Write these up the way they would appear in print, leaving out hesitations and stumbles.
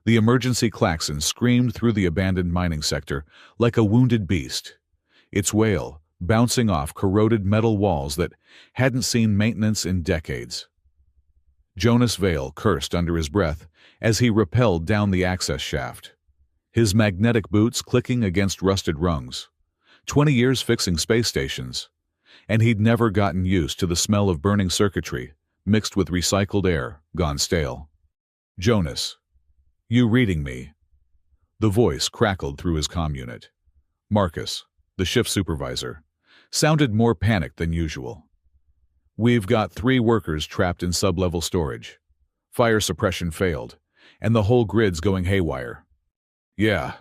The emergency klaxon screamed through the abandoned mining sector like a wounded beast, its wail bouncing off corroded metal walls that hadn't seen maintenance in decades. Jonas Vale cursed under his breath as he rappelled down the access shaft, his magnetic boots clicking against rusted rungs. 20 years fixing space stations, and he'd never gotten used to the smell of burning circuitry mixed with recycled air gone stale. "Jonas, you reading me?" The voice crackled through his comm unit. Marcus, the shift supervisor, sounded more panicked than usual. "We've got 3 workers trapped in sub-level storage. Fire suppression failed, and the whole grid's going haywire." "Yeah,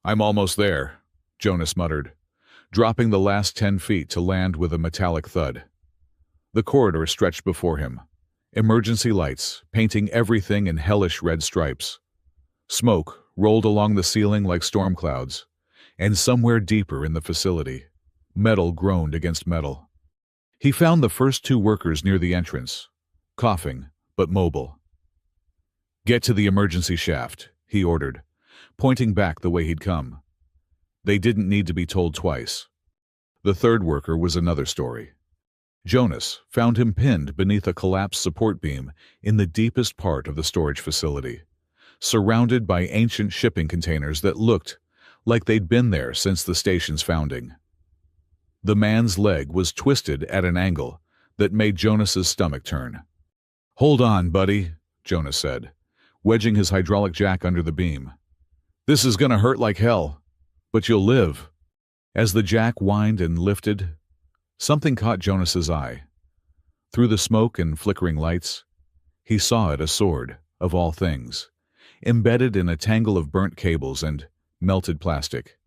I'm almost there," Jonas muttered, dropping the last 10 feet to land with a metallic thud. The corridor stretched before him, emergency lights painting everything in hellish red stripes. Smoke rolled along the ceiling like storm clouds, and somewhere deeper in the facility, metal groaned against metal. He found the first 2 workers near the entrance, coughing but mobile. "Get to the emergency shaft," he ordered, pointing back the way he'd come. They didn't need to be told twice. The 3rd worker was another story. Jonas found him pinned beneath a collapsed support beam in the deepest part of the storage facility, surrounded by ancient shipping containers that looked like they'd been there since the station's founding. The man's leg was twisted at an angle that made Jonas's stomach turn. "Hold on, buddy," Jonas said, wedging his hydraulic jack under the beam. "This is gonna hurt like hell, but you'll live." As the jack whined and lifted, something caught Jonas's eye. Through the smoke and flickering lights, he saw it, a sword, of all things, embedded in a tangle of burnt cables and melted plastic.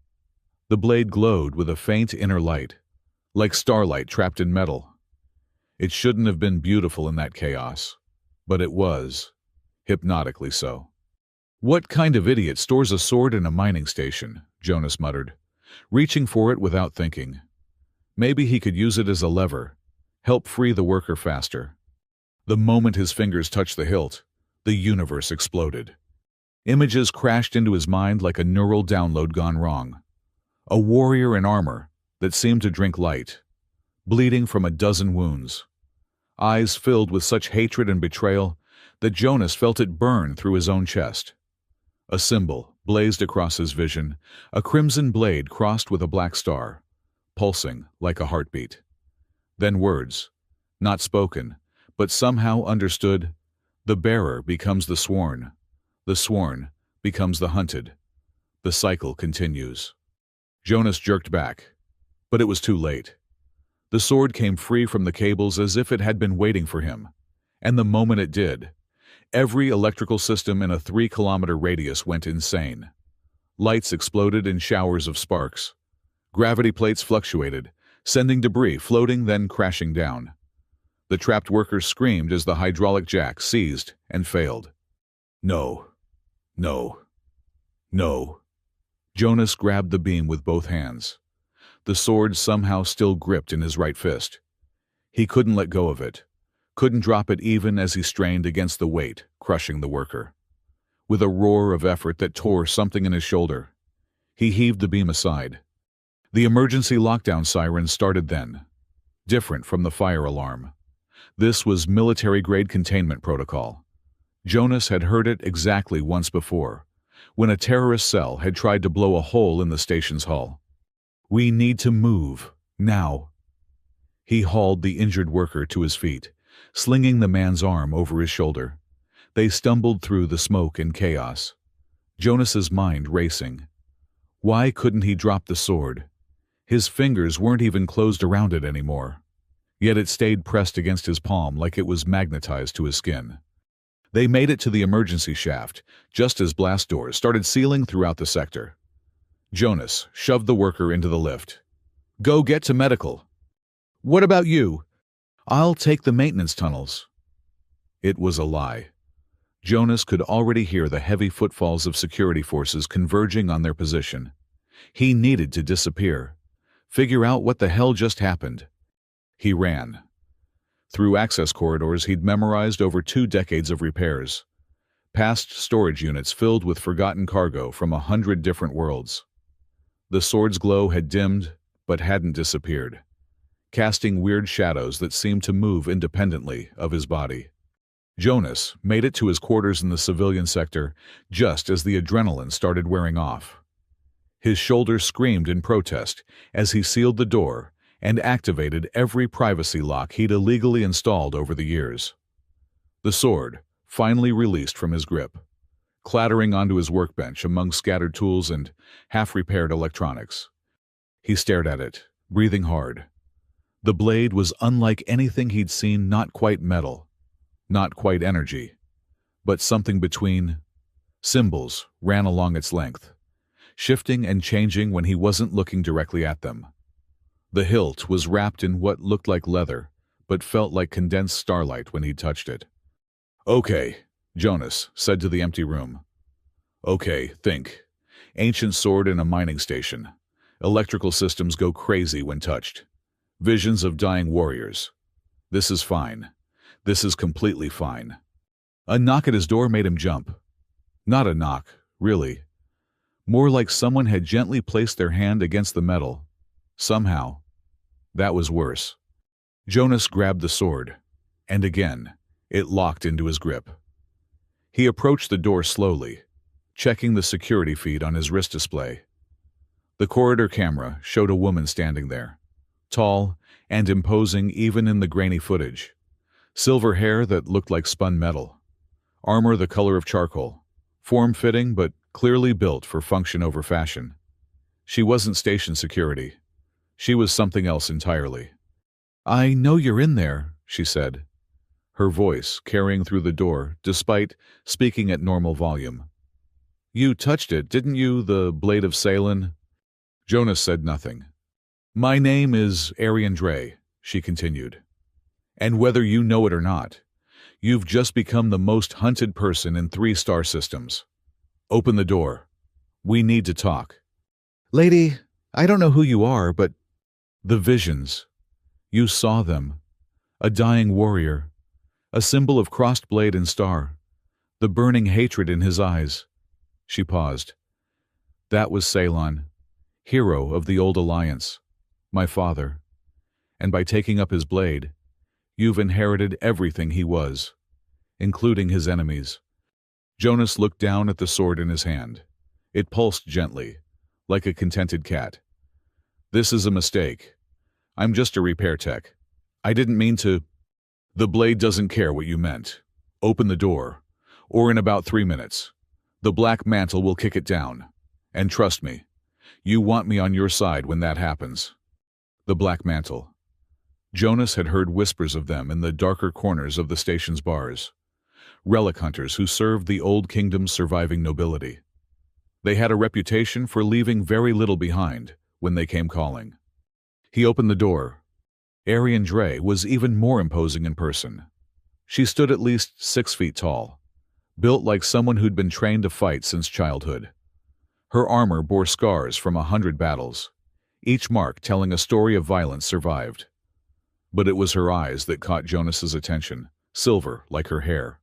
The blade glowed with a faint inner light, like starlight trapped in metal. It shouldn't have been beautiful in that chaos, but it was, hypnotically so. "What kind of idiot stores a sword in a mining station?" Jonas muttered, reaching for it without thinking. Maybe he could use it as a lever, help free the worker faster. The moment his fingers touched the hilt, the universe exploded. Images crashed into his mind like a neural download gone wrong. A warrior in armor that seemed to drink light, bleeding from a dozen wounds. Eyes filled with such hatred and betrayal that Jonas felt it burn through his own chest. A symbol blazed across his vision, a crimson blade crossed with a black star, pulsing like a heartbeat. Then words, not spoken, but somehow understood. The bearer becomes the sworn becomes the hunted. The cycle continues. Jonas jerked back, but it was too late. The sword came free from the cables as if it had been waiting for him, and the moment it did, every electrical system in a 3-kilometer radius went insane. Lights exploded in showers of sparks. Gravity plates fluctuated, sending debris floating then crashing down. The trapped workers screamed as the hydraulic jack seized and failed. "No, no, no." Jonas grabbed the beam with both hands, the sword somehow still gripped in his right fist. He couldn't let go of it, couldn't drop it even as he strained against the weight, crushing the worker. With a roar of effort that tore something in his shoulder, he heaved the beam aside. The emergency lockdown siren started then, different from the fire alarm. This was military-grade containment protocol. Jonas had heard it exactly once before, when a terrorist cell had tried to blow a hole in the station's hull. "We need to move, now." He hauled the injured worker to his feet, slinging the man's arm over his shoulder. They stumbled through the smoke and chaos, Jonas's mind racing. Why couldn't he drop the sword? His fingers weren't even closed around it anymore, yet it stayed pressed against his palm like it was magnetized to his skin. They made it to the emergency shaft, just as blast doors started sealing throughout the sector. Jonas shoved the worker into the lift. "Go get to medical." "What about you?" "I'll take the maintenance tunnels." It was a lie. Jonas could already hear the heavy footfalls of security forces converging on their position. He needed to disappear, figure out what the hell just happened. He ran. Through access corridors he'd memorized over 2 decades of repairs. past storage units filled with forgotten cargo from 100 different worlds. The sword's glow had dimmed, but hadn't disappeared, casting weird shadows that seemed to move independently of his body. Jonas made it to his quarters in the civilian sector just as the adrenaline started wearing off. His shoulders screamed in protest as he sealed the door and activated every privacy lock he'd illegally installed over the years. The sword finally released from his grip, clattering onto his workbench among scattered tools and half-repaired electronics. He stared at it, breathing hard. The blade was unlike anything he'd seen, not quite metal, not quite energy, but something between. Symbols ran along its length, shifting and changing when he wasn't looking directly at them. The hilt was wrapped in what looked like leather, but felt like condensed starlight when he touched it. "Okay," Jonas said to the empty room. "Okay, think. Ancient sword in a mining station. Electrical systems go crazy when touched. Visions of dying warriors. This is fine. This is completely fine." A knock at his door made him jump. Not a knock, really. More like someone had gently placed their hand against the metal. Somehow. That was worse. Jonas grabbed the sword, and again, it locked into his grip. He approached the door slowly, checking the security feed on his wrist display. The corridor camera showed a woman standing there, tall and imposing even in the grainy footage. Silver hair that looked like spun metal. Armor the color of charcoal. Form-fitting but clearly built for function over fashion. She wasn't station security. She was something else entirely. "I know you're in there," she said, her voice carrying through the door despite speaking at normal volume. "You touched it, didn't you, the Blade of Salen?" Jonas said nothing. "My name is Arian Dre," she continued. "And whether you know it or not, you've just become the most hunted person in 3 star systems. Open the door. We need to talk." "Lady, I don't know who you are, but—" "The visions. You saw them. A dying warrior. A symbol of crossed blade and star. The burning hatred in his eyes." She paused. "That was Ceylon, hero of the old alliance. My father. And by taking up his blade, you've inherited everything he was, including his enemies." Jonas looked down at the sword in his hand. It pulsed gently, like a contented cat. "This is a mistake. I'm just a repair tech. I didn't mean to—" "The blade doesn't care what you meant. Open the door, or in about 3 minutes. The Black Mantle will kick it down. And trust me, you want me on your side when that happens." The Black Mantle. Jonas had heard whispers of them in the darker corners of the station's bars. Relic hunters who served the Old Kingdom's surviving nobility. They had a reputation for leaving very little behind when they came calling. He opened the door. Arian Dre was even more imposing in person. She stood at least 6 feet tall, built like someone who'd been trained to fight since childhood. Her armor bore scars from 100 battles, each mark telling a story of violence survived. But it was her eyes that caught Jonas's attention, silver like her hair,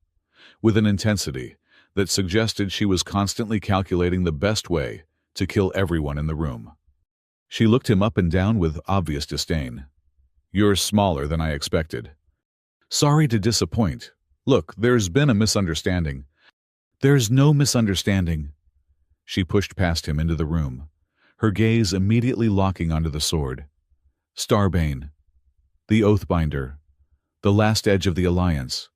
with an intensity that suggested she was constantly calculating the best way to kill everyone in the room. She looked him up and down with obvious disdain. "You're smaller than I expected." "Sorry to disappoint. Look, there's been a misunderstanding." "There's no misunderstanding." She pushed past him into the room, her gaze immediately locking onto the sword. "Starbane. The Oathbinder. The last edge of the Alliance."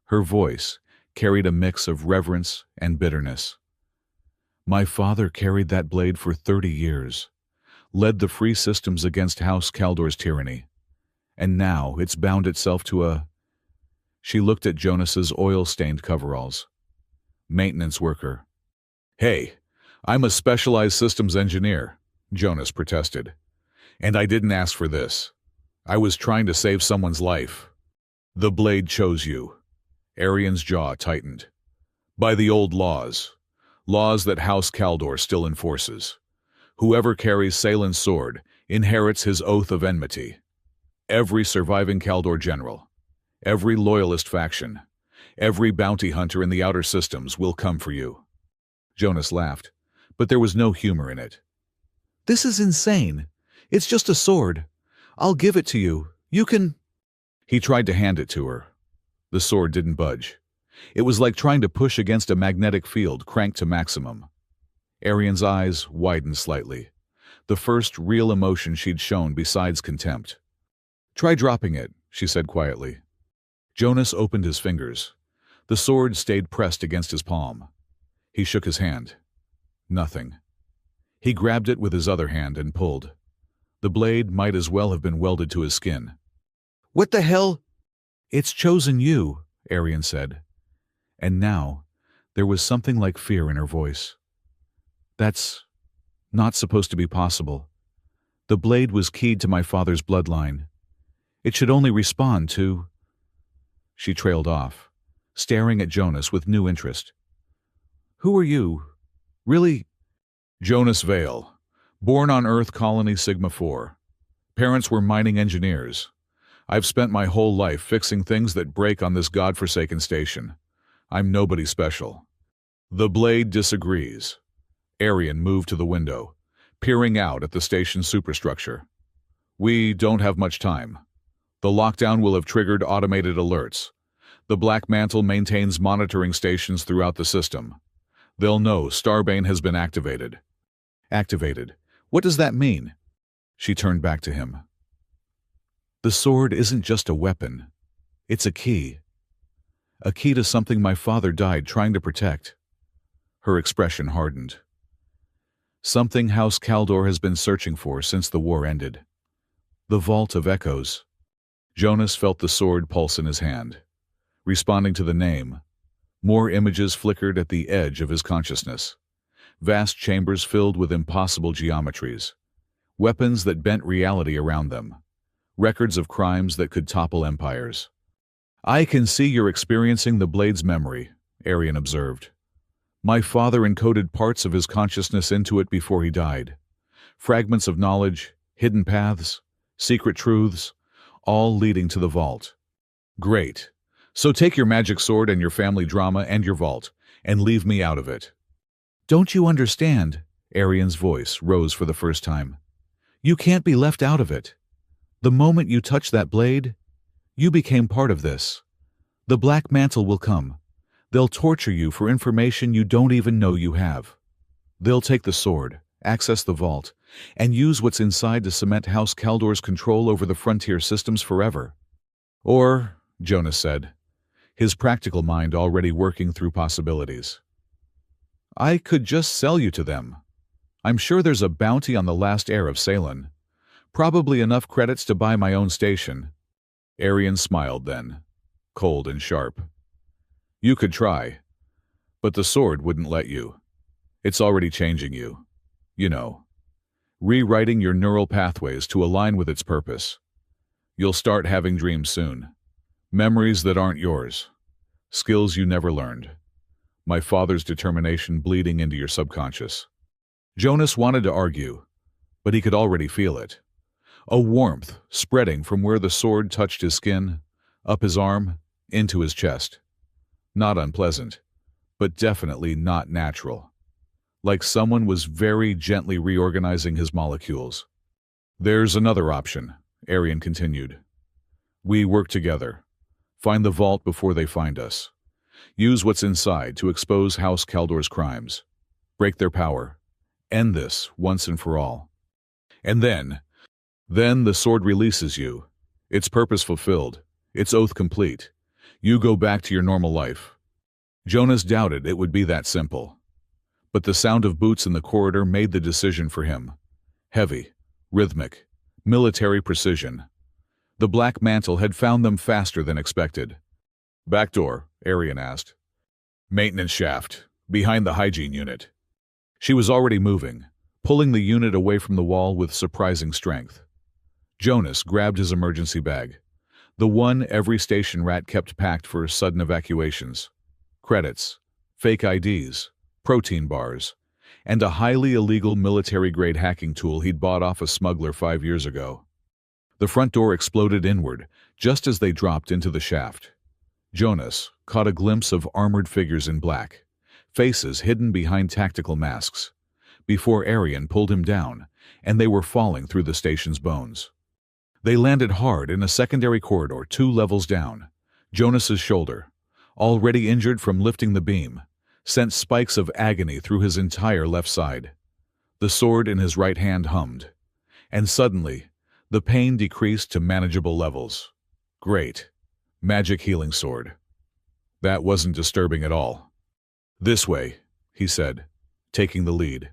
Her voice carried a mix of reverence and bitterness. "My father carried that blade for 30 years, led the free systems against House Kaldor's tyranny, and now it's bound itself to a—" She looked at Jonas's oil-stained coveralls. "Maintenance worker." "Hey, I'm a specialized systems engineer," Jonas protested. "And I didn't ask for this. I was trying to save someone's life." "The blade chose you." Arian's jaw tightened. "By the old laws. Laws that House Kaldor still enforces. Whoever carries Salen's sword inherits his oath of enmity. Every surviving Kaldor general, every loyalist faction, Every bounty hunter in the outer systems will come for you." Jonas laughed, but there was no humor in it. "This is insane. It's just a sword. I'll give it to you. You can—" He tried to hand it to her. The sword didn't budge. It was like trying to push against a magnetic field cranked to maximum. Arian's eyes widened slightly, the first real emotion she'd shown besides contempt. "Try dropping it," she said quietly. Jonas opened his fingers. The sword stayed pressed against his palm. He shook his hand. Nothing. He grabbed it with his other hand and pulled. The blade might as well have been welded to his skin. "What the hell?" "It's chosen you," Arian said. And now, there was something like fear in her voice. "That's not supposed to be possible. The blade was keyed to my father's bloodline. It should only respond to—" She trailed off, staring at Jonas with new interest. "Who are you? Really?" "Jonas Vale, born on Earth Colony Sigma-4. Parents were mining engineers. I've spent my whole life fixing things that break on this godforsaken station. I'm nobody special." The blade disagrees. Arian moved to the window, peering out at the station's superstructure. "We don't have much time. The lockdown will have triggered automated alerts. The Black Mantle maintains monitoring stations throughout the system. They'll know Starbane has been activated." "Activated? What does that mean?" She turned back to him. "The sword isn't just a weapon. It's a key. A key to something my father died trying to protect." Her expression hardened. "Something House Kaldor has been searching for since the war ended. The Vault of Echoes." Jonas felt the sword pulse in his hand. Responding to the name, more images flickered at the edge of his consciousness. Vast chambers filled with impossible geometries. Weapons that bent reality around them. Records of crimes that could topple empires. "I can see you're experiencing the blade's memory," Arian observed. "My father encoded parts of his consciousness into it before he died. Fragments of knowledge, hidden paths, secret truths, all leading to the vault." "Great. So take your magic sword and your family drama and your vault, and leave me out of it." "Don't you understand?" Arian's voice rose for the first time. "You can't be left out of it. The moment you touch that blade, you became part of this. The Black Mantle will come. They'll torture you for information you don't even know you have. They'll take the sword, access the vault, and use what's inside to cement House Kaldor's control over the frontier systems forever." "Or," Jonas said, his practical mind already working through possibilities, "I could just sell you to them. I'm sure there's a bounty on the last heir of Salen. Probably enough credits to buy my own station." Arian smiled then, cold and sharp. "You could try, but the sword wouldn't let you. It's already changing you. You know, rewriting your neural pathways to align with its purpose. You'll start having dreams soon. Memories that aren't yours. Skills you never learned. My father's determination bleeding into your subconscious." Jonas wanted to argue, but he could already feel it. A warmth spreading from where the sword touched his skin, up his arm, into his chest. Not unpleasant, but definitely not natural. Like someone was very gently reorganizing his molecules. "There's another option," Arian continued. "We work together. Find the vault before they find us. Use what's inside to expose House Kaldor's crimes. Break their power. End this once and for all. And then the sword releases you. Its purpose fulfilled. Its oath complete. You go back to your normal life." Jonas doubted it would be that simple. But the sound of boots in the corridor made the decision for him. Heavy, rhythmic, military precision. The Black Mantle had found them faster than expected. "Back door," Arian asked. "Maintenance shaft, behind the hygiene unit." She was already moving, pulling the unit away from the wall with surprising strength. Jonas grabbed his emergency bag, the one every station rat kept packed for sudden evacuations. Credits, fake IDs, protein bars, and a highly illegal military-grade hacking tool he'd bought off a smuggler 5 years ago. The front door exploded inward, just as they dropped into the shaft. Jonas caught a glimpse of armored figures in black, faces hidden behind tactical masks, before Arian pulled him down, and they were falling through the station's bones. They landed hard in a secondary corridor 2 levels down. Jonas's shoulder, already injured from lifting the beam, sent spikes of agony through his entire left side. The sword in his right hand hummed, and suddenly, the pain decreased to manageable levels. Great. Magic healing sword. That wasn't disturbing at all. This way, he said, taking the lead.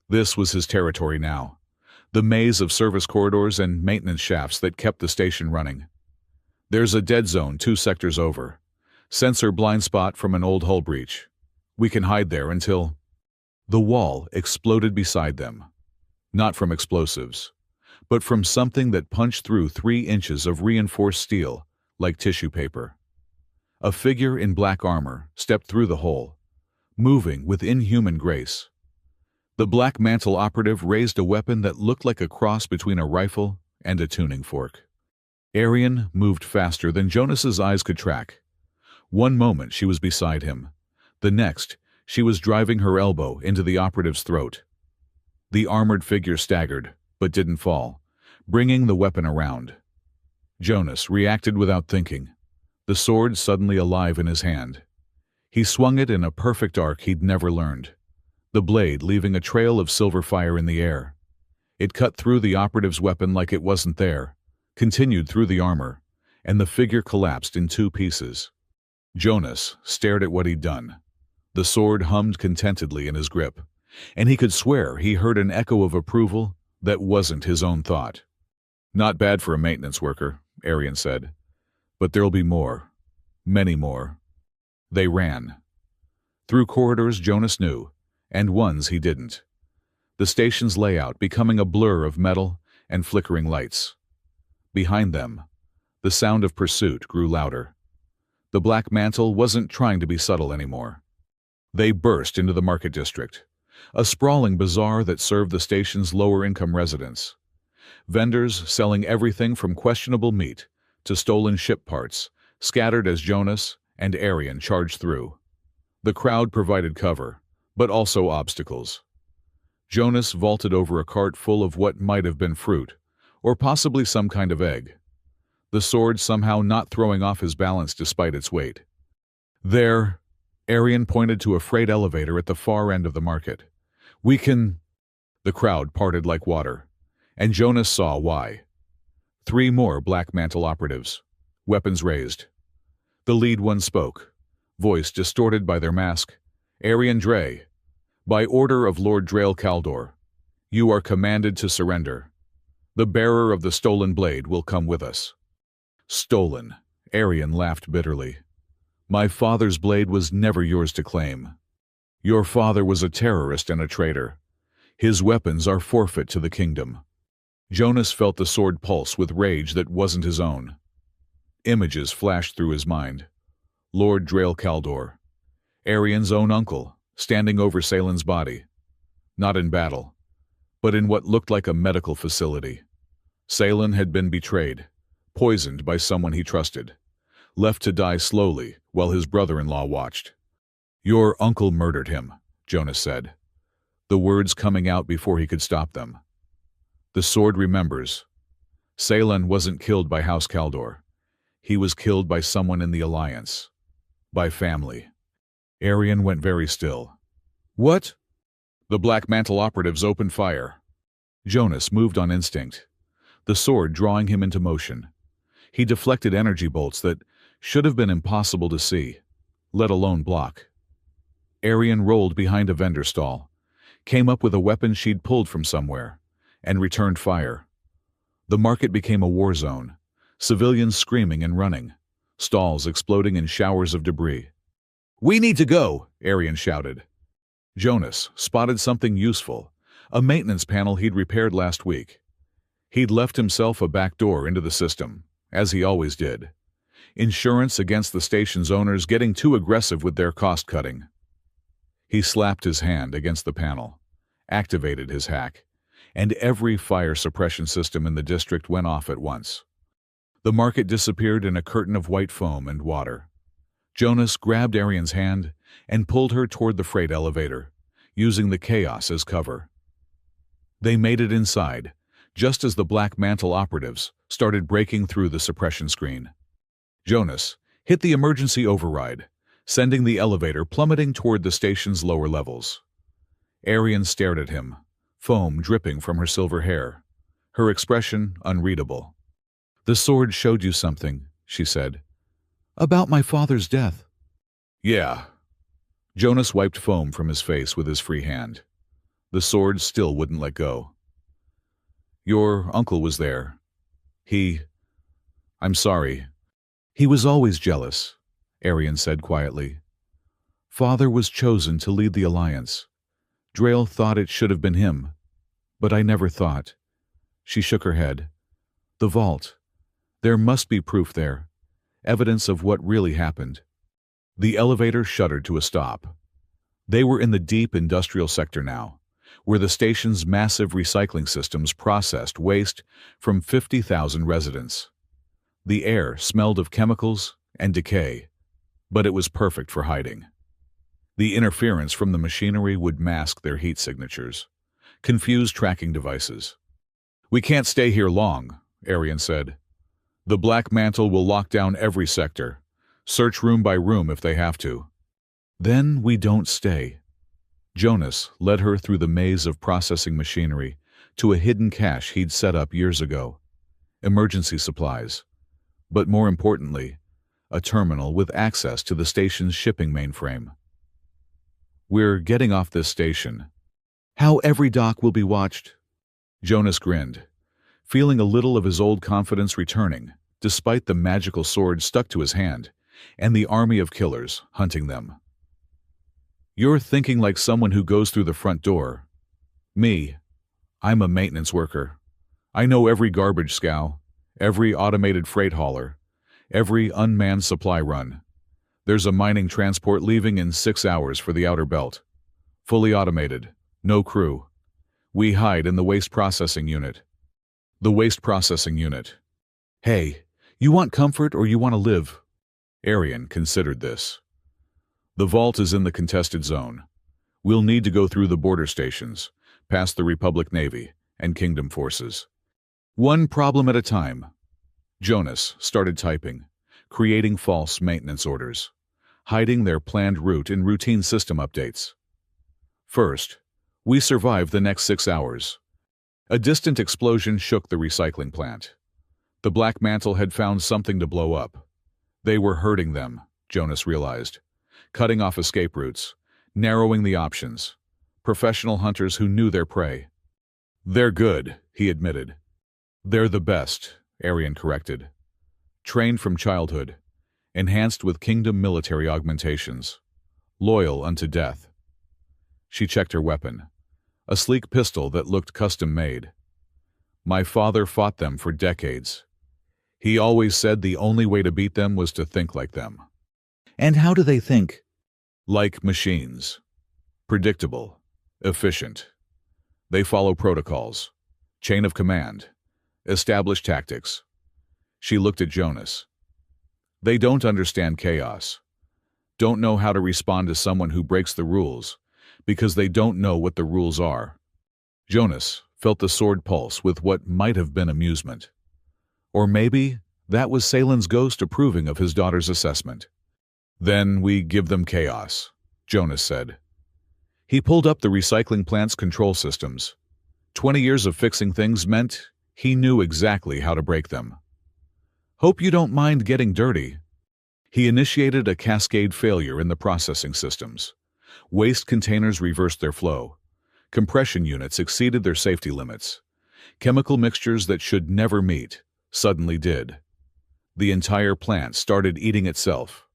This was his territory now, the maze of service corridors and maintenance shafts that kept the station running. There's a dead zone 2 sectors over. Sensor blind spot from an old hull breach. We can hide there until... The wall exploded beside them. Not from explosives, but from something that punched through 3 inches of reinforced steel, like tissue paper. A figure in black armor stepped through the hole, moving with inhuman grace. The Black Mantle operative raised a weapon that looked like a cross between a rifle and a tuning fork. Arian moved faster than Jonas's eyes could track. One moment she was beside him. The next, she was driving her elbow into the operative's throat. The armored figure staggered, but didn't fall, bringing the weapon around. Jonas reacted without thinking, the sword suddenly alive in his hand. He swung it in a perfect arc he'd never learned, the blade leaving a trail of silver fire in the air. It cut through the operative's weapon like it wasn't there, continued through the armor, and the figure collapsed in 2 pieces. Jonas stared at what he'd done. The sword hummed contentedly in his grip, and he could swear he heard an echo of approval that wasn't his own thought. Not bad for a maintenance worker, Arian said. But there'll be more. Many more. They ran. Through corridors Jonas knew, and ones he didn't. The station's layout becoming a blur of metal and flickering lights. Behind them, the sound of pursuit grew louder. The Black Mantle wasn't trying to be subtle anymore. They burst into the market district, a sprawling bazaar that served the station's lower-income residents. Vendors selling everything from questionable meat to stolen ship parts scattered as Jonas and Arian charged through. The crowd provided cover, but also obstacles. Jonas vaulted over a cart full of what might have been fruit, or possibly some kind of egg, the sword somehow not throwing off his balance despite its weight. There, Arian pointed to a freight elevator at the far end of the market. We can... The crowd parted like water, and Jonas saw why. 3 more Black Mantle operatives, weapons raised. The lead one spoke, voice distorted by their mask. Arian Dre, by order of Lord Drael Caldor, you are commanded to surrender. The bearer of the stolen blade will come with us. Stolen, Arian laughed bitterly. My father's blade was never yours to claim. Your father was a terrorist and a traitor. His weapons are forfeit to the kingdom. Jonas felt the sword pulse with rage that wasn't his own. Images flashed through his mind. Lord Drael Caldor, Arian's own uncle, standing over Saylan's body. Not in battle, but in what looked like a medical facility. Saylan had been betrayed, poisoned by someone he trusted, left to die slowly while his brother-in-law watched. Your uncle murdered him, Jonas said, the words coming out before he could stop them. The sword remembers. Saylan wasn't killed by House Caldor. He was killed by someone in the Alliance. By family. Arian went very still. What? The Black Mantle operatives opened fire. Jonas moved on instinct, the sword drawing him into motion. He deflected energy bolts that should have been impossible to see, let alone block. Arian rolled behind a vendor stall, came up with a weapon she'd pulled from somewhere, and returned fire. The market became a war zone, civilians screaming and running, stalls exploding in showers of debris. We need to go, Arian shouted. Jonas spotted something useful, a maintenance panel he'd repaired last week. He'd left himself a back door into the system, as he always did. Insurance against the station's owners getting too aggressive with their cost-cutting. He slapped his hand against the panel, activated his hack, and every fire suppression system in the district went off at once. The market disappeared in a curtain of white foam and water. Jonas grabbed Arian's hand and pulled her toward the freight elevator, using the chaos as cover. They made it inside, just as the Black Mantle operatives started breaking through the suppression screen. Jonas hit the emergency override, sending the elevator plummeting toward the station's lower levels. Arian stared at him, foam dripping from her silver hair, her expression unreadable. "The sword showed you something," she said. "About my father's death." "Yeah." Jonas wiped foam from his face with his free hand. The sword still wouldn't let go. "Your uncle was there. I'm sorry. He was always jealous," Arian said quietly. "Father was chosen to lead the Alliance. Drail thought it should have been him, but I never thought." She shook her head. "The vault. There must be proof there, evidence of what really happened." The elevator shuddered to a stop. They were in the deep industrial sector now, where the station's massive recycling systems processed waste from 50,000 residents. The air smelled of chemicals and decay, but it was perfect for hiding. The interference from the machinery would mask their heat signatures, confuse tracking devices. "We can't stay here long," Arian said. "The Black Mantle will lock down every sector, search room by room if they have to." "Then we don't stay." Jonas led her through the maze of processing machinery to a hidden cache he'd set up years ago. Emergency supplies, but more importantly, a terminal with access to the station's shipping mainframe. "We're getting off this station." "How every dock will be watched." Jonas grinned, feeling a little of his old confidence returning, despite the magical sword stuck to his hand and the army of killers hunting them. "You're thinking like someone who goes through the front door. Me, I'm a maintenance worker. I know every garbage scow, every automated freight hauler, every unmanned supply run. There's a mining transport leaving in 6 hours for the outer belt. Fully automated, no crew. We hide in the waste processing unit." "The waste processing unit. Hey, you want comfort or you want to live?" Arian considered this. "The vault is in the contested zone. We'll need to go through the border stations, past the Republic Navy and Kingdom forces. One problem at a time." Jonas started typing, creating false maintenance orders, hiding their planned route in routine system updates. "First, we survived the next 6 hours. A distant explosion shook the recycling plant. The Black Mantle had found something to blow up. They were hurting them," Jonas realized, cutting off escape routes, narrowing the options. Professional hunters who knew their prey. "They're good," he admitted. "They're the best," Arian corrected. "Trained from childhood, enhanced with Kingdom military augmentations. Loyal unto death." She checked her weapon, a sleek pistol that looked custom-made. "My father fought them for decades. He always said the only way to beat them was to think like them." "And how do they think?" "Like machines. Predictable, efficient. They follow protocols, chain of command, established tactics." She looked at Jonas. "They don't understand chaos, don't know how to respond to someone who breaks the rules, because they don't know what the rules are." Jonas felt the sword pulse with what might have been amusement. Or maybe that was Saylin's ghost approving of his daughter's assessment. "Then we give them chaos," Jonas said. He pulled up the recycling plant's control systems. 20 years of fixing things meant he knew exactly how to break them. "Hope you don't mind getting dirty." He initiated a cascade failure in the processing systems. Waste containers reversed their flow. Compression units exceeded their safety limits. Chemical mixtures that should never meet suddenly did. The entire plant started eating itself.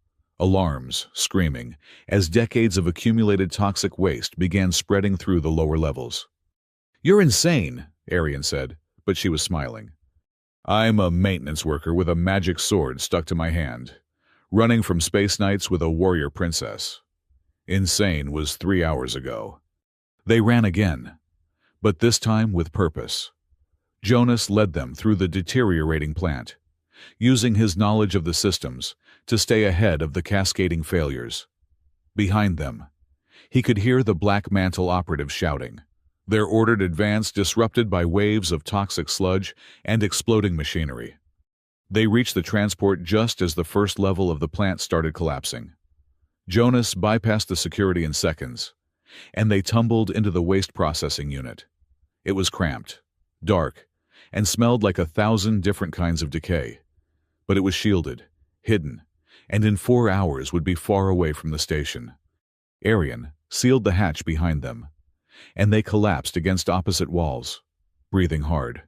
Alarms screaming as decades of accumulated toxic waste began spreading through the lower levels. "You're insane," Arian said, but she was smiling. "I'm a maintenance worker with a magic sword stuck to my hand, running from space nights with a warrior princess. Insane was 3 hours ago." They ran again, but this time with purpose. Jonas led them through the deteriorating plant, using his knowledge of the systems to stay ahead of the cascading failures. Behind them, he could hear the Black Mantle operatives shouting, their ordered advance disrupted by waves of toxic sludge and exploding machinery. They reached the transport just as the first level of the plant started collapsing. Jonas bypassed the security in seconds, and they tumbled into the waste processing unit. It was cramped, dark, and smelled like 1,000 different kinds of decay. But it was shielded, hidden, and in 4 hours would be far away from the station. Arian sealed the hatch behind them, and they collapsed against opposite walls, breathing hard.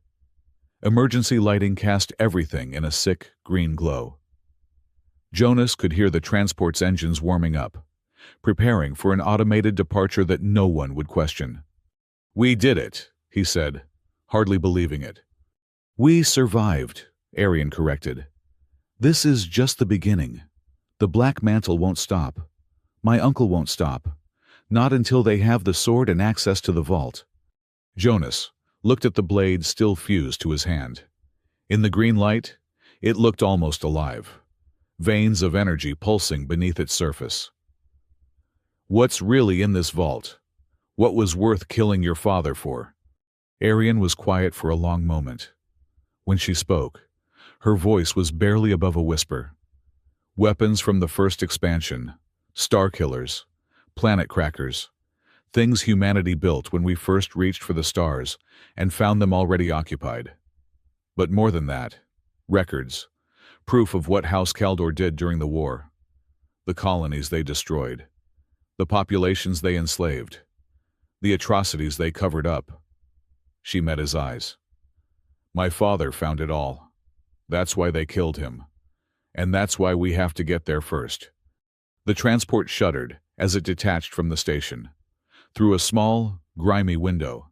Emergency lighting cast everything in a sick green glow. Jonas could hear the transport's engines warming up, preparing for an automated departure that no one would question. "We did it," he said, hardly believing it. "We survived," Arian corrected. "This is just the beginning. The Black Mantle won't stop. My uncle won't stop. Not until they have the sword and access to the vault." Jonas looked at the blade still fused to his hand. In the green light, it looked almost alive, veins of energy pulsing beneath its surface. "What's really in this vault? What was worth killing your father for?" Arian was quiet for a long moment. When she spoke, her voice was barely above a whisper. "Weapons from the first expansion, star killers, planet crackers, things humanity built when we first reached for the stars and found them already occupied. But more than that, records, proof of what House Kaldor did during the war, the colonies they destroyed, the populations they enslaved, the atrocities they covered up." She met his eyes. "My father found it all. That's why they killed him. And that's why we have to get there first." The transport shuddered as it detached from the station. Through a small, grimy window,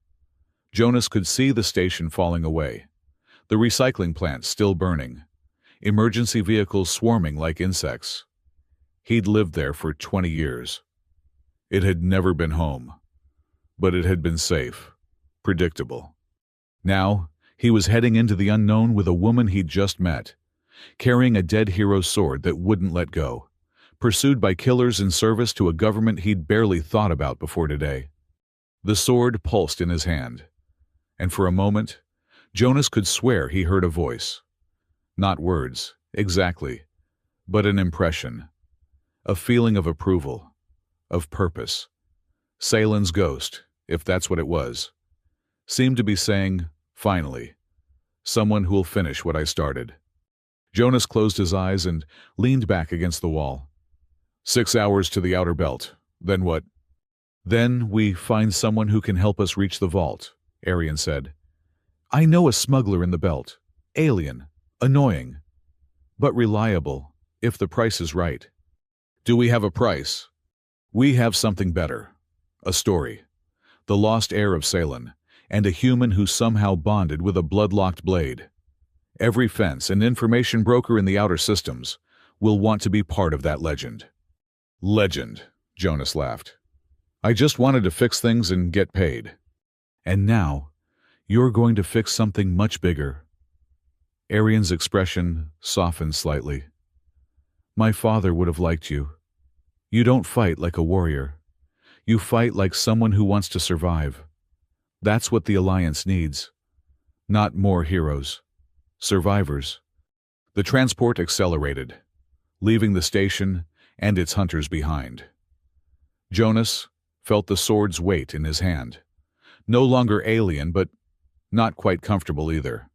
Jonas could see the station falling away, the recycling plant still burning, emergency vehicles swarming like insects. He'd lived there for 20 years. It had never been home, but it had been safe, predictable. Now, he was heading into the unknown with a woman he'd just met, carrying a dead hero's sword that wouldn't let go, pursued by killers in service to a government he'd barely thought about before today. The sword pulsed in his hand, and for a moment, Jonas could swear he heard a voice. Not words, exactly, but an impression, a feeling of approval, of purpose. Saylan's ghost, if that's what it was, seemed to be saying, "Finally, someone who'll finish what I started." Jonas closed his eyes and leaned back against the wall. 6 hours to the outer belt. Then what? "Then we find someone who can help us reach the vault," Arian said. "I know a smuggler in the belt. Alien. Annoying. But reliable, if the price is right." "Do we have a price?" "We have something better. A story. The lost heir of Saylan, and a human who somehow bonded with a blood-locked blade. Every fence and information broker in the outer systems will want to be part of that legend." "Legend," Jonas laughed. "I just wanted to fix things and get paid." "And now, you're going to fix something much bigger." Arian's expression softened slightly. "My father would have liked you. You don't fight like a warrior. You fight like someone who wants to survive. That's what the Alliance needs. Not more heroes. Survivors." The transport accelerated, leaving the station and its hunters behind. Jonas felt the sword's weight in his hand. No longer alien, but not quite comfortable either.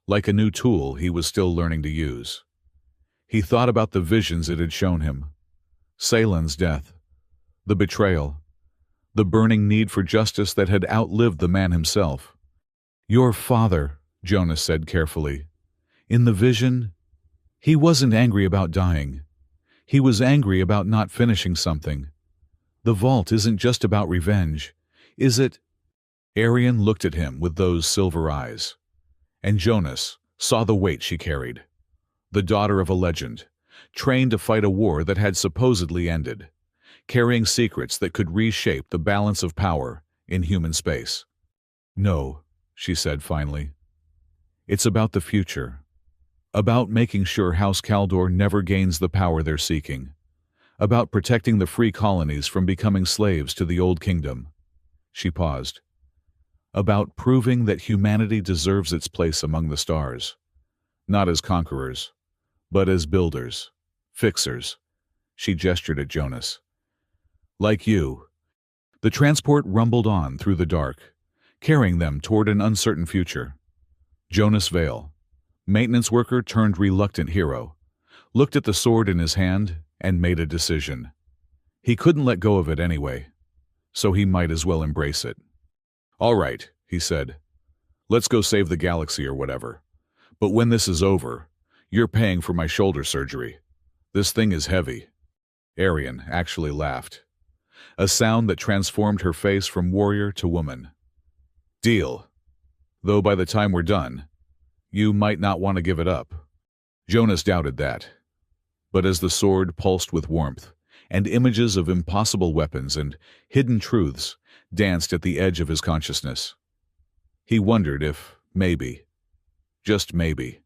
Like a new tool he was still learning to use. He thought about the visions it had shown him. Saylan's death, the betrayal, the burning need for justice that had outlived the man himself. "Your father," Jonas said carefully. "In the vision, he wasn't angry about dying. He was angry about not finishing something. The vault isn't just about revenge, is it?" Arian looked at him with those silver eyes, and Jonas saw the weight she carried. The daughter of a legend, trained to fight a war that had supposedly ended, carrying secrets that could reshape the balance of power in human space. "No," she said finally. "It's about the future. About making sure House Kaldor never gains the power they're seeking. About protecting the free colonies from becoming slaves to the Old Kingdom. She paused. About proving that humanity deserves its place among the stars. Not as conquerors, but as builders, fixers. She gestured at Jonas. Like you. The transport rumbled on through the dark, carrying them toward an uncertain future. Jonas Vale, maintenance worker turned reluctant hero, looked at the sword in his hand and made a decision. He couldn't let go of it anyway, so he might as well embrace it. "All right," he said. "Let's go save the galaxy or whatever. But when this is over, you're paying for my shoulder surgery. This thing is heavy." Arian actually laughed, a sound that transformed her face from warrior to woman. "Deal. Though by the time we're done, you might not want to give it up." Jonas doubted that. But as the sword pulsed with warmth, and images of impossible weapons and hidden truths danced at the edge of his consciousness, he wondered if, maybe, just maybe,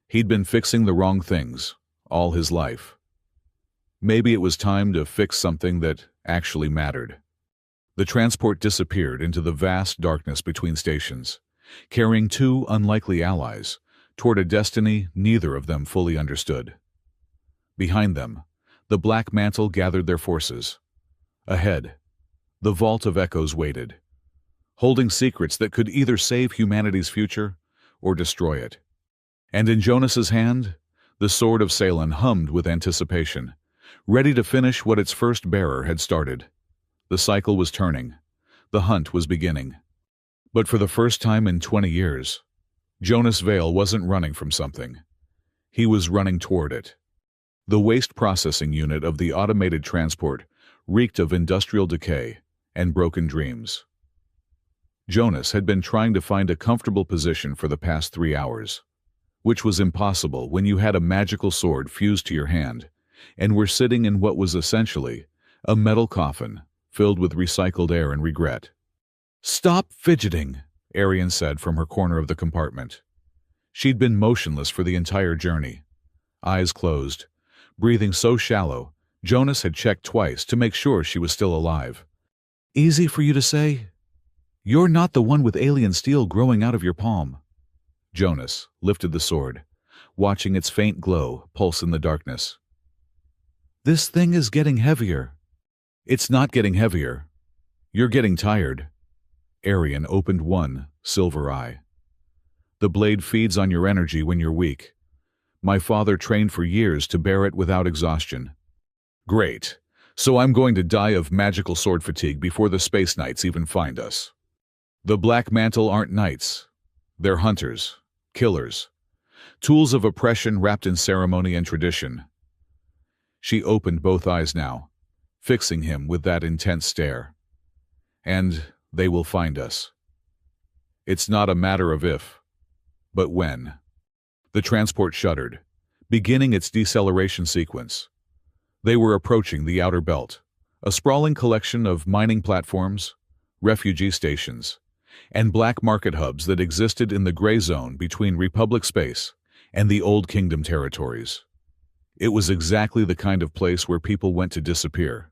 he'd been fixing the wrong things all his life. Maybe it was time to fix something that actually mattered. The transport disappeared into the vast darkness between stations, carrying two unlikely allies toward a destiny neither of them fully understood. Behind them, the Black Mantle gathered their forces. Ahead, the Vault of Echoes waited, holding secrets that could either save humanity's future or destroy it. And in Jonas's hand, the Sword of Salem hummed with anticipation, ready to finish what its first bearer had started. The cycle was turning. The hunt was beginning. But for the first time in 20 years, Jonas Vale wasn't running from something. He was running toward it. The waste processing unit of the automated transport reeked of industrial decay and broken dreams. Jonas had been trying to find a comfortable position for the past 3 hours, which was impossible when you had a magical sword fused to your hand and were sitting in what was essentially a metal coffin filled with recycled air and regret. "Stop fidgeting," Arian said from her corner of the compartment. She'd been motionless for the entire journey, eyes closed, breathing so shallow, Jonas had checked twice to make sure she was still alive. "Easy for you to say? You're not the one with alien steel growing out of your palm." Jonas lifted the sword, watching its faint glow pulse in the darkness. "This thing is getting heavier." "It's not getting heavier. You're getting tired." Arian opened one silver eye. "The blade feeds on your energy when you're weak. My father trained for years to bear it without exhaustion." "Great. So I'm going to die of magical sword fatigue before the Space Knights even find us." "The Black Mantle aren't knights. They're hunters, killers, tools of oppression wrapped in ceremony and tradition." She opened both eyes now, fixing him with that intense stare. "And they will find us. It's not a matter of if, but when." The transport shuddered, beginning its deceleration sequence. They were approaching the outer belt, a sprawling collection of mining platforms, refugee stations, and black market hubs that existed in the gray zone between Republic space and the Old Kingdom territories. It was exactly the kind of place where people went to disappear,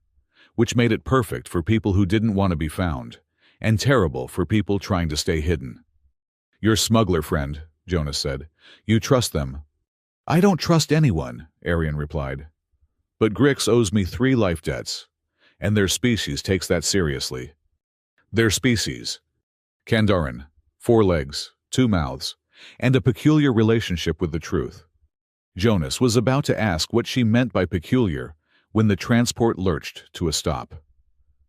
which made it perfect for people who didn't want to be found, and terrible for people trying to stay hidden. "Your smuggler friend," Jonas said. "You trust them." "I don't trust anyone," Arian replied. "But Grix owes me 3 life debts, and their species takes that seriously." Their species: Kandaren, 4 legs, 2 mouths, and a peculiar relationship with the truth. Jonas was about to ask what she meant by peculiar when the transport lurched to a stop.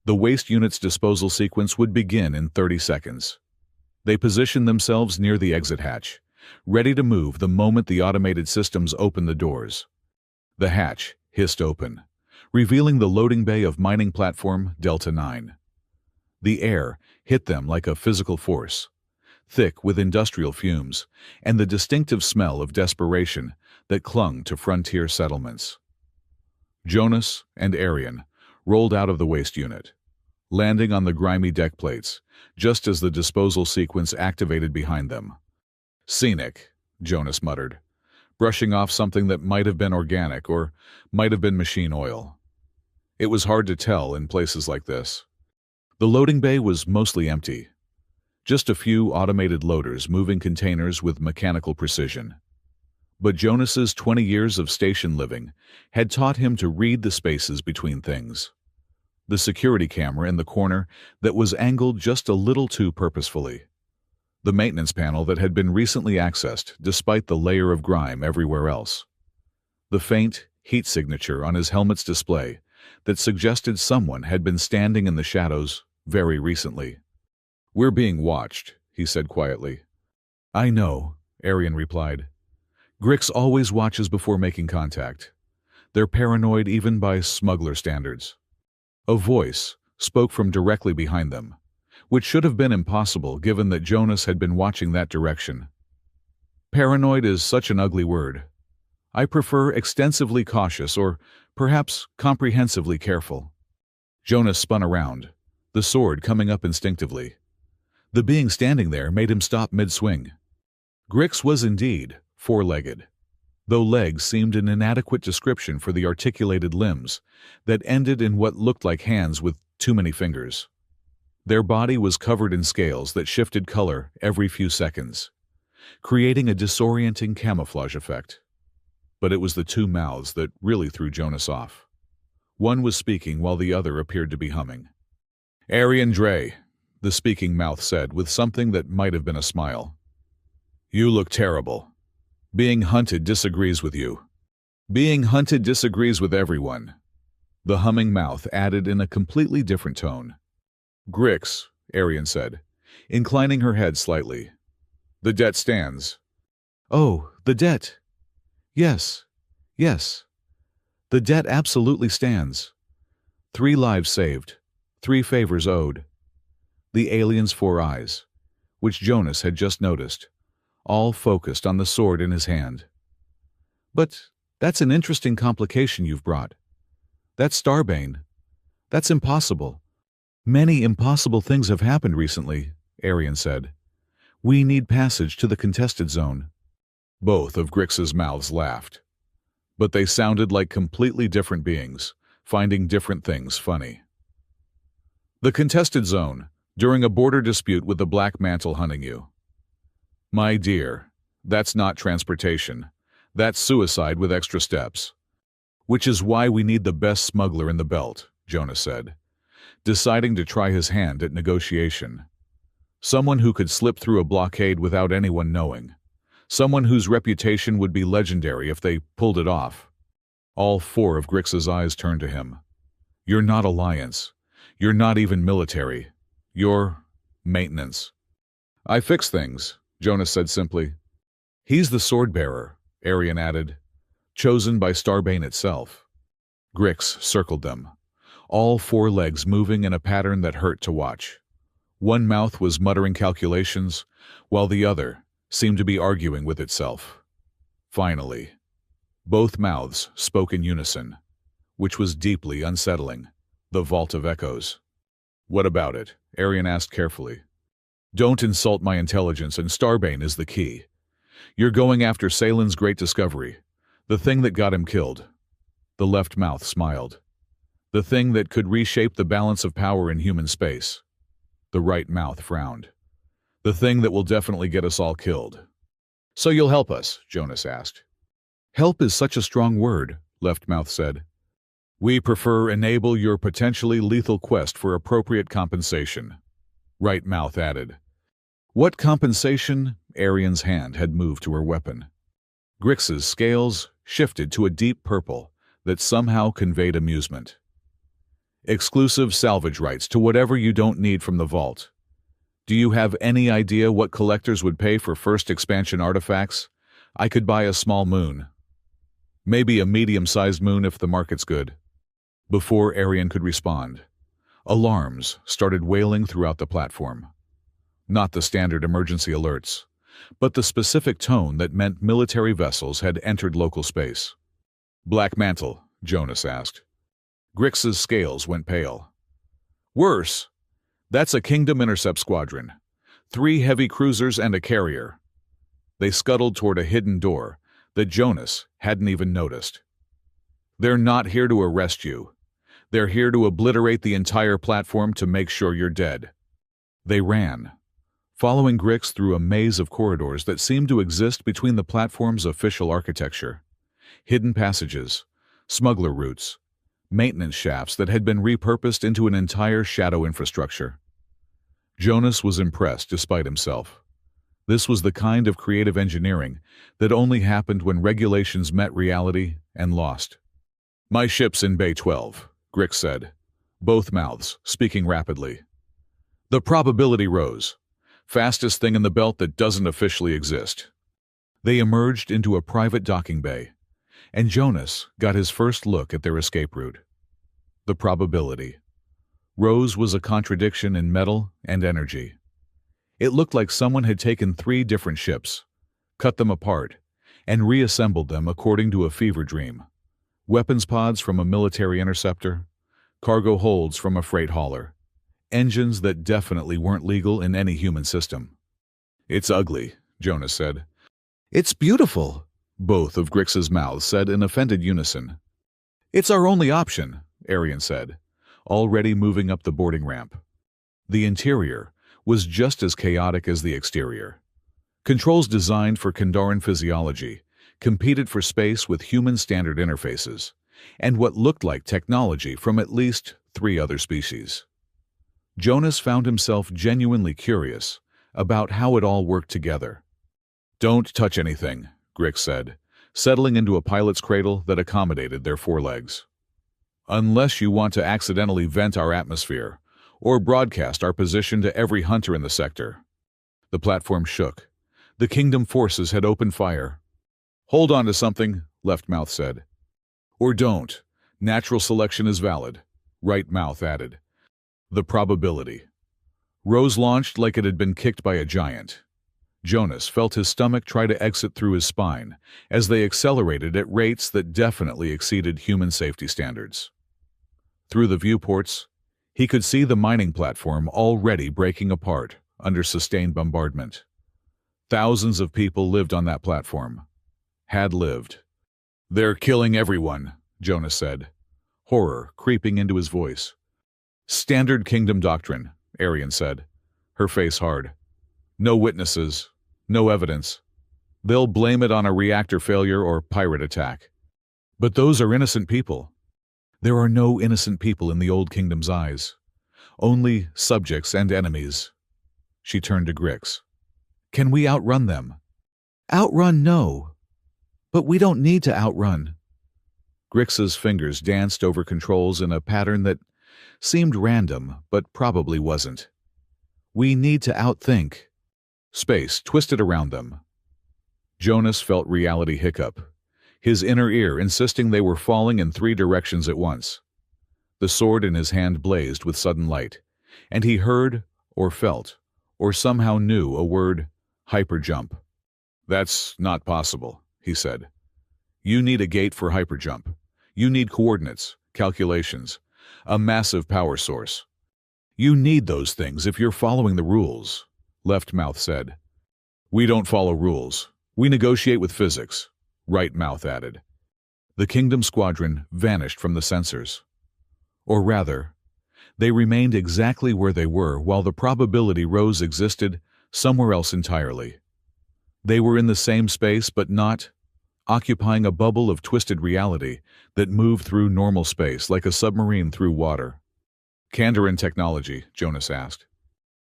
The waste unit's disposal sequence would begin in 30 seconds. They positioned themselves near the exit hatch, ready to move the moment the automated systems opened the doors. The hatch hissed open, revealing the loading bay of mining platform Delta 9. The air hit them like a physical force, thick with industrial fumes and the distinctive smell of desperation that clung to frontier settlements. Jonas and Arian rolled out of the waste unit, landing on the grimy deck plates just as the disposal sequence activated behind them. "Scenic," Jonas muttered, brushing off something that might have been organic or might have been machine oil. It was hard to tell in places like this. The loading bay was mostly empty. Just a few automated loaders moving containers with mechanical precision. But Jonas's 20 years of station living had taught him to read the spaces between things. The security camera in the corner that was angled just a little too purposefully. The maintenance panel that had been recently accessed despite the layer of grime everywhere else. The faint heat signature on his helmet's display that suggested someone had been standing in the shadows very recently. "We're being watched," he said quietly. "I know," Arian replied. "Grix always watches before making contact. They're paranoid even by smuggler standards." A voice spoke from directly behind them, which should have been impossible given that Jonas had been watching that direction. "Paranoid is such an ugly word. I prefer extensively cautious or perhaps comprehensively careful." Jonas spun around, the sword coming up instinctively. The being standing there made him stop mid-swing. Grix was indeed four-legged, though legs seemed an inadequate description for the articulated limbs that ended in what looked like hands with too many fingers. Their body was covered in scales that shifted color every few seconds, creating a disorienting camouflage effect. But it was the two mouths that really threw Jonas off. One was speaking while the other appeared to be humming. "Arian Dre," the speaking mouth said with something that might have been a smile. "You look terrible. Being hunted disagrees with you. Being hunted disagrees with everyone." The humming mouth added in a completely different tone. "Grix," Arian said, inclining her head slightly. "The debt stands." "Oh, the debt. Yes, yes. The debt absolutely stands. 3 lives saved, 3 favors owed." The alien's 4 eyes, which Jonas had just noticed, all focused on the sword in his hand. "But that's an interesting complication you've brought. That's Starbane. That's impossible. Many impossible things have happened recently," Arian said. "We need passage to the contested zone." Both of Grix's mouths laughed, but they sounded like completely different beings, finding different things funny. "The contested zone, during a border dispute with the Black Mantle hunting you." "My dear, that's not transportation. That's suicide with extra steps." "Which is why we need the best smuggler in the belt," Jonas said, deciding to try his hand at negotiation. Someone who could slip through a blockade without anyone knowing. Someone whose reputation would be legendary if they pulled it off. All 4 of Grix's eyes turned to him. "You're not Alliance. You're not even military. You're maintenance." "I fix things," Jonas said simply. "He's the sword-bearer," Arian added, "chosen by Starbane itself." Grix circled them, all 4 legs moving in a pattern that hurt to watch. One mouth was muttering calculations, while the other seemed to be arguing with itself. Finally, both mouths spoke in unison, which was deeply unsettling. The Vault of Echoes. "What about it?" Arian asked carefully. "Don't insult my intelligence, and Starbane is the key. You're going after Saylin's great discovery, the thing that got him killed." The left mouth smiled. "The thing that could reshape the balance of power in human space." The right mouth frowned. "The thing that will definitely get us all killed." "So you'll help us?" Jonas asked. "Help is such a strong word," left mouth said. "We prefer enable your potentially lethal quest for appropriate compensation," right mouth added. "What compensation?" Arian's hand had moved to her weapon. Grix's scales shifted to a deep purple that somehow conveyed amusement. "Exclusive salvage rights to whatever you don't need from the vault. Do you have any idea what collectors would pay for first expansion artifacts? I could buy a small moon. Maybe a medium-sized moon if the market's good." Before Arian could respond, alarms started wailing throughout the platform. Not the standard emergency alerts, but the specific tone that meant military vessels had entered local space. "Black Mantle?" Jonas asked. Grix's scales went pale. "Worse. That's a Kingdom Intercept Squadron. 3 heavy cruisers and a carrier." They scuttled toward a hidden door that Jonas hadn't even noticed. "They're not here to arrest you. They're here to obliterate the entire platform to make sure you're dead." They ran, following Grix through a maze of corridors that seemed to exist between the platform's official architecture. Hidden passages, smuggler routes, maintenance shafts that had been repurposed into an entire shadow infrastructure. Jonas was impressed despite himself. This was the kind of creative engineering that only happened when regulations met reality and lost. "My ship's in Bay 12, Grix said, both mouths speaking rapidly. The probability rose. Fastest thing in the belt that doesn't officially exist. They emerged into a private docking bay, and Jonas got his first look at their escape route. The probability. Rose was a contradiction in metal and energy. It looked like someone had taken 3 different ships, cut them apart, and reassembled them according to a fever dream. Weapons pods from a military interceptor, cargo holds from a freight hauler, engines that definitely weren't legal in any human system. "It's ugly," Jonas said. "It's beautiful," both of Grix's mouths said in offended unison. "It's our only option," Arian said, already moving up the boarding ramp. The interior was just as chaotic as the exterior. Controls designed for Kandarian physiology competed for space with human standard interfaces, and what looked like technology from at least 3 other species. Jonas found himself genuinely curious about how it all worked together. "Don't touch anything," Grix said, settling into a pilot's cradle that accommodated their forelegs. "Unless you want to accidentally vent our atmosphere or broadcast our position to every hunter in the sector." The platform shook. The Kingdom forces had opened fire. "Hold on to something," Left Mouth said. "Or don't. Natural selection is valid," Right Mouth added. The probability. Rose launched like it had been kicked by a giant. Jonas felt his stomach try to exit through his spine as they accelerated at rates that definitely exceeded human safety standards. Through the viewports, he could see the mining platform already breaking apart under sustained bombardment. Thousands of people lived on that platform. Had lived. "They're killing everyone," Jonas said, horror creeping into his voice. "Standard Kingdom doctrine," Arian said, her face hard. "No witnesses, no evidence. They'll blame it on a reactor failure or pirate attack. But those are innocent people." "There are no innocent people in the Old Kingdom's eyes. Only subjects and enemies." She turned to Grix. "Can we outrun them?" "Outrun, no. But we don't need to outrun." Grix's fingers danced over controls in a pattern that seemed random, but probably wasn't. "We need to outthink." Space twisted around them. Jonas felt reality hiccup, his inner ear insisting they were falling in 3 directions at once. The sword in his hand blazed with sudden light, and he heard, or felt, or somehow knew a word, hyperjump. "That's not possible," he said. "You need a gate for hyperjump. You need coordinates, calculations, a massive power source. You need those things if you're following the rules," Left Mouth said. "We don't follow rules. We negotiate with physics," Right Mouth added. The Kingdom squadron vanished from the sensors. Or rather, they remained exactly where they were while the probability Rose existed somewhere else entirely. They were in the same space but not, occupying a bubble of twisted reality that moved through normal space like a submarine through water. "Kandarian technology," Jonas asked.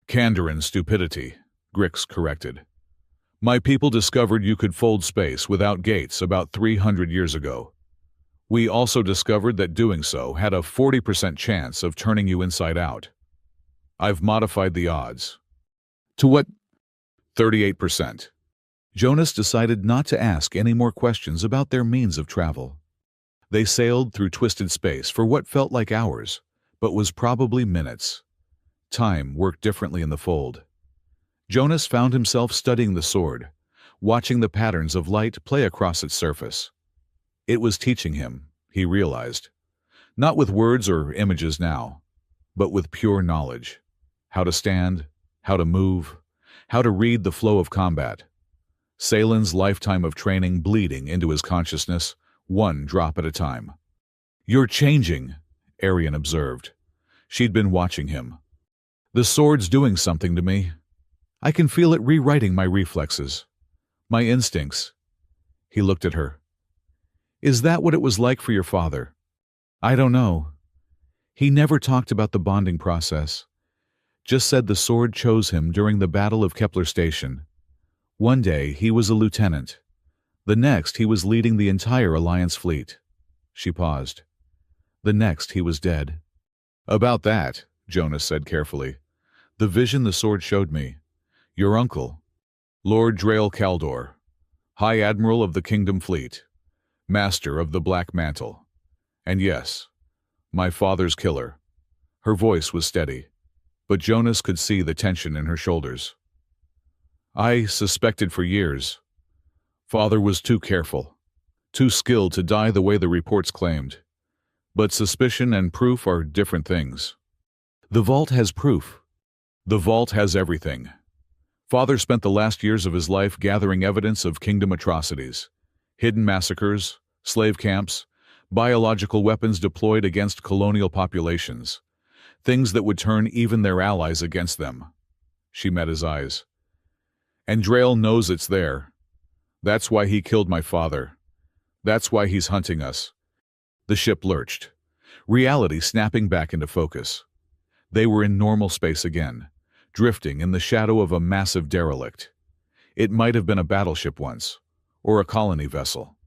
"Kandarian stupidity," Grix corrected. "My people discovered you could fold space without gates about 300 years ago. We also discovered that doing so had a 40% chance of turning you inside out. I've modified the odds." "To what?" 38%. Jonas decided not to ask any more questions about their means of travel. They sailed through twisted space for what felt like hours, but was probably minutes. Time worked differently in the fold. Jonas found himself studying the sword, watching the patterns of light play across its surface. It was teaching him, he realized, not with words or images now, but with pure knowledge. How to stand, how to move, how to read the flow of combat. Saylan's lifetime of training bleeding into his consciousness, one drop at a time. "You're changing," Arian observed. She'd been watching him. "The sword's doing something to me. I can feel it rewriting my reflexes, my instincts." He looked at her. "Is that what it was like for your father?" "I don't know. He never talked about the bonding process. Just said the sword chose him during the Battle of Kepler Station. One day he was a lieutenant. The next he was leading the entire Alliance fleet." She paused. "The next he was dead." "About that," Jonas said carefully, "the vision the sword showed me. Your uncle, Lord Drael Kaldor, High Admiral of the Kingdom Fleet, Master of the Black Mantle. And yes, my father's killer." Her voice was steady, but Jonas could see the tension in her shoulders. "I suspected for years. Father was too careful, too skilled to die the way the reports claimed. But suspicion and proof are different things. The Vault has proof. The Vault has everything. Father spent the last years of his life gathering evidence of Kingdom atrocities, hidden massacres, slave camps, biological weapons deployed against colonial populations, things that would turn even their allies against them." She met his eyes. "And Drael knows it's there. That's why he killed my father. That's why he's hunting us." The ship lurched, reality snapping back into focus. They were in normal space again, drifting in the shadow of a massive derelict. It might have been a battleship once, or a colony vessel.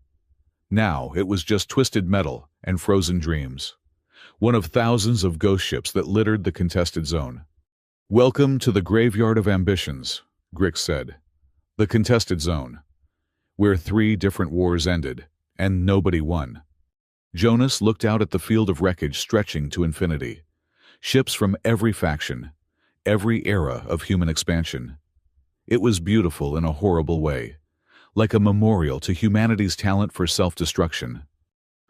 Now it was just twisted metal and frozen dreams. One of thousands of ghost ships that littered the contested zone. "Welcome to the Graveyard of Ambitions," Grix said. "The contested zone, where 3 different wars ended, and nobody won." Jonas looked out at the field of wreckage stretching to infinity. Ships from every faction, every era of human expansion. It was beautiful in a horrible way, like a memorial to humanity's talent for self-destruction.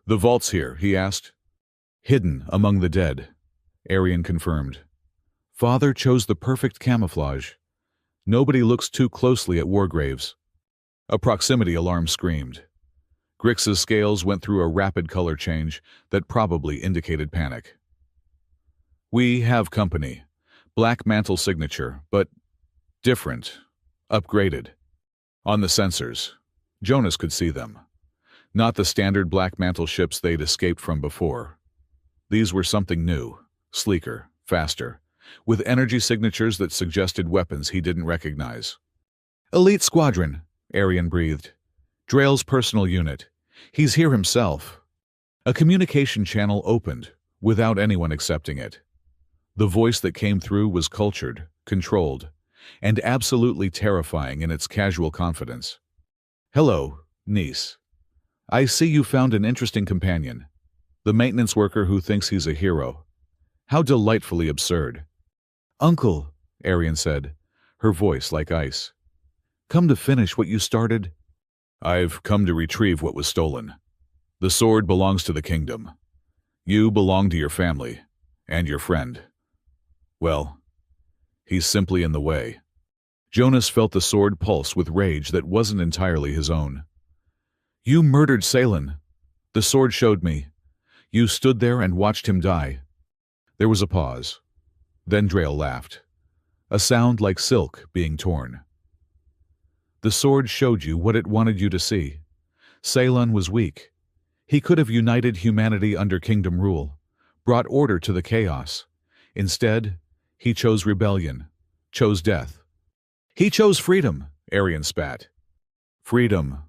"The Vault's here," he asked. "Hidden among the dead," Arian confirmed. "Father chose the perfect camouflage. Nobody looks too closely at war graves." A proximity alarm screamed. Grix's scales went through a rapid color change that probably indicated panic. "We have company. Black Mantle signature, but different. Upgraded." On the sensors, Jonas could see them. Not the standard Black Mantle ships they'd escaped from before. These were something new, sleeker, faster, with energy signatures that suggested weapons he didn't recognize. "Elite Squadron," Arian breathed. "Drael's personal unit. He's here himself." A communication channel opened, without anyone accepting it. The voice that came through was cultured, controlled, and absolutely terrifying in its casual confidence. "Hello, niece. I see you found an interesting companion. The maintenance worker who thinks he's a hero. How delightfully absurd." "Uncle," Arian said, her voice like ice. "Come to finish what you started?" "I've come to retrieve what was stolen. The sword belongs to the Kingdom. You belong to your family, and your friend. Well, he's simply in the way." Jonas felt the sword pulse with rage that wasn't entirely his own. "You murdered Saylan. The sword showed me. You stood there and watched him die." There was a pause. Then Drael laughed, a sound like silk being torn. "The sword showed you what it wanted you to see. Saylan was weak. He could have united humanity under Kingdom rule, brought order to the chaos. Instead, he chose rebellion, chose death. He chose freedom," Arian spat. "Freedom.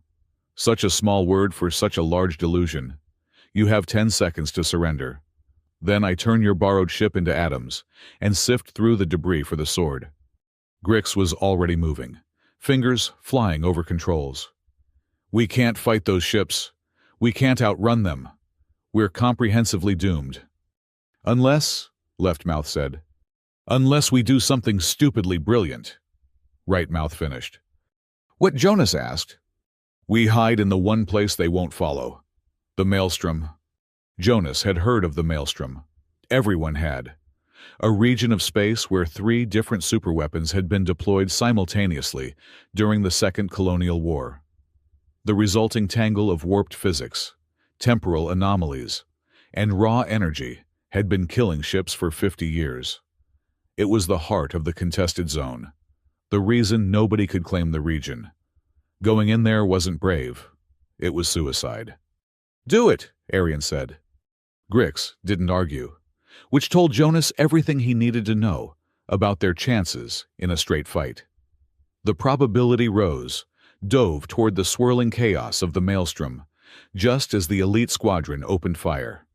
Such a small word for such a large delusion. You have 10 seconds to surrender. Then I turn your borrowed ship into atoms and sift through the debris for the sword." Grix was already moving, fingers flying over controls. "We can't fight those ships. We can't outrun them. We're comprehensively doomed." "Unless," Left Mouth said, "unless we do something stupidly brilliant," Right Mouth finished. What Jonas asked. "We hide in the one place they won't follow. The Maelstrom." Jonas had heard of the Maelstrom. Everyone had. a region of space where 3 different superweapons had been deployed simultaneously during the Second Colonial War. The resulting tangle of warped physics, temporal anomalies, and raw energy had been killing ships for 50 years. It was the heart of the contested zone, the reason nobody could claim the region. Going in there wasn't brave. It was suicide. "Do it," Arian said. Grix didn't argue, which told Jonas everything he needed to know about their chances in a straight fight. The probability rose, dove toward the swirling chaos of the maelstrom, just as the elite squadron opened fire.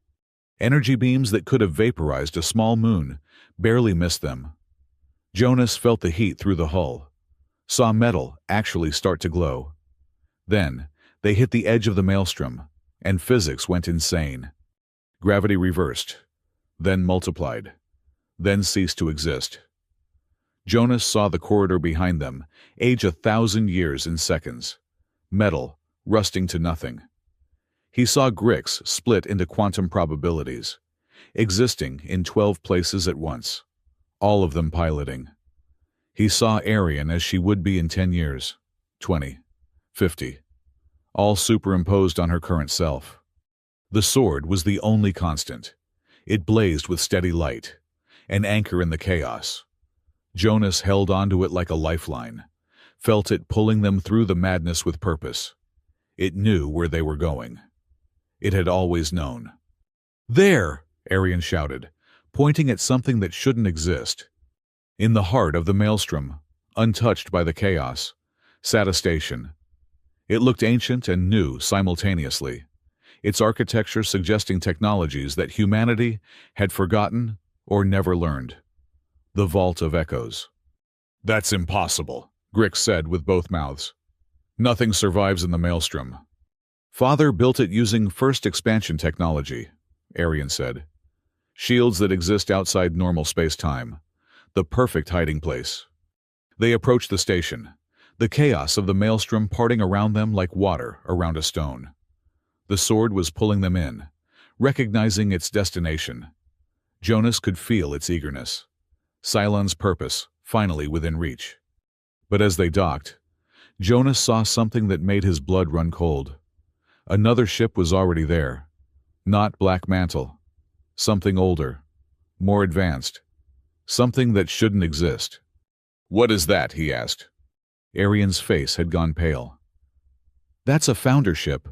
Energy beams that could have vaporized a small moon barely missed them. Jonas felt the heat through the hull, saw metal actually start to glow. Then, they hit the edge of the maelstrom, and physics went insane. Gravity reversed, then multiplied, then ceased to exist. Jonas saw the corridor behind them age 1,000 years in seconds, metal rusting to nothing. He saw Grix split into quantum probabilities, existing in 12 places at once, all of them piloting. He saw Arian as she would be in 10 years, 20, 50, all superimposed on her current self. The sword was the only constant. It blazed with steady light, an anchor in the chaos. Jonas held onto it like a lifeline, felt it pulling them through the madness with purpose. It knew where they were going. It had always known. "There!" Arian shouted, pointing at something that shouldn't exist. In the heart of the maelstrom, untouched by the chaos, sat a station. It looked ancient and new simultaneously, its architecture suggesting technologies that humanity had forgotten or never learned. The Vault of Echoes. "That's impossible," Grix said with both mouths. "Nothing survives in the maelstrom." "Father built it using first expansion technology," Arian said. "Shields that exist outside normal space-time. The perfect hiding place." They approached the station, the chaos of the maelstrom parting around them like water around a stone. The sword was pulling them in, recognizing its destination. Jonas could feel its eagerness. Cylon's purpose, finally within reach. But as they docked, Jonas saw something that made his blood run cold. Another ship was already there. Not Black Mantle. Something older, more advanced. Something that shouldn't exist. "What is that?" he asked. Arian's face had gone pale. "That's a founder ship.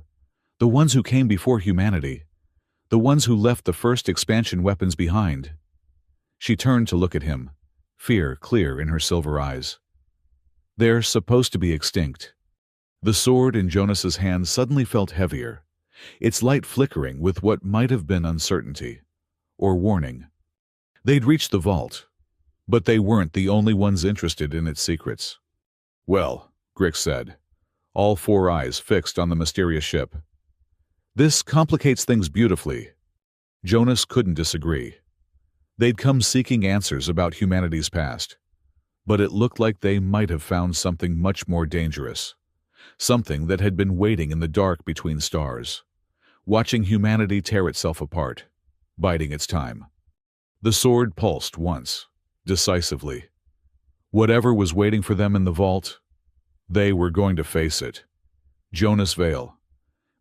The ones who came before humanity. The ones who left the first expansion weapons behind." She turned to look at him, fear clear in her silver eyes. "They're supposed to be extinct." The sword in Jonas's hand suddenly felt heavier, its light flickering with what might have been uncertainty, or warning. They'd reached the vault, but they weren't the only ones interested in its secrets. "Well," Grix said, all 4 eyes fixed on the mysterious ship. "This complicates things beautifully." Jonas couldn't disagree. They'd come seeking answers about humanity's past, but it looked like they might have found something much more dangerous, something that had been waiting in the dark between stars, watching humanity tear itself apart, biding its time. The sword pulsed once, decisively. Whatever was waiting for them in the vault, they were going to face it. Jonas Vale,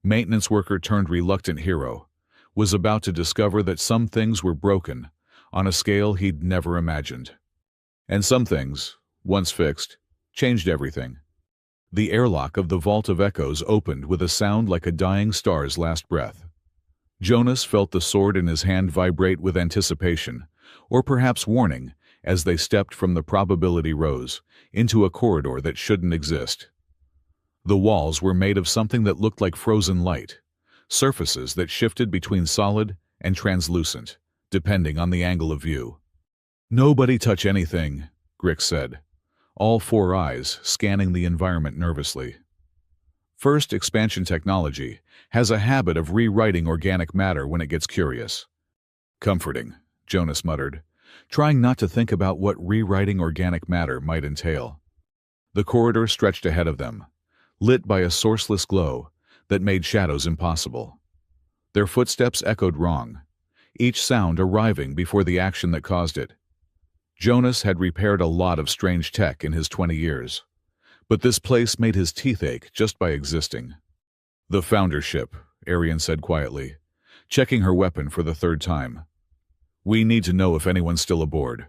maintenance worker turned reluctant hero, was about to discover that some things were broken on a scale he'd never imagined. And some things, once fixed, changed everything. The airlock of the Vault of Echoes opened with a sound like a dying star's last breath. Jonas felt the sword in his hand vibrate with anticipation, or perhaps warning, as they stepped from the probability rose into a corridor that shouldn't exist. The walls were made of something that looked like frozen light, surfaces that shifted between solid and translucent, depending on the angle of view. "Nobody touch anything," Grix said, all 4 eyes scanning the environment nervously. "First expansion technology has a habit of rewriting organic matter when it gets curious." "Comforting," Jonas muttered, trying not to think about what rewriting organic matter might entail. The corridor stretched ahead of them, lit by a sourceless glow that made shadows impossible. Their footsteps echoed wrong, each sound arriving before the action that caused it. Jonas had repaired a lot of strange tech in his 20 years, but this place made his teeth ache just by existing. "The Founder ship," Arian said quietly, checking her weapon for the third time. "We need to know if anyone's still aboard."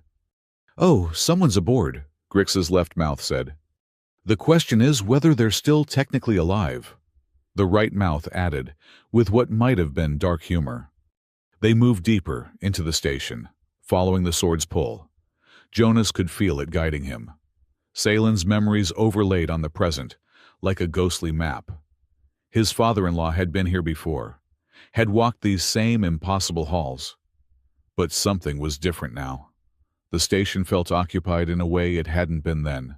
"Oh, someone's aboard," Grix's left mouth said. "The question is whether they're still technically alive." The right mouth added, with what might have been dark humor. They moved deeper into the station, following the sword's pull. Jonas could feel it guiding him. Saylan's memories overlaid on the present, like a ghostly map. His father-in-law had been here before, had walked these same impossible halls. But something was different now. The station felt occupied in a way it hadn't been then.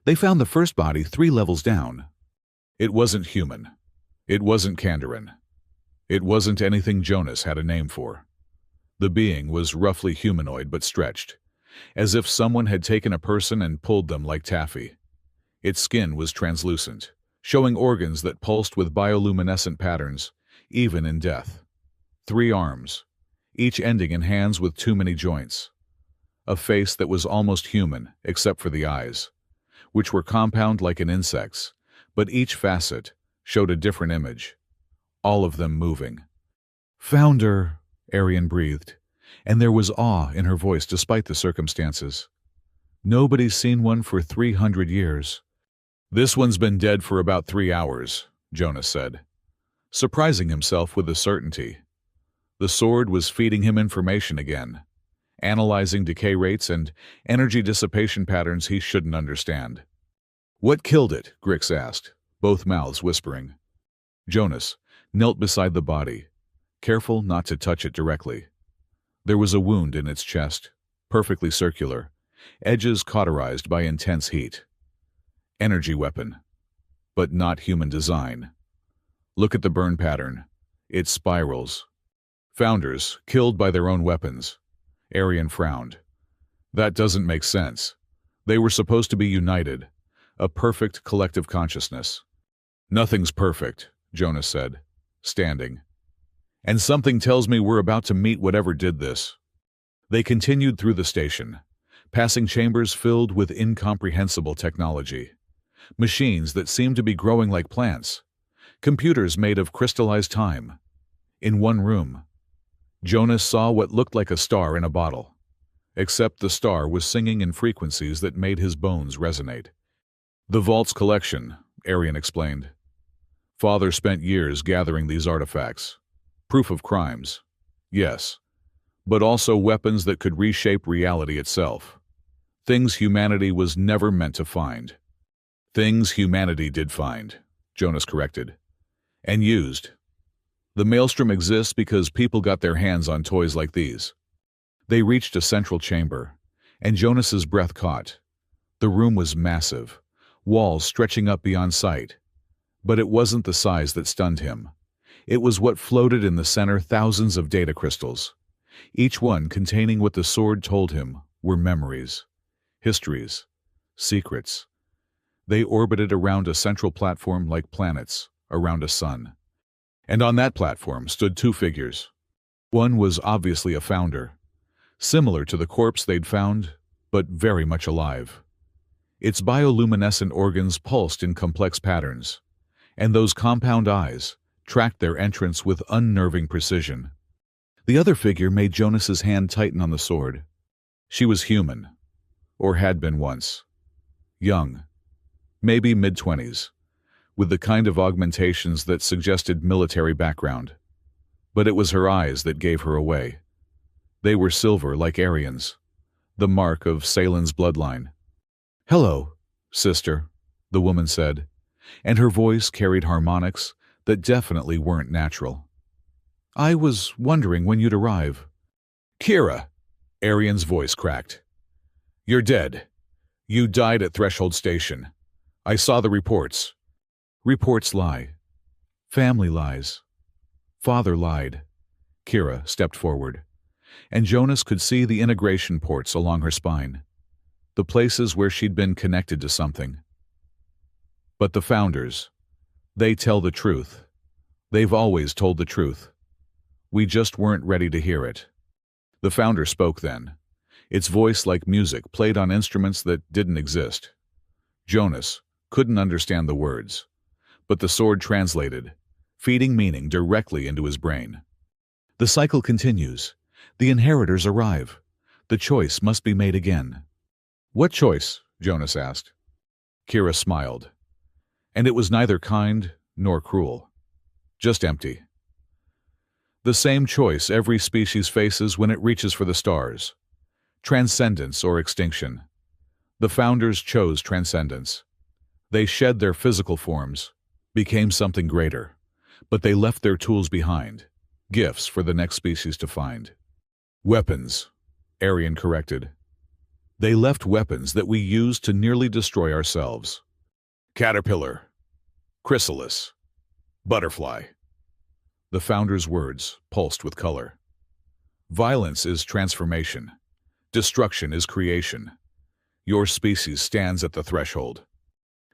"They found the first body 3 levels down." It wasn't human. It wasn't Kandarin. It wasn't anything Jonas had a name for. The being was roughly humanoid but stretched, as if someone had taken a person and pulled them like taffy. Its skin was translucent, showing organs that pulsed with bioluminescent patterns, even in death. 3 arms, each ending in hands with too many joints. A face that was almost human, except for the eyes, which were compound like an insect's, but each facet showed a different image, all of them moving. "Founder," Arian breathed, and there was awe in her voice despite the circumstances. "Nobody's seen one for 300 years. "This one's been dead for about 3 hours, Jonas said, surprising himself with the certainty. The sword was feeding him information again, analyzing decay rates and energy dissipation patterns he shouldn't understand. "What killed it?" Grix asked, both mouths whispering. Jonas knelt beside the body, careful not to touch it directly. There was a wound in its chest, perfectly circular, edges cauterized by intense heat. Energy weapon, but not human design. Look at the burn pattern. It spirals. Founders killed by their own weapons. Arian frowned. That doesn't make sense. They were supposed to be united, a perfect collective consciousness. "Nothing's perfect," Jonas said, standing. "And something tells me we're about to meet whatever did this." They continued through the station, passing chambers filled with incomprehensible technology. Machines that seemed to be growing like plants. Computers made of crystallized time. In one room, Jonas saw what looked like a star in a bottle, except the star was singing in frequencies that made his bones resonate. "The Vault's collection," Arian explained. "Father spent years gathering these artifacts. Proof of crimes, yes, but also weapons that could reshape reality itself. Things humanity was never meant to find." "Things humanity did find," Jonas corrected, "and used. The Maelstrom exists because people got their hands on toys like these." They reached a central chamber, and Jonas's breath caught. The room was massive, walls stretching up beyond sight. But it wasn't the size that stunned him. It was what floated in the center, thousands of data crystals, each one containing what the sword told him were memories, histories, secrets. They orbited around a central platform like planets around a sun. And on that platform stood 2 figures. One was obviously a founder, similar to the corpse they'd found, but very much alive. Its bioluminescent organs pulsed in complex patterns, and those compound eyes tracked their entrance with unnerving precision. The other figure made Jonas's hand tighten on the sword. She was human, or had been once. Young, maybe mid-20s, with the kind of augmentations that suggested military background. But it was her eyes that gave her away. They were silver like Arian's, the mark of Saylan's bloodline. "Hello, sister," the woman said, and her voice carried harmonics that definitely weren't natural. "I was wondering when you'd arrive." "Kira," Arian's voice cracked. "You're dead. You died at Threshold Station. I saw the reports." "Reports lie. Family lies. Father lied." Kira stepped forward, and Jonas could see the integration ports along her spine, the places where she'd been connected to something. "But the founders, they tell the truth. They've always told the truth. We just weren't ready to hear it. The founder spoke then. Its voice, like music, played on instruments that didn't exist. Jonas couldn't understand the words, but the sword translated, feeding meaning directly into his brain. The cycle continues. The inheritors arrive. The choice must be made again. What choice? Jonas asked. Kira smiled. And it was neither kind nor cruel. Just empty. The same choice every species faces when it reaches for the stars. Transcendence or extinction. The founders chose transcendence. They shed their physical forms, became something greater, but they left their tools behind, gifts for the next species to find. Weapons, Arian corrected. They left weapons that we used to nearly destroy ourselves. Caterpillar, chrysalis, butterfly. The founder's words pulsed with color. Violence is transformation. Destruction is creation. Your species stands at the threshold.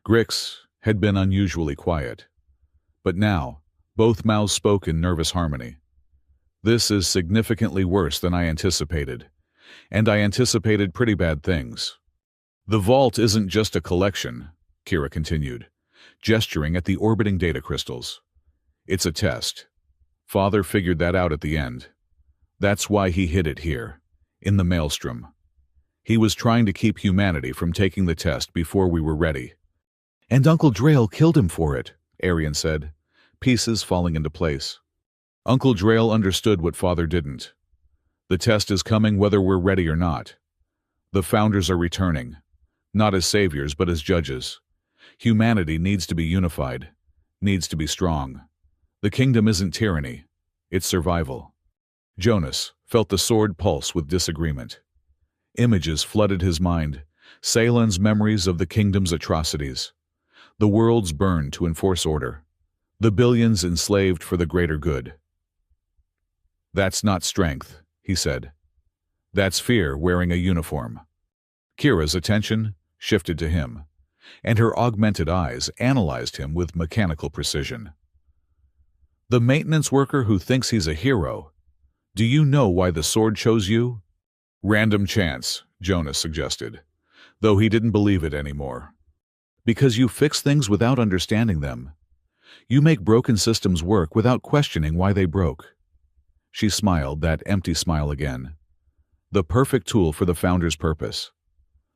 Grix had been unusually quiet, but now both mouths spoke in nervous harmony. This is significantly worse than I anticipated, and I anticipated pretty bad things. The vault isn't just a collection, Kira continued, gesturing at the orbiting data crystals. It's a test. Father figured that out at the end. That's why he hid it here, in the maelstrom. He was trying to keep humanity from taking the test before we were ready. And Uncle Drail killed him for it, Arian said, pieces falling into place. Uncle Drail understood what Father didn't. The test is coming whether we're ready or not. The founders are returning, not as saviors but as judges. Humanity needs to be unified, needs to be strong. The kingdom isn't tyranny, it's survival. Jonas felt the sword pulse with disagreement. Images flooded his mind, Ceylan's memories of the kingdom's atrocities. The worlds burned to enforce order. The billions enslaved for the greater good. That's not strength, he said. That's fear wearing a uniform. Kira's attention shifted to him, and her augmented eyes analyzed him with mechanical precision. The maintenance worker who thinks he's a hero. Do you know why the sword chose you? Random chance, Jonas suggested, though he didn't believe it anymore. Because you fix things without understanding them. You make broken systems work without questioning why they broke. She smiled, that empty smile again. The perfect tool for the founder's purpose.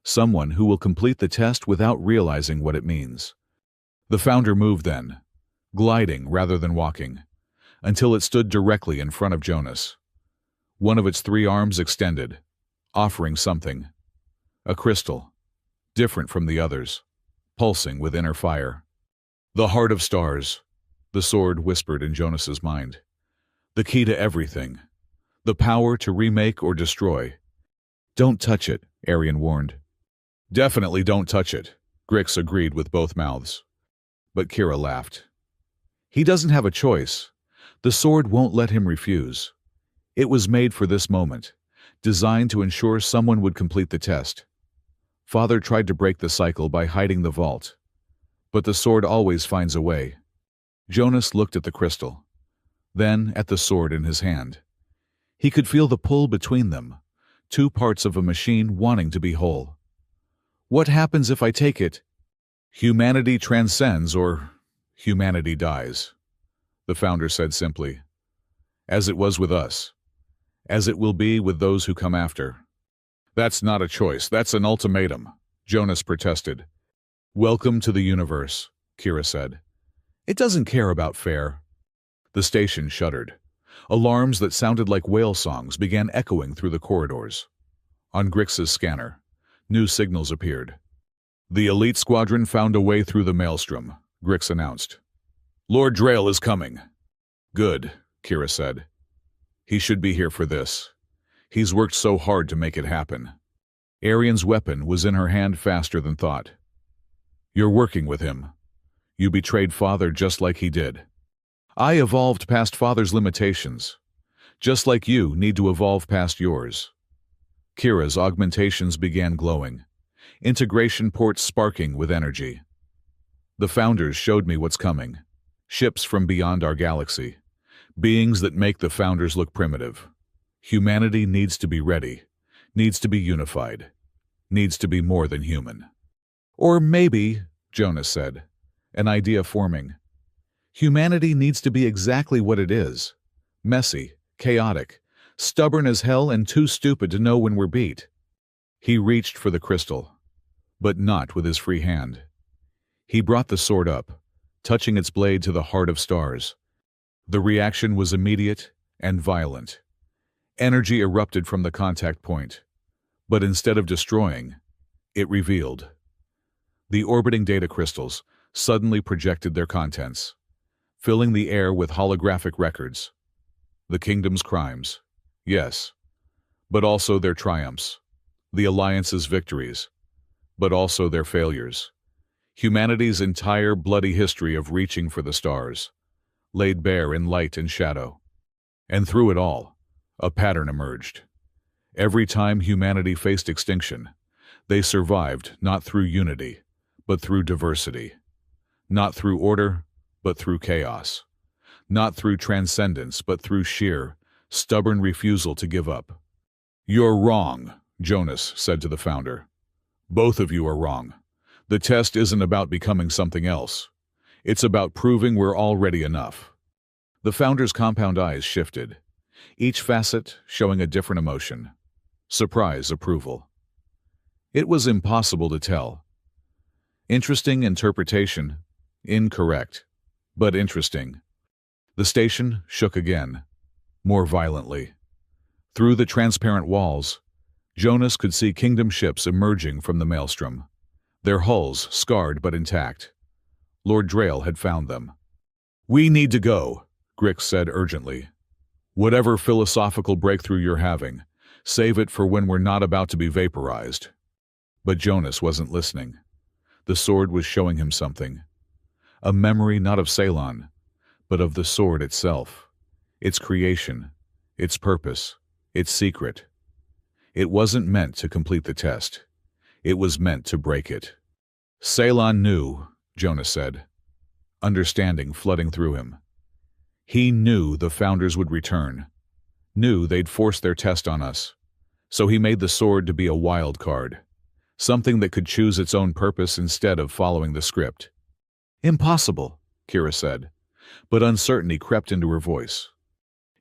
Someone who will complete the test without realizing what it means. The founder moved then, gliding rather than walking, until it stood directly in front of Jonas. One of its 3 arms extended, offering something. A crystal, different from the others, pulsing with inner fire. The heart of stars, the sword whispered in Jonas's mind. The key to everything. The power to remake or destroy. Don't touch it, Arian warned. Definitely don't touch it, Grix agreed with both mouths. But Kira laughed. He doesn't have a choice. The sword won't let him refuse. It was made for this moment, designed to ensure someone would complete the test. Father tried to break the cycle by hiding the vault, but the sword always finds a way. Jonas looked at the crystal, then at the sword in his hand. He could feel the pull between them, 2 parts of a machine wanting to be whole. What happens if I take it? Humanity transcends or humanity dies, the founder said simply. As it was with us. As it will be with those who come after. That's not a choice, that's an ultimatum, Jonas protested. Welcome to the universe, Kira said. It doesn't care about fair. The station shuddered. Alarms that sounded like whale songs began echoing through the corridors. On Grix's scanner, new signals appeared. The elite squadron found a way through the maelstrom, Grix announced. Lord Drail is coming. Good, Kira said. He should be here for this. He's worked so hard to make it happen. Arian's weapon was in her hand faster than thought. You're working with him. You betrayed Father just like he did. I evolved past Father's limitations. Just like you need to evolve past yours. Kira's augmentations began glowing, integration ports sparking with energy. The founders showed me what's coming. Ships from beyond our galaxy. Beings that make the Founders look primitive. Humanity needs to be ready, needs to be unified, needs to be more than human. Or maybe, Jonas said, an idea forming. Humanity needs to be exactly what it is. Messy, chaotic, stubborn as hell and too stupid to know when we're beat. He reached for the crystal, but not with his free hand. He brought the sword up, touching its blade to the heart of stars. The reaction was immediate and violent. Energy erupted from the contact point, but instead of destroying, it revealed. The orbiting data crystals suddenly projected their contents, filling the air with holographic records. The kingdom's crimes, yes, but also their triumphs. The Alliance's victories, but also their failures. Humanity's entire bloody history of reaching for the stars, laid bare in light and shadow. And through it all, a pattern emerged. Every time humanity faced extinction, they survived not through unity, but through diversity. Not through order, but through chaos. Not through transcendence, but through sheer, stubborn refusal to give up. "You're wrong," Jonas said to the Founder. "Both of you are wrong. The test isn't about becoming something else. It's about proving we're already enough." The Founder's compound eyes shifted, each facet showing a different emotion. Surprise, approval. It was impossible to tell. Interesting interpretation. Incorrect, but interesting. The station shook again, more violently. Through the transparent walls, Jonas could see kingdom ships emerging from the maelstrom, their hulls scarred but intact. Lord Drail had found them. "We need to go," Grix said urgently. "Whatever philosophical breakthrough you're having, save it for when we're not about to be vaporized." But Jonas wasn't listening. The sword was showing him something. A memory not of Ceylon, but of the sword itself, its creation, its purpose, its secret. It wasn't meant to complete the test. It was meant to break it. "Ceylon knew," Jonas said, understanding flooding through him. He knew the Founders would return, knew they'd force their test on us. So he made the sword to be a wild card, something that could choose its own purpose instead of following the script. "Impossible," Kira said, but uncertainty crept into her voice.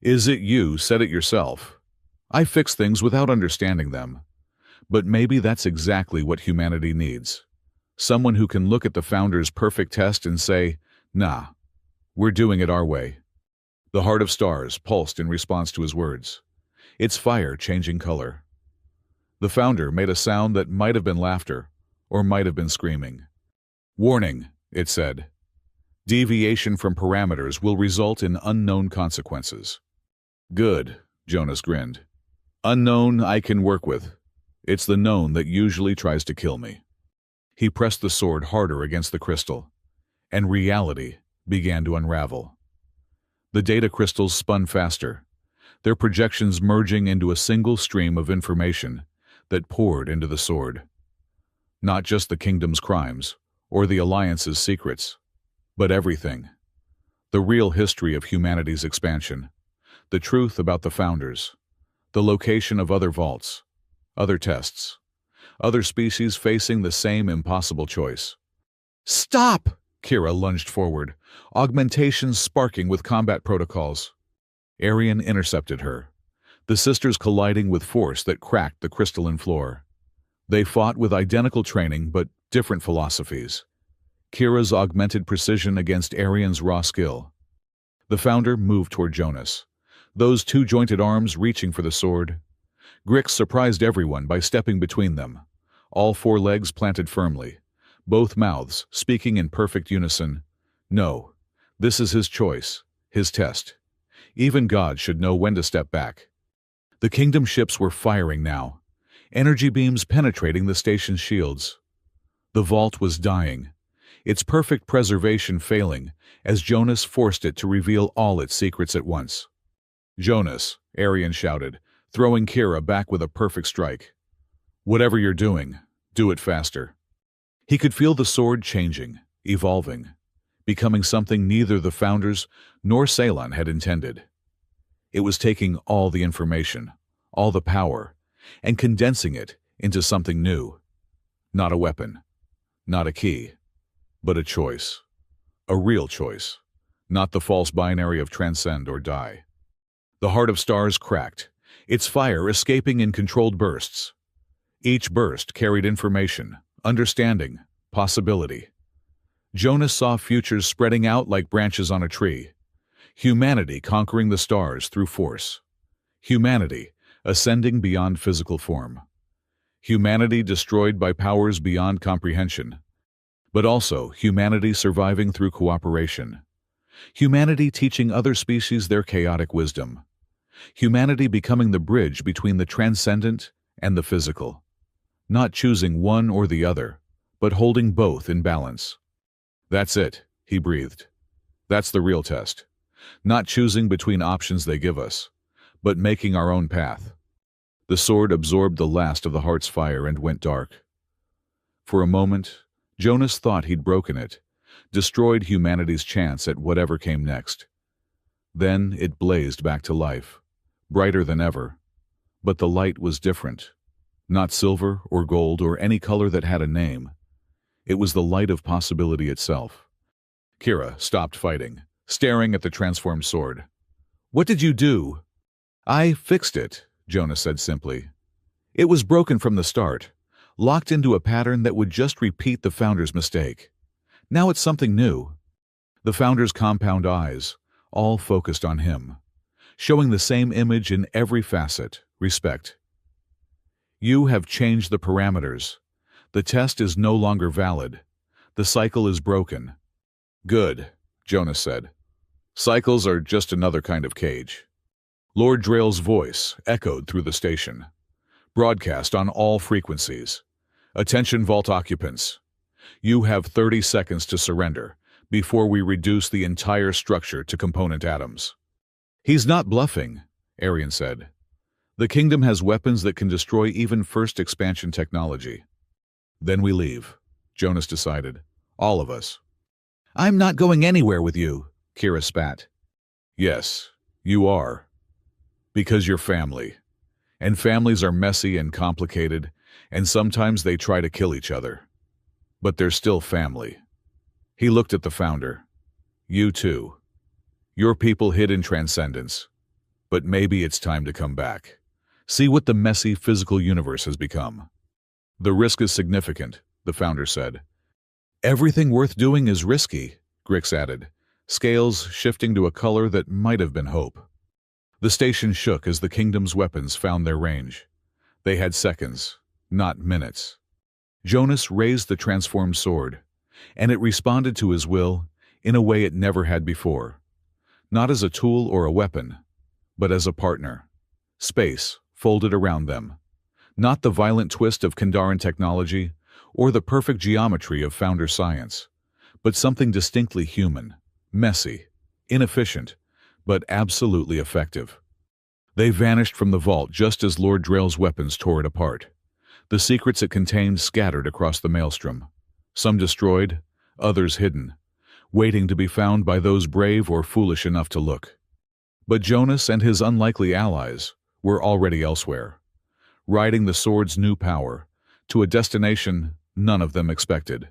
"Is it you said it yourself? I fix things without understanding them. But maybe that's exactly what humanity needs. Someone who can look at the Founders' perfect test and say, nah, we're doing it our way." The heart of stars pulsed in response to his words, its fire changing color. The Founder made a sound that might have been laughter, or might have been screaming. "Warning," it said. "Deviation from parameters will result in unknown consequences." "Good," Jonas grinned. "Unknown I can work with. It's the known that usually tries to kill me." He pressed the sword harder against the crystal, and reality began to unravel. The data crystals spun faster, their projections merging into a single stream of information that poured into the sword. Not just the kingdom's crimes, or the Alliance's secrets, but everything. The real history of humanity's expansion, the truth about the Founders, the location of other vaults, other tests, other species facing the same impossible choice. "Stop!" Kira lunged forward, augmentations sparking with combat protocols. Arian intercepted her, the sisters colliding with force that cracked the crystalline floor. They fought with identical training but different philosophies. Kira's augmented precision against Arian's raw skill. The Founder moved toward Jonas, those two-jointed arms reaching for the sword. Grix surprised everyone by stepping between them, all four legs planted firmly, both mouths speaking in perfect unison. No, this is his choice, his test. Even God should know when to step back. The kingdom ships were firing now, energy beams penetrating the station's shields. The vault was dying, its perfect preservation failing as Jonas forced it to reveal all its secrets at once. "Jonas," Arian shouted, throwing Kira back with a perfect strike. "Whatever you're doing, do it faster." He could feel the sword changing, evolving, becoming something neither the Founders nor Ceylon had intended. It was taking all the information, all the power, and condensing it into something new. Not a weapon, not a key, but a choice. A real choice, not the false binary of transcend or die. The heart of stars cracked, its fire escaping in controlled bursts. Each burst carried information, understanding, possibility. Jonas saw futures spreading out like branches on a tree. Humanity conquering the stars through force. Humanity ascending beyond physical form. Humanity destroyed by powers beyond comprehension. But also humanity surviving through cooperation. Humanity teaching other species their chaotic wisdom. Humanity becoming the bridge between the transcendent and the physical. Not choosing one or the other, but holding both in balance. That's it, he breathed. That's the real test. Not choosing between options they give us, but making our own path. The sword absorbed the last of the heart's fire and went dark. For a moment, Jonas thought he'd broken it, destroyed humanity's chance at whatever came next. Then it blazed back to life, brighter than ever. But the light was different. Not silver or gold or any color that had a name. It was the light of possibility itself. Kira stopped fighting, staring at the transformed sword. "What did you do?" "I fixed it," Jonas said simply. "It was broken from the start, locked into a pattern that would just repeat the Founder's mistake. Now it's something new." The Founder's compound eyes, all focused on him, showing the same image in every facet, respect. "You have changed the parameters. The test is no longer valid. The cycle is broken." "Good," Jonas said. "Cycles are just another kind of cage." Lord Drail's voice echoed through the station. Broadcast on all frequencies. "Attention vault occupants. You have 30 seconds to surrender before we reduce the entire structure to component atoms." "He's not bluffing," Arian said. "The kingdom has weapons that can destroy even first expansion technology." "Then we leave," Jonas decided. "All of us." "I'm not going anywhere with you," Kira spat. "Yes, you are. Because you're family. And families are messy and complicated, and sometimes they try to kill each other. But they're still family." He looked at the Founder. "You too. Your people hid in transcendence. But maybe it's time to come back. See what the messy physical universe has become." "The risk is significant," the Founder said. "Everything worth doing is risky," Grix added, scales shifting to a color that might have been hope. The station shook as the kingdom's weapons found their range. They had seconds, not minutes. Jonas raised the transformed sword, and it responded to his will in a way it never had before. Not as a tool or a weapon, but as a partner. Space folded around them. Not the violent twist of Kandarian technology or the perfect geometry of Founder science, but something distinctly human, messy, inefficient, but absolutely effective. They vanished from the vault just as Lord Drail's weapons tore it apart. The secrets it contained scattered across the maelstrom. Some destroyed, others hidden, waiting to be found by those brave or foolish enough to look. But Jonas and his unlikely allies were already elsewhere, riding the sword's new power to a destination none of them expected.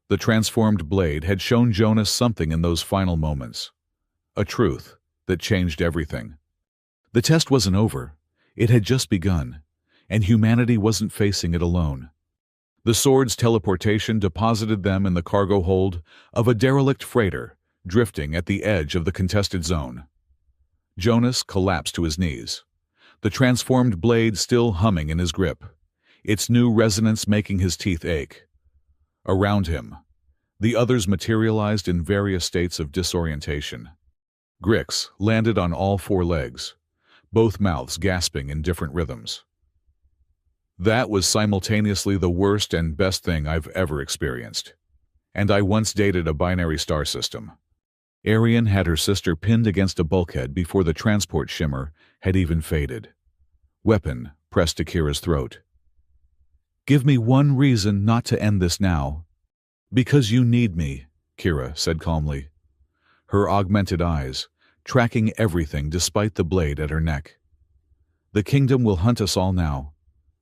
The transformed blade had shown Jonas something in those final moments. A truth that changed everything. The test wasn't over. It had just begun, and humanity wasn't facing it alone. The sword's teleportation deposited them in the cargo hold of a derelict freighter drifting at the edge of the contested zone. Jonas collapsed to his knees, the transformed blade still humming in his grip, its new resonance making his teeth ache. Around him, the others materialized in various states of disorientation. Grix landed on all four legs, both mouths gasping in different rhythms. "That was simultaneously the worst and best thing I've ever experienced. And I once dated a binary star system." Arian had her sister pinned against a bulkhead before the transport shimmer had even faded. Weapon pressed to Kira's throat. "Give me one reason not to end this now." "Because you need me," Kira said calmly, her augmented eyes tracking everything despite the blade at her neck. The kingdom will hunt us all now.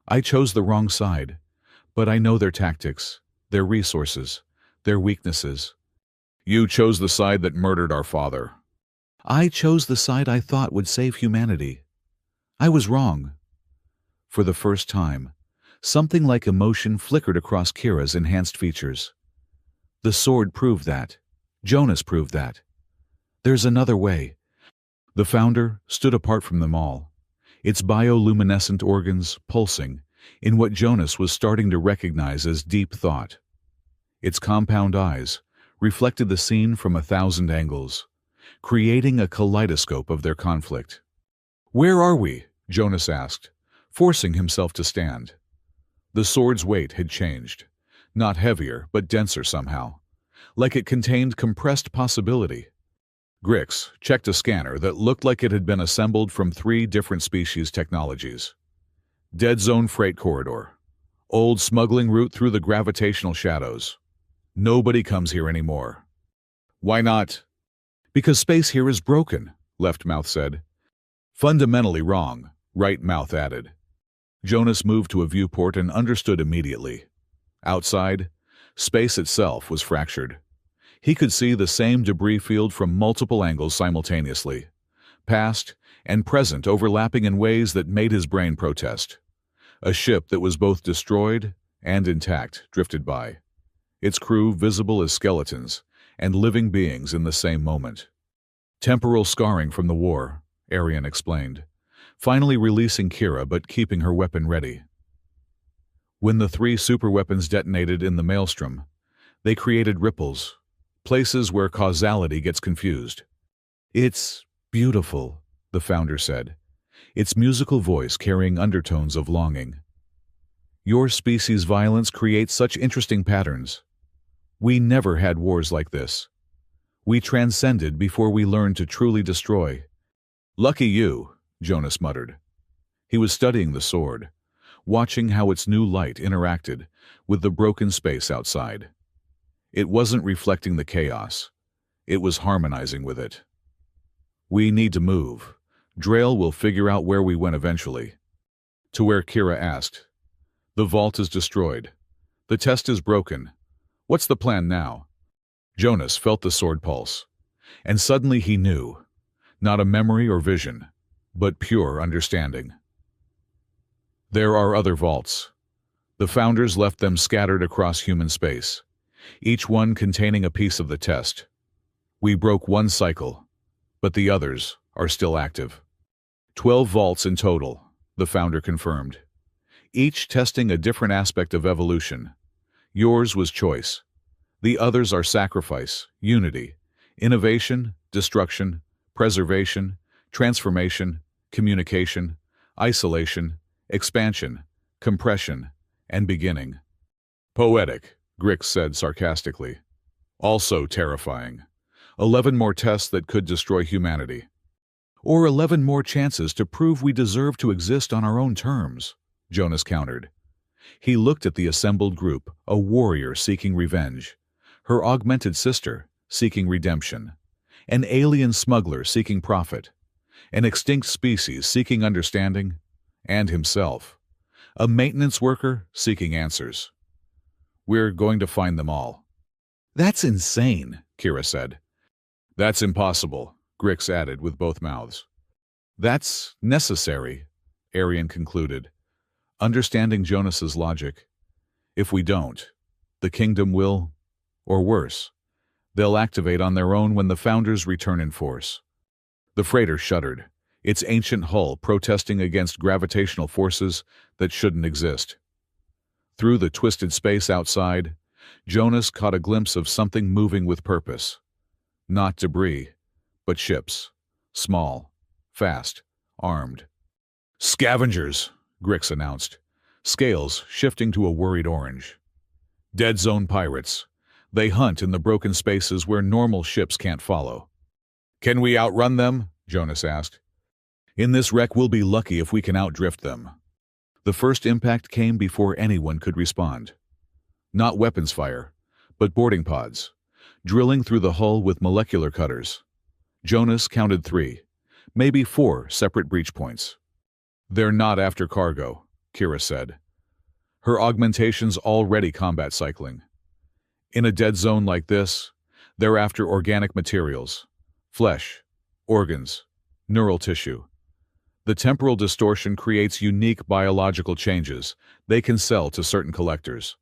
I chose the wrong side, but I know their tactics, their resources, their weaknesses. You chose the side that murdered our father. I chose the side I thought would save humanity. I was wrong. For the first time, something like emotion flickered across Kira's enhanced features. The sword proved that. Jonas proved that. There's another way. The founder stood apart from them all, its bioluminescent organs pulsing in what Jonas was starting to recognize as deep thought. Its compound eyes reflected the scene from 1,000 angles, creating a kaleidoscope of their conflict. Where are we? Jonas asked, forcing himself to stand. The sword's weight had changed, not heavier but denser somehow, like it contained compressed possibility. Grix checked a scanner that looked like it had been assembled from 3 different species technologies. Dead zone freight corridor. Old smuggling route through the gravitational shadows. Nobody comes here anymore. Why not? Because space here is broken, Left Mouth said. Fundamentally wrong, Right Mouth added. Jonas moved to a viewport and understood immediately. Outside, space itself was fractured. He could see the same debris field from multiple angles simultaneously, past and present overlapping in ways that made his brain protest. A ship that was both destroyed and intact drifted by, its crew visible as skeletons and living beings in the same moment. Temporal scarring from the war, Arian explained, finally releasing Kira but keeping her weapon ready. When the 3 superweapons detonated in the maelstrom, they created ripples, places where causality gets confused. It's beautiful, the founder said, its musical voice carrying undertones of longing. Your species' violence creates such interesting patterns. We never had wars like this. We transcended before we learned to truly destroy. Lucky you, Jonas muttered. He was studying the sword, watching how its new light interacted with the broken space outside. It wasn't reflecting the chaos. It was harmonizing with it. We need to move. Drail will figure out where we went eventually. To where Kira asked. The vault is destroyed. The test is broken. What's the plan now? Jonas felt the sword pulse, and suddenly he knew. Not a memory or vision, but pure understanding. There are other vaults. The founders left them scattered across human space, each one containing a piece of the test. We broke one cycle, but the others are still active. 12 vaults in total, the founder confirmed, each testing a different aspect of evolution. Yours was choice. The others are sacrifice, unity, innovation, destruction, preservation, transformation, communication, isolation, expansion, compression, and beginning. Poetic, Grix said sarcastically. Also terrifying. 11 more tests that could destroy humanity. Or 11 more chances to prove we deserve to exist on our own terms, Jonas countered. He looked at the assembled group, a warrior seeking revenge, her augmented sister seeking redemption, an alien smuggler seeking profit, an extinct species seeking understanding, and himself, a maintenance worker seeking answers. We're going to find them all. That's insane, Kira said. That's impossible, Grix added with both mouths. That's necessary, Arian concluded, understanding Jonas's logic. If we don't, the kingdom will, or worse, they'll activate on their own when the founders return in force. The freighter shuddered, its ancient hull protesting against gravitational forces that shouldn't exist. Through the twisted space outside, Jonas caught a glimpse of something moving with purpose. Not debris, but ships. Small, fast, armed. Scavengers, Grix announced, scales shifting to a worried orange. Dead zone pirates. They hunt in the broken spaces where normal ships can't follow. Can we outrun them? Jonas asked. In this wreck we'll be lucky if we can outdrift them. The first impact came before anyone could respond. Not weapons fire, but boarding pods. drilling through the hull with molecular cutters. Jonas counted 3, maybe 4 separate breach points. "They're not after cargo," Kira said. Her augmentations already combat cycling. "In a dead zone like this, they're after organic materials, flesh, organs, neural tissue. The temporal distortion creates unique biological changes they can sell to certain collectors."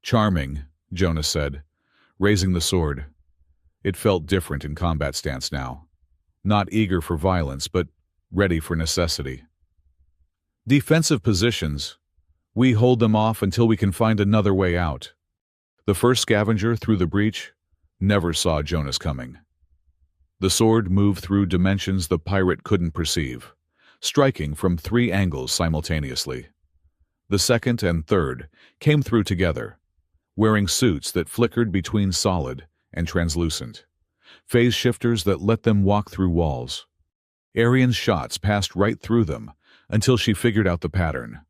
"Charming," Jonas said, raising the sword. It felt different in combat stance now. Not eager for violence, but ready for necessity. "Defensive positions. We hold them off until we can find another way out." The first scavenger through the breach never saw Jonas coming. The sword moved through dimensions the pirate couldn't perceive, striking from 3 angles simultaneously. The second and third came through together, wearing suits that flickered between solid and translucent, phase shifters that let them walk through walls. Arian's shots passed right through them until she figured out the pattern.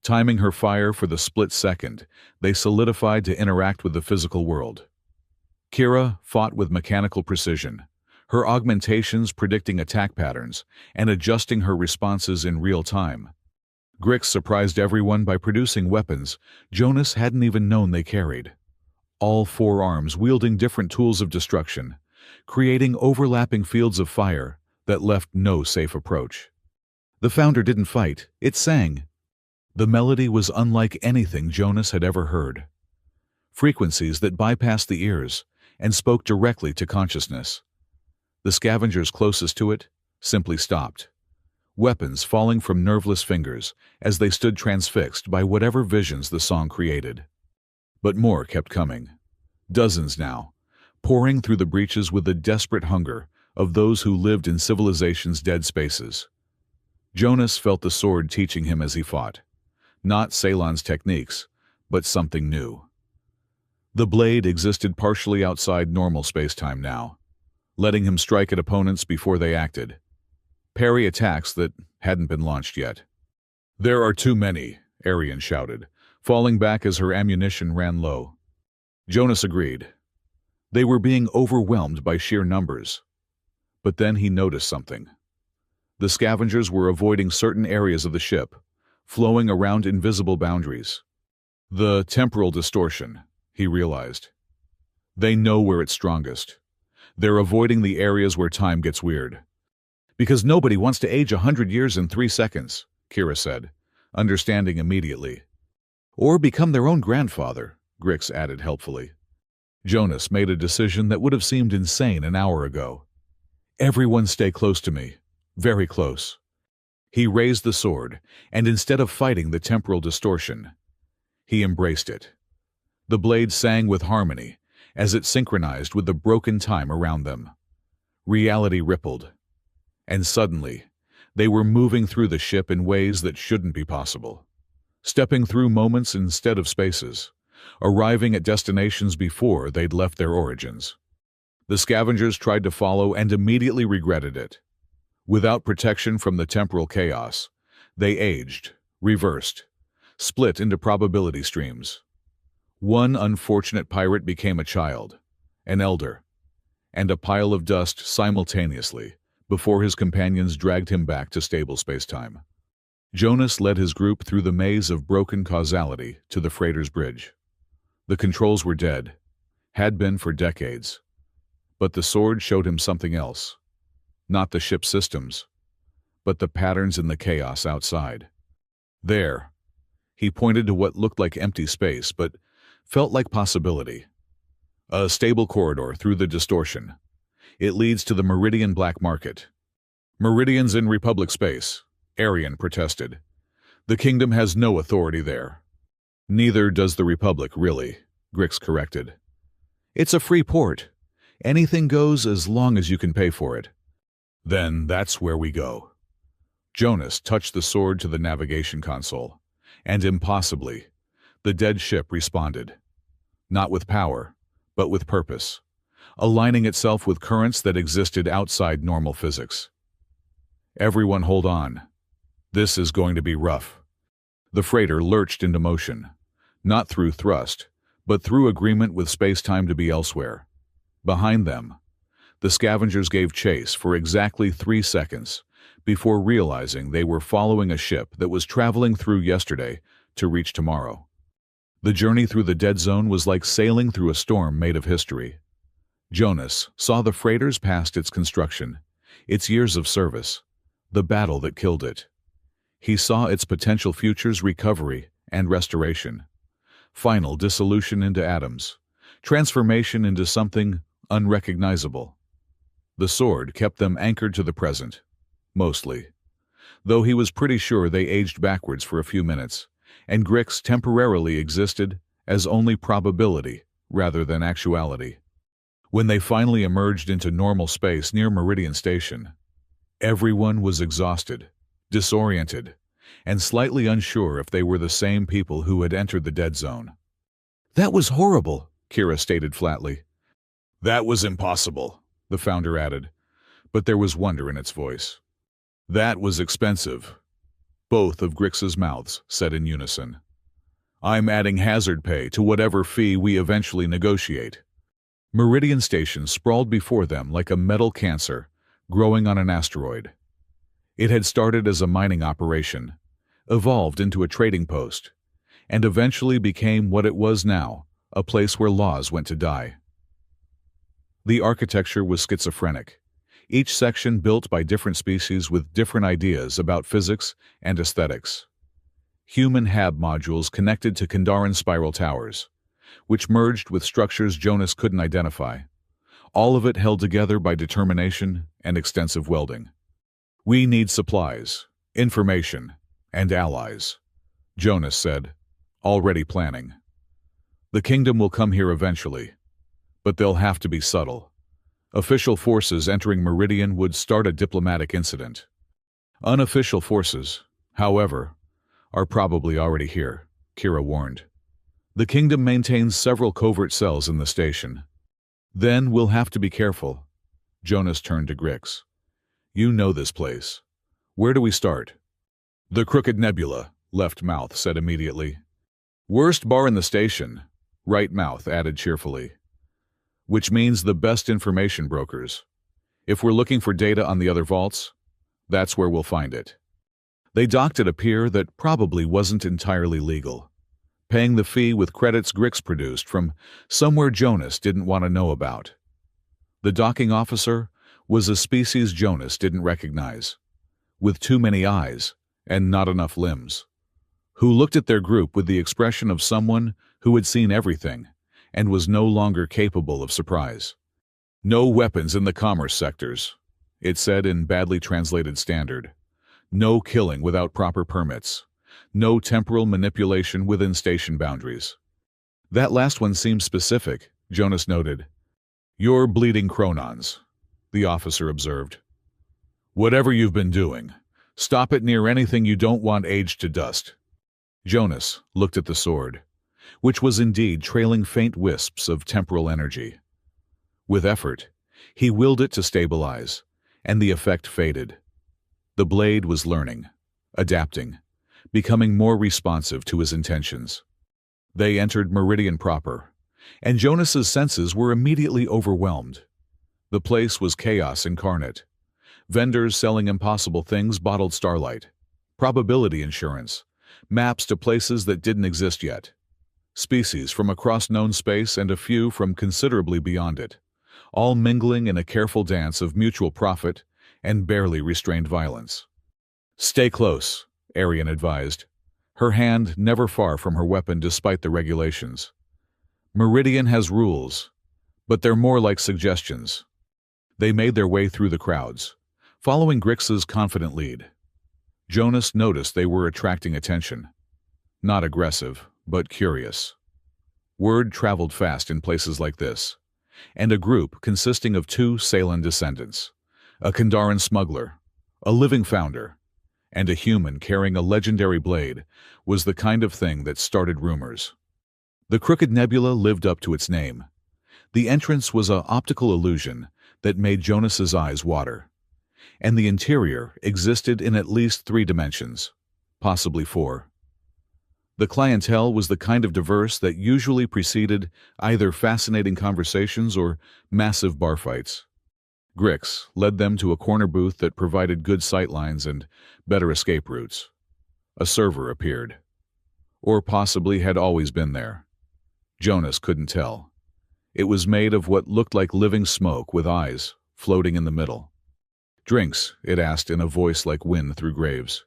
Timing her fire for the split second, they solidified to interact with the physical world. Kira fought with mechanical precision, her augmentations predicting attack patterns and adjusting her responses in real time. Grix surprised everyone by producing weapons Jonas hadn't even known they carried. All 4 arms wielding different tools of destruction, creating overlapping fields of fire that left no safe approach. The Founder didn't fight, it sang. The melody was unlike anything Jonas had ever heard. Frequencies that bypassed the ears and spoke directly to consciousness. The scavengers closest to it simply stopped, weapons falling from nerveless fingers as they stood transfixed by whatever visions the song created. But more kept coming. Dozens now, pouring through the breaches with the desperate hunger of those who lived in civilization's dead spaces. Jonas felt the sword teaching him as he fought. Not Ceylon's techniques, but something new. The blade existed partially outside normal space-time now, letting him strike at opponents before they acted. Parry attacks that hadn't been launched yet. "There are too many," Arian shouted, falling back as her ammunition ran low. Jonas agreed. They were being overwhelmed by sheer numbers. But then he noticed something. The scavengers were avoiding certain areas of the ship, flowing around invisible boundaries. The temporal distortion, he realized. They know where it's strongest. They're avoiding the areas where time gets weird. "Because nobody wants to age 100 years in 3 seconds, Kira said, understanding immediately. "Or become their own grandfather," Grix added helpfully. Jonas made a decision that would have seemed insane an hour ago. "Everyone stay close to me. Very close." He raised the sword, and instead of fighting the temporal distortion, he embraced it. The blade sang with harmony as it synchronized with the broken time around them. Reality rippled. And suddenly, they were moving through the ship in ways that shouldn't be possible. Stepping through moments instead of spaces, arriving at destinations before they'd left their origins. The scavengers tried to follow and immediately regretted it. Without protection from the temporal chaos, they aged, reversed, split into probability streams. One unfortunate pirate became a child, an elder, and a pile of dust simultaneously before his companions dragged him back to stable spacetime. Jonas led his group through the maze of broken causality to the freighter's bridge. The controls were dead, had been for decades. But the sword showed him something else. Not the ship's systems, but the patterns in the chaos outside. There, he pointed to what looked like empty space, but felt like possibility. A stable corridor through the distortion. It leads to the Meridian Black Market. "Meridian's in Republic space," Arian protested. "The Kingdom has no authority there." "Neither does the Republic, really," Grix corrected. "It's a free port. Anything goes as long as you can pay for it." "Then that's where we go." Jonas touched the sword to the navigation console, and impossibly, the dead ship responded. Not with power, but with purpose, aligning itself with currents that existed outside normal physics. "Everyone hold on. This is going to be rough." The freighter lurched into motion, not through thrust, but through agreement with space-time to be elsewhere. Behind them, the scavengers gave chase for exactly 3 seconds before realizing they were following a ship that was traveling through yesterday to reach tomorrow. The journey through the dead zone was like sailing through a storm made of history. Jonas saw the freighters past its construction, its years of service, the battle that killed it. He saw its potential future's recovery and restoration, final dissolution into atoms, transformation into something unrecognizable. The sword kept them anchored to the present, mostly, though he was pretty sure they aged backwards for a few minutes, and Grix temporarily existed as only probability rather than actuality. When they finally emerged into normal space near Meridian Station, everyone was exhausted, disoriented, and slightly unsure if they were the same people who had entered the dead zone. "That was horrible," Kira stated flatly. "That was impossible," the founder added, but there was wonder in its voice. "That was expensive," both of Grix's mouths said in unison. "I'm adding hazard pay to whatever fee we eventually negotiate." Meridian Station sprawled before them like a metal cancer growing on an asteroid. It had started as a mining operation, evolved into a trading post, and eventually became what it was now, a place where laws went to die. The architecture was schizophrenic, each section built by different species with different ideas about physics and aesthetics. Human HAB modules connected to Kandarian spiral towers, which merged with structures Jonas couldn't identify, all of it held together by determination and extensive welding. "We need supplies, information, and allies," Jonas said, already planning. "The kingdom will come here eventually, but they'll have to be subtle. Official forces entering Meridian would start a diplomatic incident. Unofficial forces, however, are probably already here," Kira warned. "The kingdom maintains several covert cells in the station. Then we'll have to be careful." Jonas turned to Grix. "You know this place. Where do we start?" "The Crooked Nebula," Left Mouth said immediately. "Worst bar in the station," Right Mouth added cheerfully. "Which means the best information brokers. If we're looking for data on the other vaults, that's where we'll find it." They docked at a pier that probably wasn't entirely legal, paying the fee with credits Grix produced from somewhere Jonas didn't want to know about. The docking officer was a species Jonas didn't recognize, with too many eyes and not enough limbs, who looked at their group with the expression of someone who had seen everything and was no longer capable of surprise. "No weapons in the commerce sectors," it said in badly translated standard. "No killing without proper permits. No temporal manipulation within station boundaries." "That last one seems specific," Jonas noted. "You're bleeding chronons," the officer observed. "Whatever you've been doing, stop it near anything you don't want aged to dust." Jonas looked at the sword, which was indeed trailing faint wisps of temporal energy. With effort, he willed it to stabilize, and the effect faded. The blade was learning, adapting, becoming more responsive to his intentions. They entered Meridian proper, and Jonas's senses were immediately overwhelmed. The place was chaos incarnate. Vendors selling impossible things bottled starlight, probability insurance, maps to places that didn't exist yet, species from across known space and a few from considerably beyond it, all mingling in a careful dance of mutual profit and barely restrained violence. "Stay close," Arian advised, her hand never far from her weapon despite the regulations. "Meridian has rules, but they're more like suggestions." They made their way through the crowds, following Grix's confident lead. Jonas noticed they were attracting attention. Not aggressive, but curious. Word traveled fast in places like this, and a group consisting of 2 Salen descendants, a Kandarian smuggler, a living founder, and a human carrying a legendary blade was the kind of thing that started rumors. The Crooked Nebula lived up to its name. The entrance was an optical illusion that made Jonas's eyes water, and the interior existed in at least 3 dimensions, possibly 4. The clientele was the kind of diverse that usually preceded either fascinating conversations or massive bar fights. Grix led them to a corner booth that provided good sightlines and better escape routes. A server appeared. Or possibly had always been there. Jonas couldn't tell. It was made of what looked like living smoke with eyes floating in the middle. "Drinks?" it asked in a voice like wind through graves.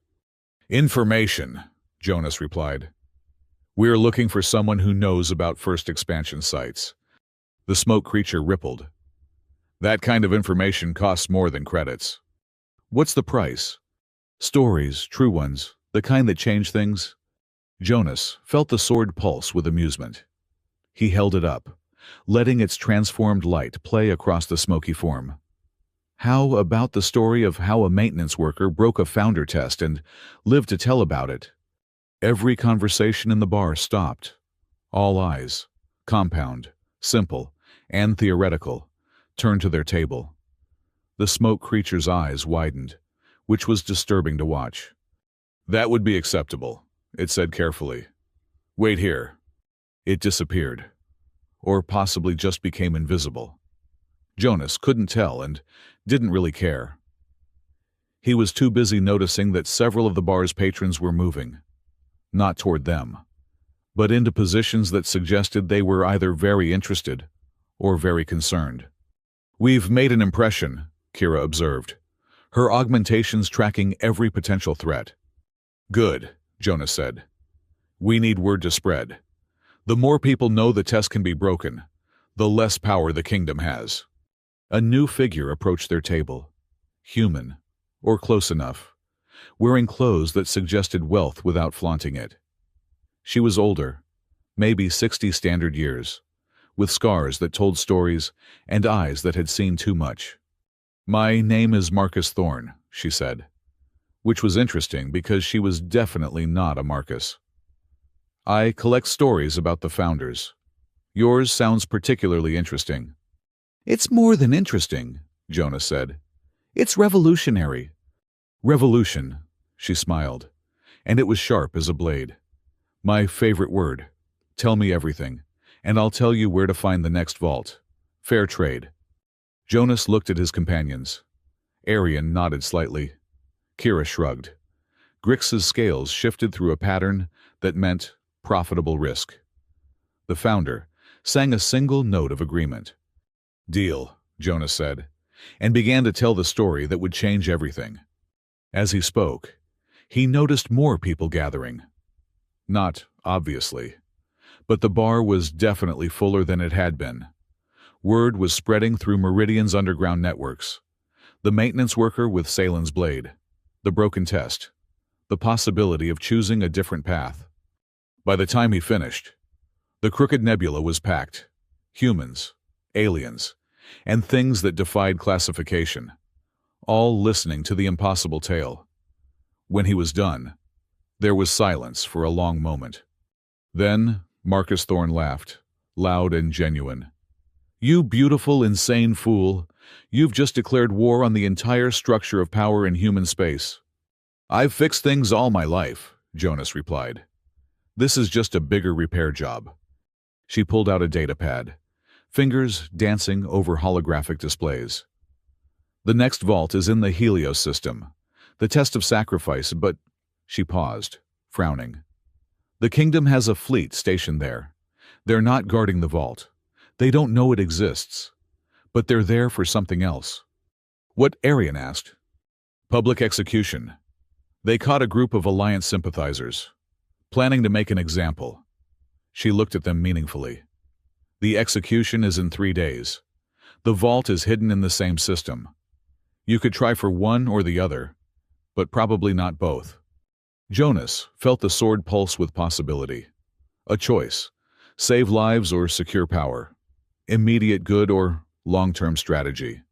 "Information," Jonas replied. "We're looking for someone who knows about first expansion sites." The smoke creature rippled. "That kind of information costs more than credits." "What's the price?" "Stories, true ones, the kind that change things." Jonas felt the sword pulse with amusement. He held it up, letting its transformed light play across the smoky form. "How about the story of how a maintenance worker broke a founder test and lived to tell about it?" Every conversation in the bar stopped. All eyes, compound, simple, and theoretical, turned to their table. The smoke creature's eyes widened, which was disturbing to watch. "That would be acceptable," it said carefully. "Wait here." It disappeared. Or possibly just became invisible. Jonas couldn't tell and didn't really care. He was too busy noticing that several of the bar's patrons were moving. Not toward them, but into positions that suggested they were either very interested or very concerned. "We've made an impression," Kira observed, her augmentations tracking every potential threat. "Good," Jonas said. "We need word to spread. The more people know the test can be broken, the less power the kingdom has." A new figure approached their table. Human, or close enough, wearing clothes that suggested wealth without flaunting it. She was older, maybe 60 standard years, with scars that told stories and eyes that had seen too much. "My name is Marcus Thorne," she said, which was interesting because she was definitely not a Marcus. "I collect stories about the founders. Yours sounds particularly interesting." "It's more than interesting," Jonas said. "It's revolutionary." "Revolution," she smiled, and it was sharp as a blade. "My favorite word. Tell me everything, and I'll tell you where to find the next vault. Fair trade." Jonas looked at his companions. Arian nodded slightly. Kira shrugged. Grix's scales shifted through a pattern that meant profitable risk. The founder sang a single note of agreement. "Deal," Jonas said, and began to tell the story that would change everything. As he spoke, he noticed more people gathering. Not obviously, but the bar was definitely fuller than it had been. Word was spreading through Meridian's underground networks. The maintenance worker with Salen's blade, the broken test, the possibility of choosing a different path. By the time he finished, the Crooked Nebula was packed. Humans, aliens, and things that defied classification, all listening to the impossible tale. When he was done, there was silence for a long moment. Then Marcus Thorne laughed, loud and genuine. "You beautiful, insane fool, you've just declared war on the entire structure of power in human space." "I've fixed things all my life," Jonas replied. "This is just a bigger repair job." She pulled out a datapad, fingers dancing over holographic displays. "The next vault is in the Helios system, the test of sacrifice, but—" She paused, frowning. "The kingdom has a fleet stationed there. They're not guarding the vault. They don't know it exists. But they're there for something else." "What?" Arian asked. "Public execution. They caught a group of Alliance sympathizers, planning to make an example." She looked at them meaningfully. "The execution is in 3 days. The vault is hidden in the same system. You could try for one or the other, but probably not both." Jonas felt the sword pulse with possibility. A choice: save lives or secure power. Immediate good or long-term strategy.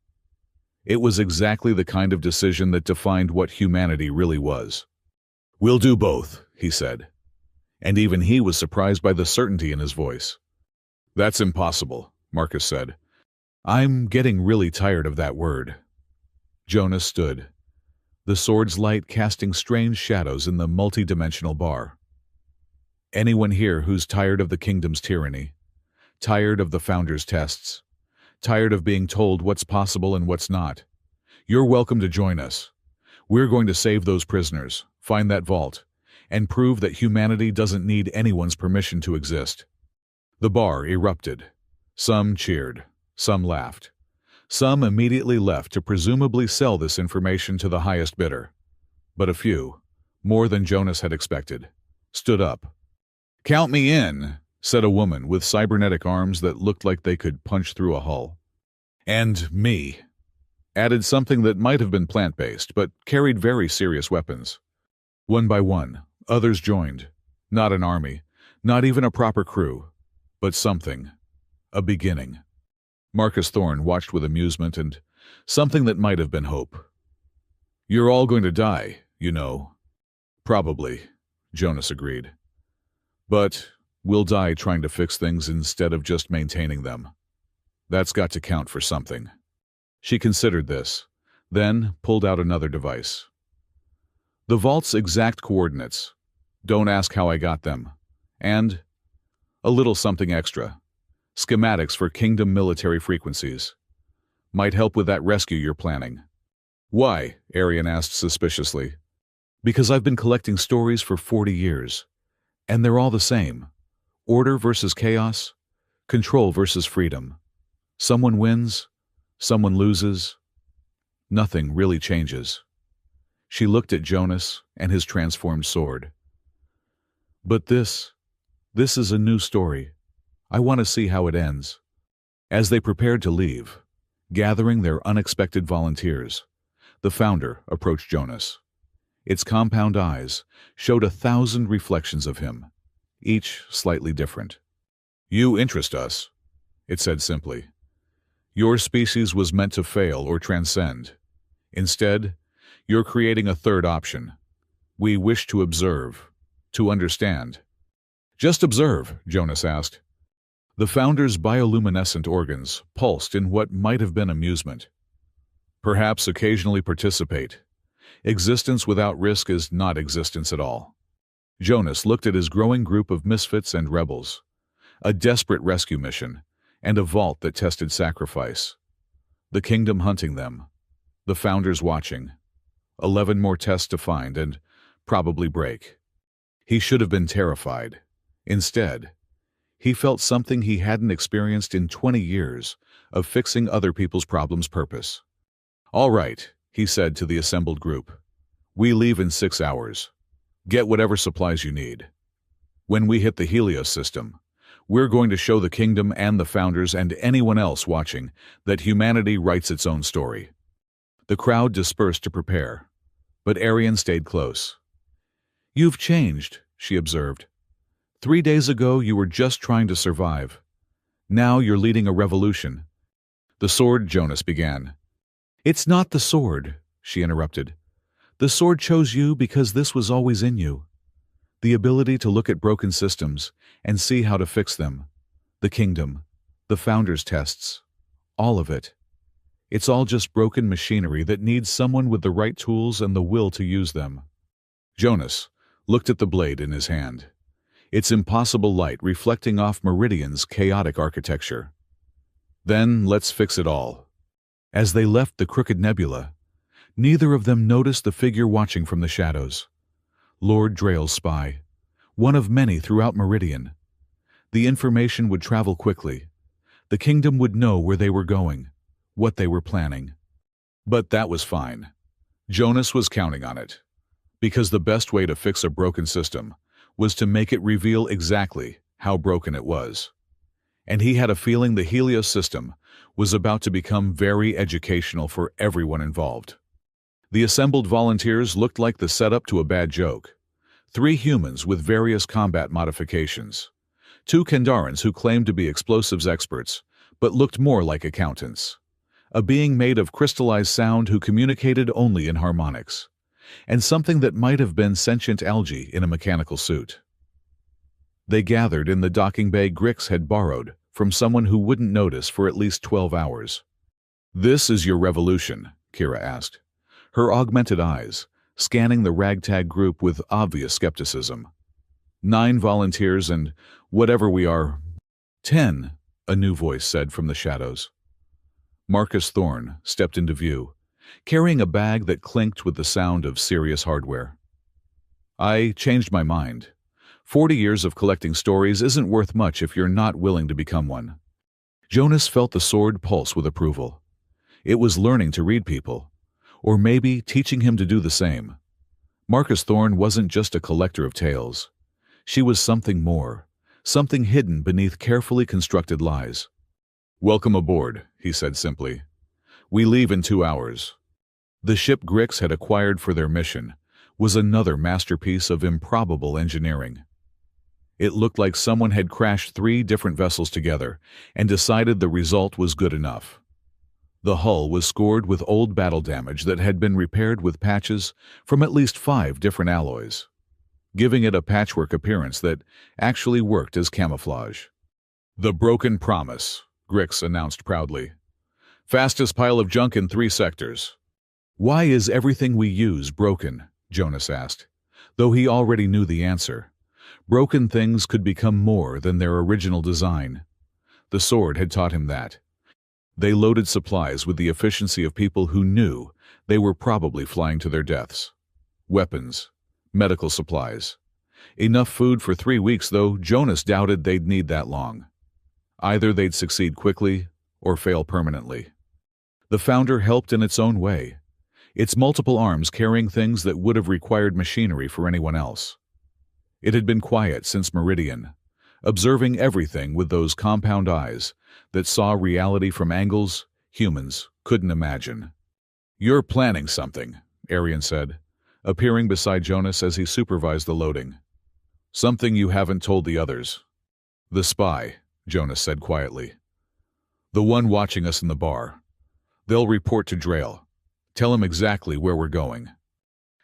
It was exactly the kind of decision that defined what humanity really was. "We'll do both," he said. And even he was surprised by the certainty in his voice. "That's impossible," Marcus said. "I'm getting really tired of that word." Jonas stood, the sword's light casting strange shadows in the multi-dimensional bar. Anyone here who's tired of the kingdom's tyranny, tired of the founder's tests, tired of being told what's possible and what's not, you're welcome to join us. We're going to save those prisoners, find that vault, and prove that humanity doesn't need anyone's permission to exist. The bar erupted. Some cheered, some laughed. Some immediately left to presumably sell this information to the highest bidder. But a few, more than Jonas had expected, stood up. "Count me in," said a woman with cybernetic arms that looked like they could punch through a hull. "And me," added something that might have been plant-based, but carried very serious weapons. One by one, others joined. Not an army, not even a proper crew, but something. A beginning. Marcus Thorne watched with amusement and something that might have been hope. "You're all going to die, you know." "Probably," Jonas agreed. "But we'll die trying to fix things instead of just maintaining them. That's got to count for something." She considered this, then pulled out another device. "The vault's exact coordinates. Don't ask how I got them. And a little something extra. Schematics for Kingdom military frequencies. Might help with that rescue you're planning." "Why?" Arian asked suspiciously. "Because I've been collecting stories for 40 years. And they're all the same. Order versus chaos. Control versus freedom. Someone wins. Someone loses. Nothing really changes." She looked at Jonas and his transformed sword. "But this is a new story. I want to see how it ends." As they prepared to leave, gathering their unexpected volunteers, the founder approached Jonas. Its compound eyes showed 1,000 reflections of him, each slightly different. "You interest us," it said simply. "Your species was meant to fail or transcend. Instead, you're creating a third option. We wish to observe, to understand." "Just observe?" Jonas asked. The founder's bioluminescent organs pulsed in what might have been amusement. "Perhaps occasionally participate. Existence without risk is not existence at all." Jonas looked at his growing group of misfits and rebels, a desperate rescue mission, and a vault that tested sacrifice. The kingdom hunting them, the founders watching. 11 more tests to find and probably break. He should have been terrified. Instead, he felt something he hadn't experienced in 20 years of fixing other people's problems purpose. "All right," he said to the assembled group. "We leave in 6 hours. Get whatever supplies you need. When we hit the Helios system, we're going to show the kingdom and the founders and anyone else watching that humanity writes its own story." The crowd dispersed to prepare, but Arian stayed close. "You've changed," she observed. 3 days ago you were just trying to survive. Now you're leading a revolution." "The sword," Jonas began. "It's not the sword," she interrupted. "The sword chose you because this was always in you. The ability to look at broken systems and see how to fix them. The kingdom, the founders' tests, all of it. It's all just broken machinery that needs someone with the right tools and the will to use them." Jonas looked at the blade in his hand, its impossible light reflecting off Meridian's chaotic architecture. "Then let's fix it all." As they left the crooked nebula, neither of them noticed the figure watching from the shadows. Lord Drail's spy, one of many throughout Meridian. The information would travel quickly. The kingdom would know where they were going, what they were planning. But that was fine. Jonas was counting on it. Because the best way to fix a broken system was to make it reveal exactly how broken it was. And he had a feeling the Helios system was about to become very educational for everyone involved. The assembled volunteers looked like the setup to a bad joke. 3 humans with various combat modifications. 2 Kandarans who claimed to be explosives experts, but looked more like accountants. A being made of crystallized sound who communicated only in harmonics. And something that might have been sentient algae in a mechanical suit. They gathered in the docking bay Grix had borrowed from someone who wouldn't notice for at least 12 hours. "This is your revolution?" Kira asked, her augmented eyes scanning the ragtag group with obvious skepticism. 9 volunteers and whatever we are. 10, a new voice said from the shadows. Marcus Thorne stepped into view, carrying a bag that clinked with the sound of serious hardware. I changed my mind. 40 years of collecting stories isn't worth much if you're not willing to become one. Jonas felt the sword pulse with approval. It was learning to read people, or maybe teaching him to do the same. Marcus Thorne wasn't just a collector of tales. She was something more, something hidden beneath carefully constructed lies. "Welcome aboard," he said simply. "We leave in 2 hours." The ship Grix had acquired for their mission was another masterpiece of improbable engineering. It looked like someone had crashed 3 different vessels together and decided the result was good enough. The hull was scored with old battle damage that had been repaired with patches from at least 5 different alloys, giving it a patchwork appearance that actually worked as camouflage. "The Broken Promise," Grix announced proudly. "Fastest pile of junk in 3 sectors." "Why is everything we use broken?" Jonas asked, though he already knew the answer. Broken things could become more than their original design. The sword had taught him that. They loaded supplies with the efficiency of people who knew they were probably flying to their deaths. Weapons, medical supplies. Enough food for 3 weeks, though Jonas doubted they'd need that long. Either they'd succeed quickly or fail permanently. The Founder helped in its own way, its multiple arms carrying things that would have required machinery for anyone else. It had been quiet since Meridian, observing everything with those compound eyes that saw reality from angles humans couldn't imagine. "You're planning something," Arian said, appearing beside Jonas as he supervised the loading. "Something you haven't told the others." "The spy," Jonas said quietly. "The one watching us in the bar. They'll report to Drail. Tell him exactly where we're going."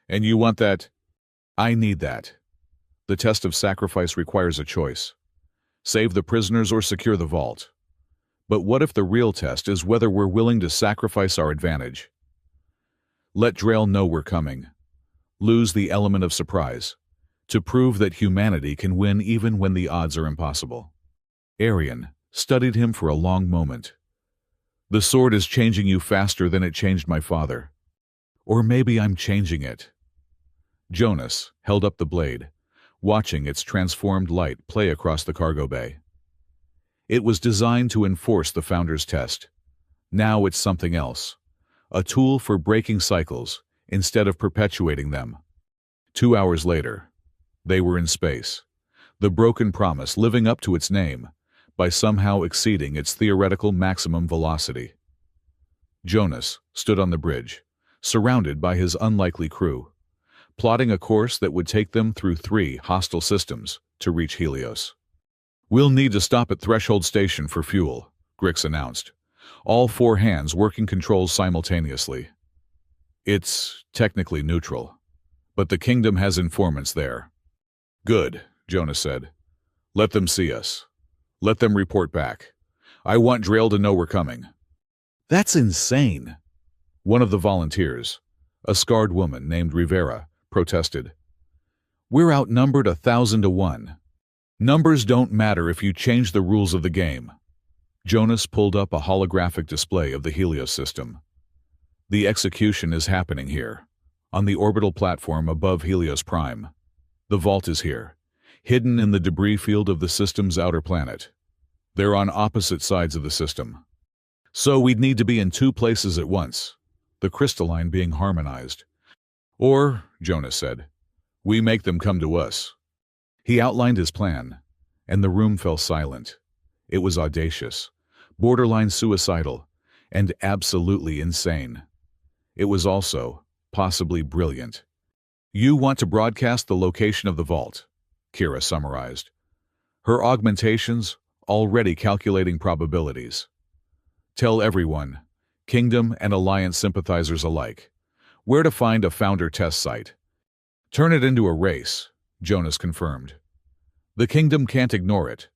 "And you want that?" "I need that. The test of sacrifice requires a choice. Save the prisoners or secure the vault. But what if the real test is whether we're willing to sacrifice our advantage? Let Drail know we're coming. Lose the element of surprise, to prove that humanity can win even when the odds are impossible." Arian studied him for a long moment. "The sword is changing you faster than it changed my father. Or maybe I'm changing it." Jonas held up the blade, watching its transformed light play across the cargo bay. It was designed to enforce the Founder's test. Now it's something else, a tool for breaking cycles instead of perpetuating them. 2 hours later, they were in space, the Broken Promise living up to its name by somehow exceeding its theoretical maximum velocity. Jonas stood on the bridge, surrounded by his unlikely crew, plotting a course that would take them through 3 hostile systems to reach Helios. "We'll need to stop at Threshold Station for fuel," Grix announced, all 4 hands working controls simultaneously. "It's technically neutral, but the Kingdom has informants there." "Good," Jonas said. "Let them see us. Let them report back. I want Drail to know we're coming." "That's insane," one of the volunteers, a scarred woman named Rivera, protested. "We're outnumbered 1,000 to 1. Numbers don't matter if you change the rules of the game." Jonas pulled up a holographic display of the Helios system. "The execution is happening here, on the orbital platform above Helios Prime. The vault is here, hidden in the debris field of the system's outer planet. They're on opposite sides of the system. So we'd need to be in 2 places at once, the crystalline being harmonized. Or," Jonas said, "we make them come to us." He outlined his plan, and the room fell silent. It was audacious, borderline suicidal, and absolutely insane. It was also possibly brilliant. "You want to broadcast the location of the vault," Kira summarized, her augmentations already calculating probabilities. "Tell everyone, Kingdom and Alliance sympathizers alike, where to find a Founder test site. Turn it into a race," Jonas confirmed. "The Kingdom can't ignore it.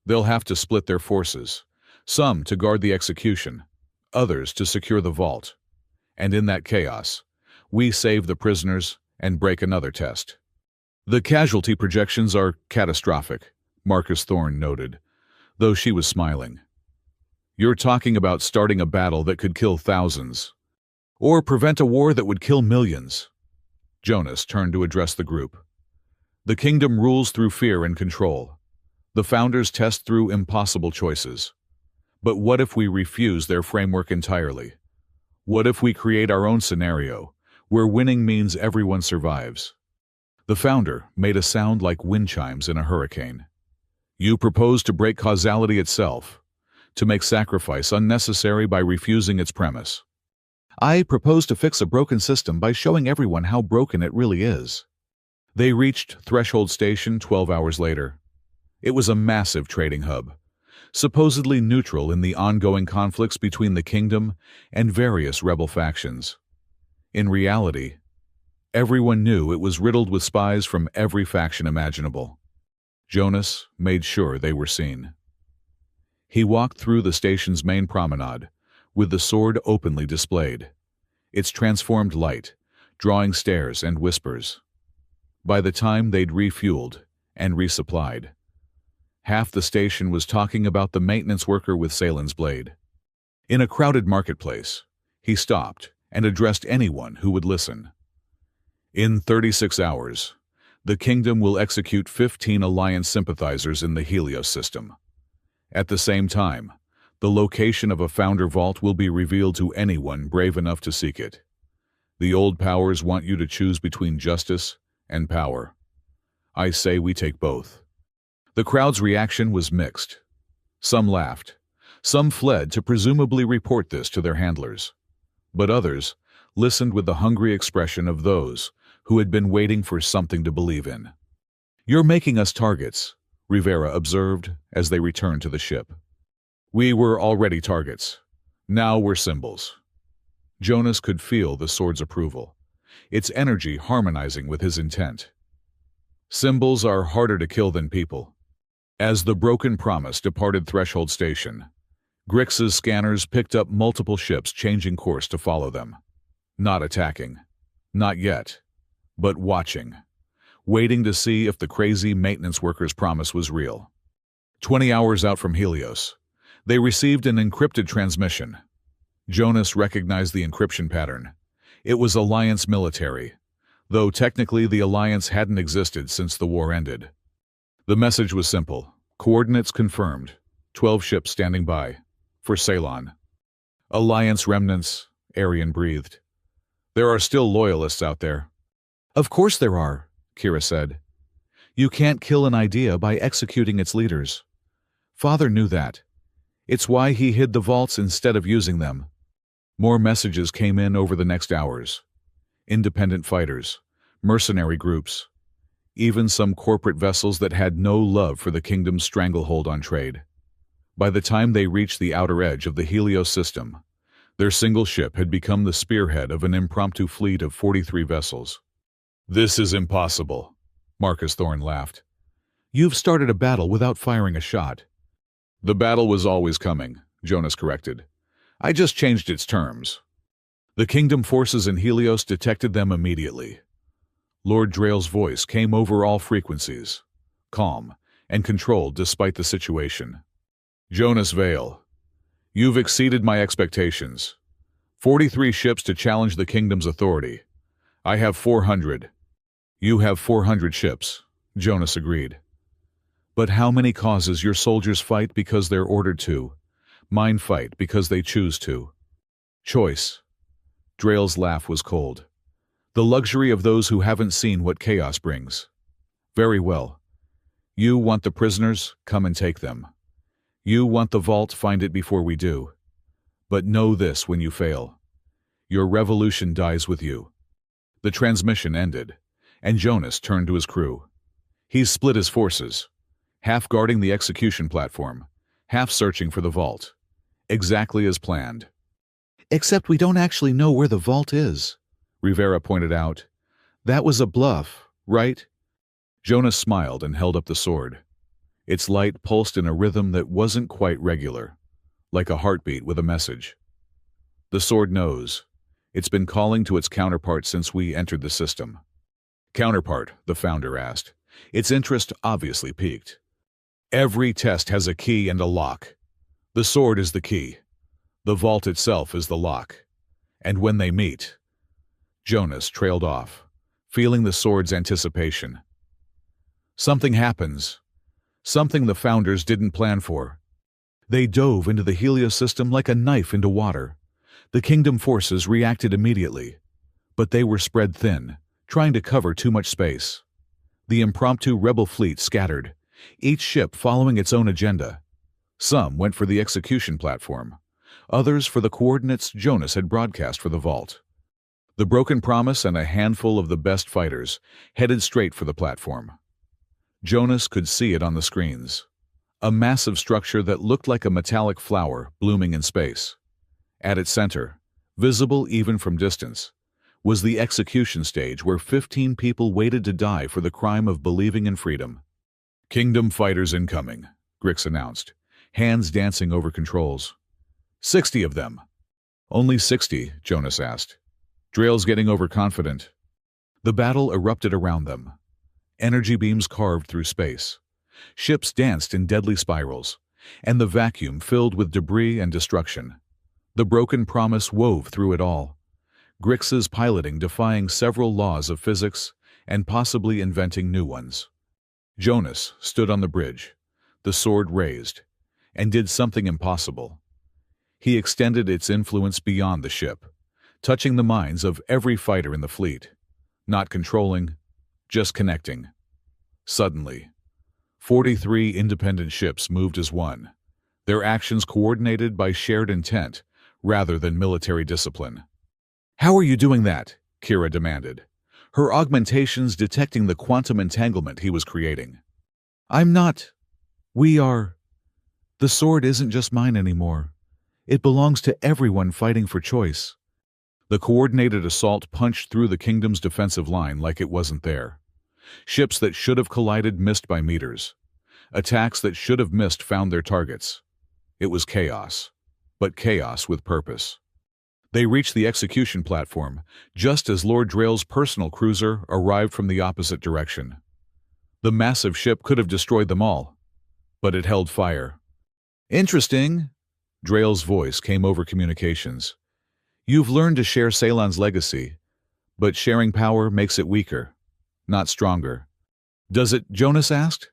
They'll have to split their forces, some to guard the execution, others to secure the vault. And in that chaos, we save the prisoners and break another test." The casualty projections are catastrophic, Marcus Thorne noted, though she was smiling. You're talking about starting a battle that could kill thousands, or prevent a war that would kill millions. Jonas turned to address the group. The kingdom rules through fear and control. The founders test through impossible choices. But what if we refuse their framework entirely? What if we create our own scenario, where winning means everyone survives? The founder made a sound like wind chimes in a hurricane. You propose to break causality itself, to make sacrifice unnecessary by refusing its premise. I propose to fix a broken system by showing everyone how broken it really is. They reached Threshold Station 12 hours later. It was a massive trading hub, supposedly neutral in the ongoing conflicts between the kingdom and various rebel factions. In reality, everyone knew it was riddled with spies from every faction imaginable. Jonas made sure they were seen. He walked through the station's main promenade, with the sword openly displayed, its transformed light, drawing stares and whispers. By the time they'd refueled and resupplied, half the station was talking about the maintenance worker with Salen's blade. In a crowded marketplace, he stopped and addressed anyone who would listen. In 36 hours, the kingdom will execute 15 Alliance sympathizers in the Helios system. At the same time, the location of a founder vault will be revealed to anyone brave enough to seek it. The old powers want you to choose between justice and power. I say we take both. The crowd's reaction was mixed. Some laughed. Some fled to presumably report this to their handlers. But others listened with the hungry expression of those who had been waiting for something to believe in. You're making us targets, Rivera observed as they returned to the ship. We were already targets. Now we're symbols. Jonas could feel the sword's approval, its energy harmonizing with his intent. Symbols are harder to kill than people. As the Broken Promise departed Threshold Station, Grix's scanners picked up multiple ships changing course to follow them. Not attacking. Not yet. But watching. Waiting to see if the crazy maintenance worker's promise was real. 20 hours out from Helios, they received an encrypted transmission. Jonas recognized the encryption pattern. It was Alliance military, though technically the Alliance hadn't existed since the war ended. The message was simple. Coordinates confirmed. 12 ships standing by. For Ceylon. Alliance remnants, Arian breathed. There are still loyalists out there. Of course there are, Kira said. You can't kill an idea by executing its leaders. Father knew that. It's why he hid the vaults instead of using them. More messages came in over the next hours. Independent fighters, mercenary groups, even some corporate vessels that had no love for the kingdom's stranglehold on trade. By the time they reached the outer edge of the Helios system, their single ship had become the spearhead of an impromptu fleet of 43 vessels. This is impossible, Marcus Thorne laughed. You've started a battle without firing a shot. The battle was always coming, Jonas corrected. I just changed its terms. The kingdom forces in Helios detected them immediately. Lord Drail's voice came over all frequencies, calm and controlled despite the situation. Jonas Vale, you've exceeded my expectations. 43 ships to challenge the kingdom's authority. I have 400. You have 400 ships, Jonas agreed. But how many causes your soldiers fight because they're ordered to? Mine fight because they choose to. Choice. Drail's laugh was cold. The luxury of those who haven't seen what chaos brings. Very well. You want the prisoners? Come and take them. You want the vault? Find it before we do. But know this when you fail. Your revolution dies with you. The transmission ended, and Jonas turned to his crew. He split his forces, half guarding the execution platform, half searching for the vault. Exactly as planned. Except we don't actually know where the vault is, Rivera pointed out. That was a bluff, right? Jonas smiled and held up the sword. Its light pulsed in a rhythm that wasn't quite regular, like a heartbeat with a message. The sword knows. It's been calling to its counterpart since we entered the system. Counterpart, the founder asked. Its interest obviously piqued. Every test has a key and a lock. The sword is the key. The vault itself is the lock. And when they meet... Jonas trailed off, feeling the sword's anticipation. Something happens. Something the founders didn't plan for. They dove into the Helios system like a knife into water. The Kingdom forces reacted immediately, but they were spread thin, trying to cover too much space. The impromptu rebel fleet scattered, each ship following its own agenda. Some went for the execution platform, others for the coordinates Jonas had broadcast for the vault. The Broken Promise and a handful of the best fighters headed straight for the platform. Jonas could see it on the screens. A massive structure that looked like a metallic flower blooming in space. At its center, visible even from distance, was the execution stage where 15 people waited to die for the crime of believing in freedom. "Kingdom fighters incoming," Grix announced, hands dancing over controls. 60 of them. "Only 60, Jonas asked. Drail's getting overconfident." The battle erupted around them. Energy beams carved through space. Ships danced in deadly spirals, and the vacuum filled with debris and destruction. The Broken Promise wove through it all. Grix's piloting defying several laws of physics and possibly inventing new ones. Jonas stood on the bridge, the sword raised, and did something impossible. He extended its influence beyond the ship, touching the minds of every fighter in the fleet. Not controlling, just connecting. Suddenly, 43 independent ships moved as one, their actions coordinated by shared intent rather than military discipline. "How are you doing that?" Kira demanded, her augmentations detecting the quantum entanglement he was creating. "I'm not. We are. The sword isn't just mine anymore. It belongs to everyone fighting for choice." The coordinated assault punched through the Kingdom's defensive line like it wasn't there. Ships that should have collided missed by meters. Attacks that should have missed found their targets. It was chaos, but chaos with purpose. They reached the execution platform just as Lord Drail's personal cruiser arrived from the opposite direction. The massive ship could have destroyed them all, but it held fire. "Interesting," Drail's voice came over communications. "You've learned to share Ceylon's legacy, but sharing power makes it weaker, not stronger." "Does it?" Jonas asked.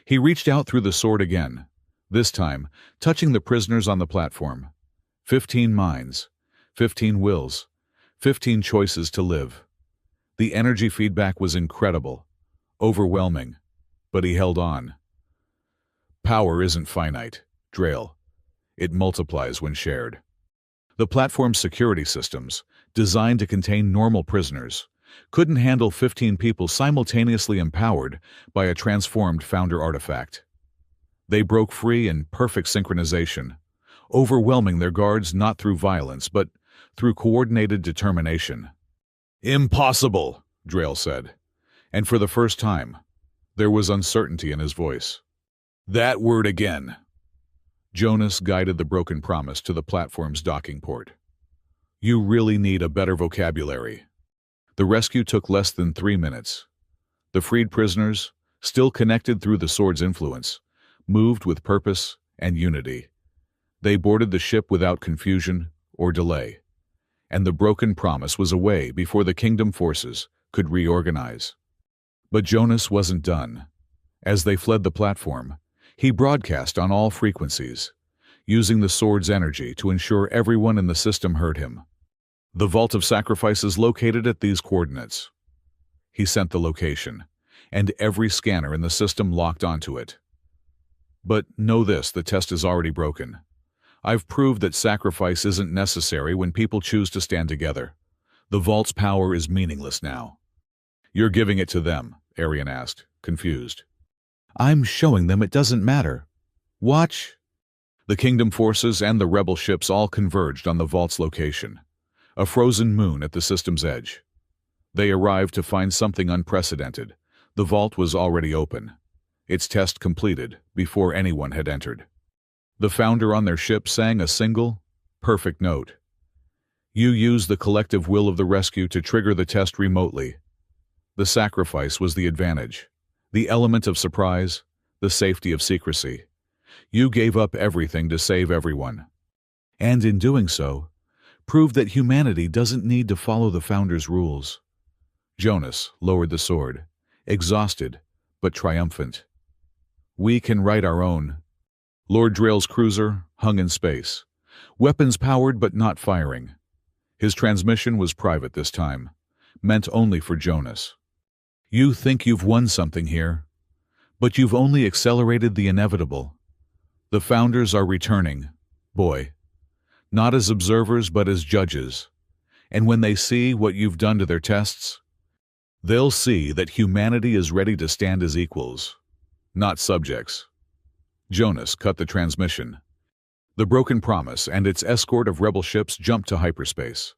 He reached out through the sword again, this time touching the prisoners on the platform. 15 minds, 15 wills, 15 choices to live. The energy feedback was incredible, overwhelming, but he held on. "Power isn't finite, Drail. It multiplies when shared." The platform's security systems, designed to contain normal prisoners, couldn't handle 15 people simultaneously empowered by a transformed founder artifact. They broke free in perfect synchronization, overwhelming their guards not through violence but through coordinated determination. "Impossible," Drail said, and for the first time, there was uncertainty in his voice. "That word again." Jonas guided the Broken Promise to the platform's docking port. "You really need a better vocabulary." The rescue took less than 3 minutes. The freed prisoners, still connected through the sword's influence, moved with purpose and unity. They boarded the ship without confusion or delay, and the Broken Promise was away before the Kingdom forces could reorganize. But Jonas wasn't done. As they fled the platform, he broadcast on all frequencies, using the sword's energy to ensure everyone in the system heard him. "The Vault of Sacrifice is located at these coordinates." He sent the location, and every scanner in the system locked onto it. "But know this, the test is already broken. I've proved that sacrifice isn't necessary when people choose to stand together. The Vault's power is meaningless now." "You're giving it to them?" Arian asked, confused. "I'm showing them it doesn't matter. Watch." The Kingdom forces and the rebel ships all converged on the Vault's location, a frozen moon at the system's edge. They arrived to find something unprecedented. The Vault was already open, its test completed before anyone had entered. The founder on their ship sang a single, perfect note. "You use the collective will of the rescue to trigger the test remotely. The sacrifice was the advantage. The element of surprise, the safety of secrecy. You gave up everything to save everyone. And in doing so, proved that humanity doesn't need to follow the Founder's rules. Jonas lowered the sword, exhausted but triumphant. We can write our own. Lord Drail's cruiser hung in space, weapons powered but not firing. His transmission was private this time, meant only for Jonas. You think you've won something here, but you've only accelerated the inevitable. The Founders are returning, boy. Not as observers but as judges. And when they see what you've done to their tests, they'll see that humanity is ready to stand as equals, not subjects. Jonas cut the transmission. The Broken Promise and its escort of rebel ships jumped to hyperspace,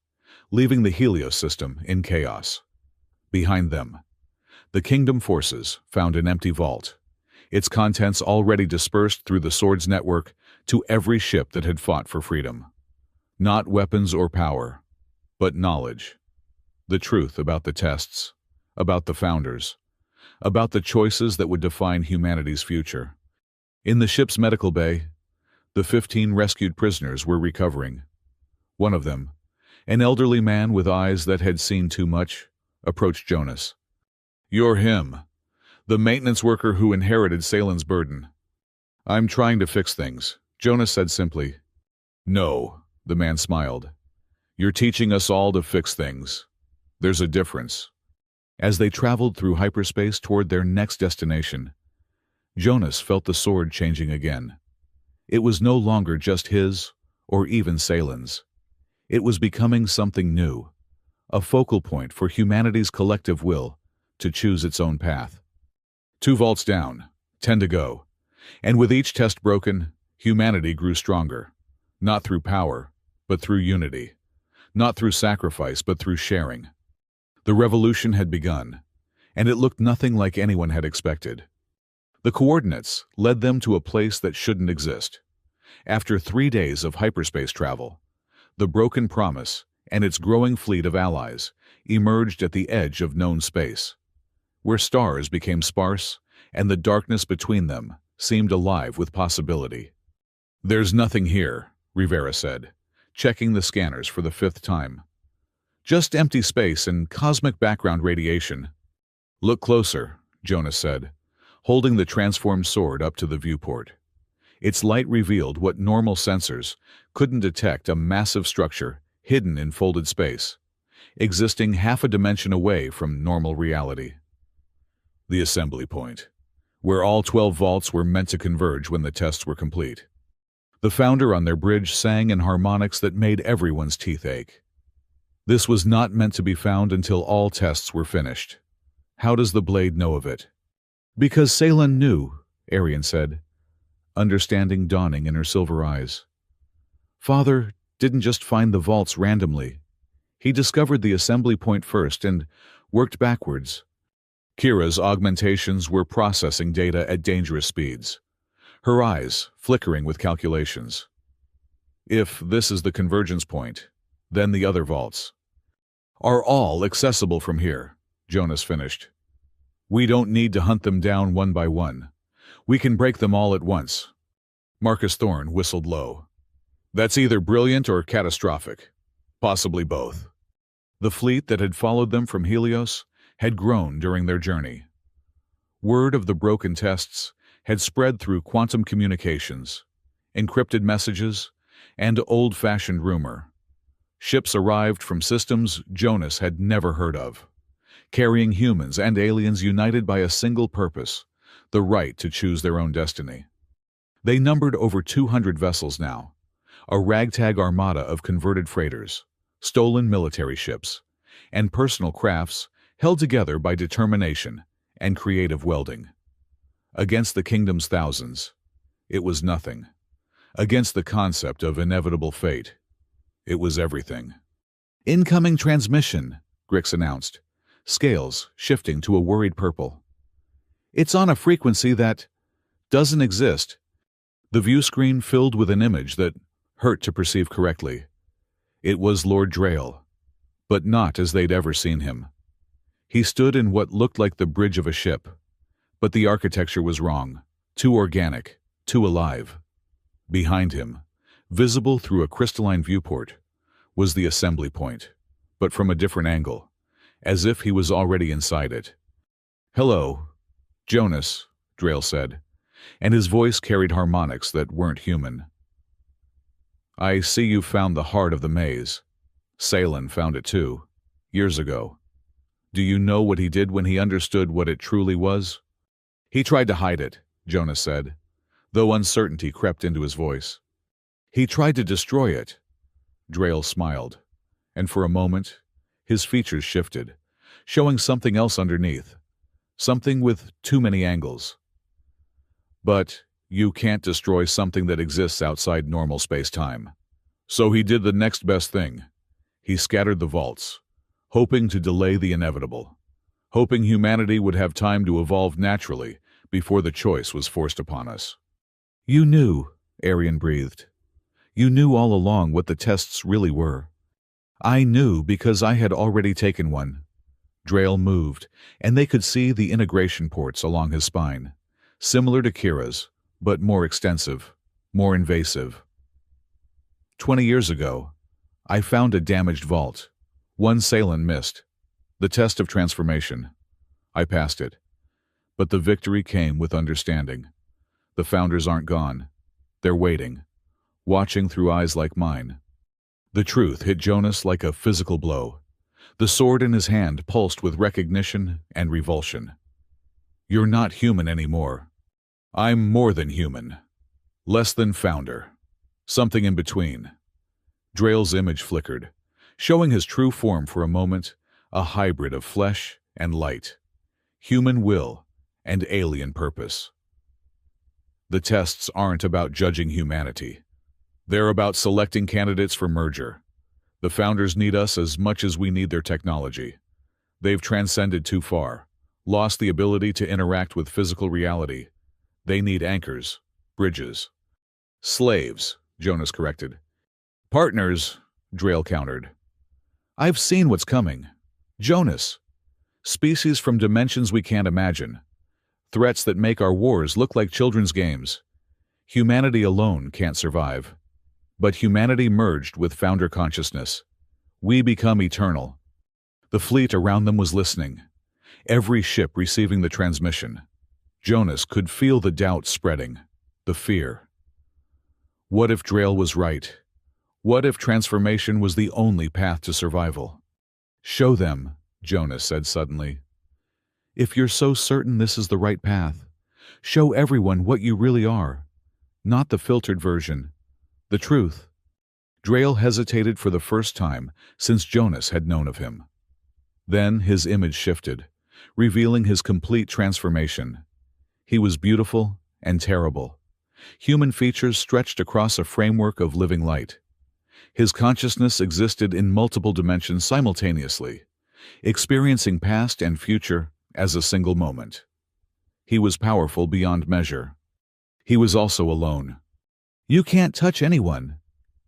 leaving the Helios system in chaos. Behind them, the Kingdom forces found an empty vault, its contents already dispersed through the Sword's network to every ship that had fought for freedom. Not weapons or power, but knowledge. The truth about the tests, about the Founders, about the choices that would define humanity's future. In the ship's medical bay, the 15 rescued prisoners were recovering. One of them, an elderly man with eyes that had seen too much, approached Jonas. You're him, the maintenance worker who inherited Salen's burden. I'm trying to fix things, Jonas said simply. No, the man smiled. You're teaching us all to fix things. There's a difference. As they traveled through hyperspace toward their next destination, Jonas felt the sword changing again. It was no longer just his, or even Salen's. It was becoming something new, a focal point for humanity's collective will to choose its own path. 2 vaults down, 10 to go, and with each test broken, humanity grew stronger, not through power, but through unity, not through sacrifice, but through sharing. The revolution had begun, and it looked nothing like anyone had expected. The coordinates led them to a place that shouldn't exist. After 3 days of hyperspace travel, the Broken Promise and its growing fleet of allies emerged at the edge of known space, where stars became sparse and the darkness between them seemed alive with possibility. There's nothing here, Rivera said, checking the scanners for the 5th time. Just empty space and cosmic background radiation. Look closer, Jonas said, holding the transformed sword up to the viewport. Its light revealed what normal sensors couldn't detect: a massive structure hidden in folded space, existing half a dimension away from normal reality. The assembly point, where all 12 vaults were meant to converge when the tests were complete. The Founder on their bridge sang in harmonics that made everyone's teeth ache. This was not meant to be found until all tests were finished. How does the Blade know of it? Because Salen knew, Arian said, understanding dawning in her silver eyes. Father didn't just find the vaults randomly. He discovered the assembly point first and worked backwards. Kira's augmentations were processing data at dangerous speeds, her eyes flickering with calculations. If this is the convergence point, then the other vaults are all accessible from here, Jonas finished. We don't need to hunt them down one by one. We can break them all at once. Marcus Thorne whistled low. That's either brilliant or catastrophic. Possibly both. The fleet that had followed them from Helios had grown during their journey. Word of the broken tests had spread through quantum communications, encrypted messages, and old-fashioned rumor. Ships arrived from systems Jonas had never heard of, carrying humans and aliens united by a single purpose: the right to choose their own destiny. They numbered over 200 vessels now, a ragtag armada of converted freighters, stolen military ships, and personal crafts held together by determination and creative welding. Against the kingdom's thousands, it was nothing. Against the concept of inevitable fate, it was everything. Incoming transmission, Grix announced, scales shifting to a worried purple. It's on a frequency that doesn't exist. The view screen filled with an image that hurt to perceive correctly. It was Lord Drail, but not as they'd ever seen him. He stood in what looked like the bridge of a ship, but the architecture was wrong, too organic, too alive. Behind him, visible through a crystalline viewport, was the assembly point, but from a different angle, as if he was already inside it. "Hello, Jonas," Drayle said, and his voice carried harmonics that weren't human. "I see you've found the heart of the maze. Salen found it too, years ago. Do you know what he did when he understood what it truly was?" "He tried to hide it," Jonas said, though uncertainty crept into his voice. "He tried to destroy it." Drayle smiled, and for a moment, his features shifted, showing something else underneath, something with too many angles. "But you can't destroy something that exists outside normal space-time. So he did the next best thing. He scattered the vaults, hoping to delay the inevitable, hoping humanity would have time to evolve naturally before the choice was forced upon us." "You knew," Arian breathed. "You knew all along what the tests really were." "I knew because I had already taken one." Drayle moved, and they could see the integration ports along his spine, similar to Kira's, but more extensive, more invasive. 20 years ago, I found a damaged vault. One Salen missed. The test of transformation. I passed it. But the victory came with understanding. The founders aren't gone. They're waiting, watching through eyes like mine. The truth hit Jonas like a physical blow. The sword in his hand pulsed with recognition and revulsion. "You're not human anymore. I'm more than human. Less than founder. Something in between." Drayle's image flickered, showing his true form for a moment, a hybrid of flesh and light, human will and alien purpose. "The tests aren't about judging humanity. They're about selecting candidates for merger. The founders need us as much as we need their technology. They've transcended too far, lost the ability to interact with physical reality. They need anchors, bridges." "Slaves," Jonas corrected. "Partners," Drayle countered. "I've seen what's coming. Jonas. Species from dimensions we can't imagine. Threats that make our wars look like children's games. Humanity alone can't survive. But humanity merged with founder consciousness. We become eternal." The fleet around them was listening, every ship receiving the transmission. Jonas could feel the doubt spreading, the fear. What if Drayle was right? What if transformation was the only path to survival? "Show them," Jonas said suddenly. "If you're so certain this is the right path, show everyone what you really are. Not the filtered version. The truth." Drayle hesitated for the first time since Jonas had known of him. Then his image shifted, revealing his complete transformation. He was beautiful and terrible. Human features stretched across a framework of living light. His consciousness existed in multiple dimensions simultaneously, experiencing past and future as a single moment. He was powerful beyond measure. He was also alone. "You can't touch anyone,"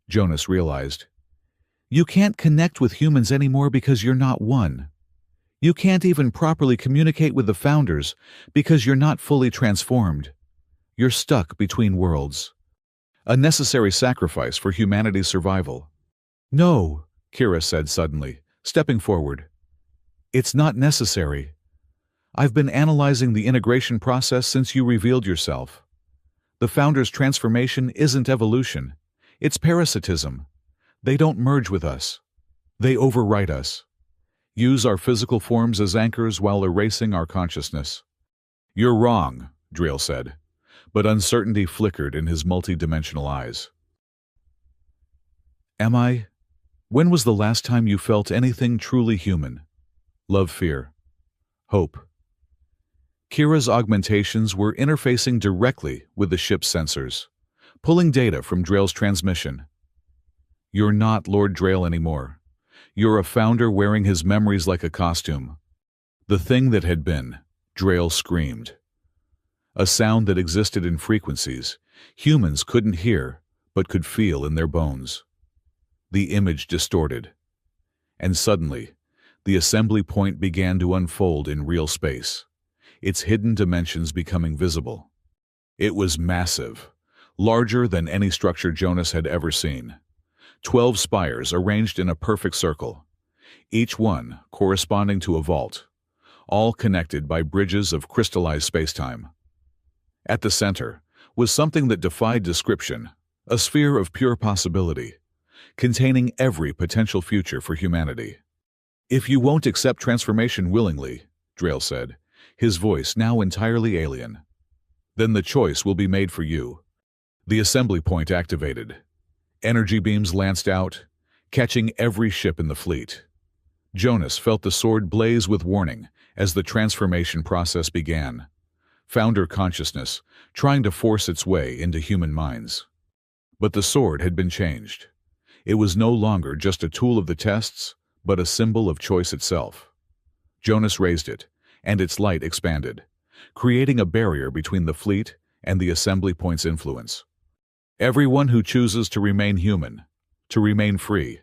Jonas realized. "You can't connect with humans anymore because you're not one. You can't even properly communicate with the founders because you're not fully transformed. You're stuck between worlds. A necessary sacrifice for humanity's survival." "No," Kira said suddenly, stepping forward. "It's not necessary. I've been analyzing the integration process since you revealed yourself. The founders' transformation isn't evolution. It's parasitism. They don't merge with us. They overwrite us. Use our physical forms as anchors while erasing our consciousness." "You're wrong," Drayle said, but uncertainty flickered in his multi-dimensional eyes. "Am I? When was the last time you felt anything truly human? Love, fear, hope." Kira's augmentations were interfacing directly with the ship's sensors, pulling data from Drayle's transmission. "You're not Lord Drayle anymore. You're a founder wearing his memories like a costume." The thing that had been, Drayle screamed. A sound that existed in frequencies humans couldn't hear but could feel in their bones. The image distorted. And suddenly, The assembly point began to unfold in real space, its hidden dimensions becoming visible. It was massive, larger than any structure Jonas had ever seen. 12 spires arranged in a perfect circle, each one corresponding to a vault, all connected by bridges of crystallized spacetime. At the center was something that defied description, a sphere of pure possibility, containing every potential future for humanity. "If you won't accept transformation willingly," Drail said, his voice now entirely alien, "then the choice will be made for you." The assembly point activated. Energy beams lanced out, catching every ship in the fleet. Jonas felt the sword blaze with warning as the transformation process began, founder consciousness trying to force its way into human minds. But the sword had been changed. It was no longer just a tool of the tests, but a symbol of choice itself. Jonas raised it, and its light expanded, creating a barrier between the fleet and the assembly point's influence. "Everyone who chooses to remain human, to remain free,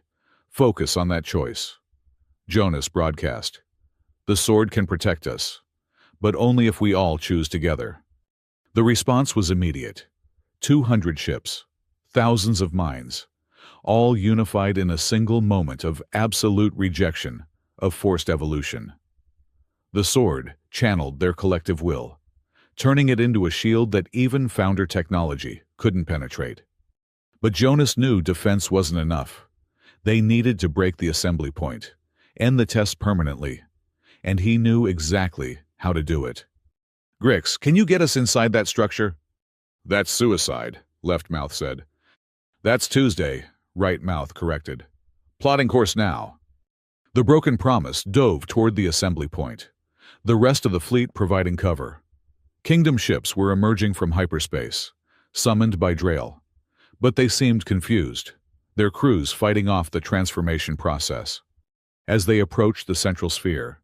focus on that choice." Jonas broadcast. "The sword can protect us, but only if we all choose together." The response was immediate. 200 ships, thousands of minds, all unified in a single moment of absolute rejection of forced evolution. The sword channeled their collective will, turning it into a shield that even founder technology couldn't penetrate. But Jonas knew defense wasn't enough. They needed to break the assembly point, end the test permanently, and he knew exactly how to do it. "Grix, can you get us inside that structure?" "That's suicide," Left Mouth said. "That's Tuesday," Right Mouth corrected. "Plotting course now." The Broken Promise dove toward the assembly point, the rest of the fleet providing cover. Kingdom ships were emerging from hyperspace, summoned by Drail, but they seemed confused, their crews fighting off the transformation process. As they approached the central sphere,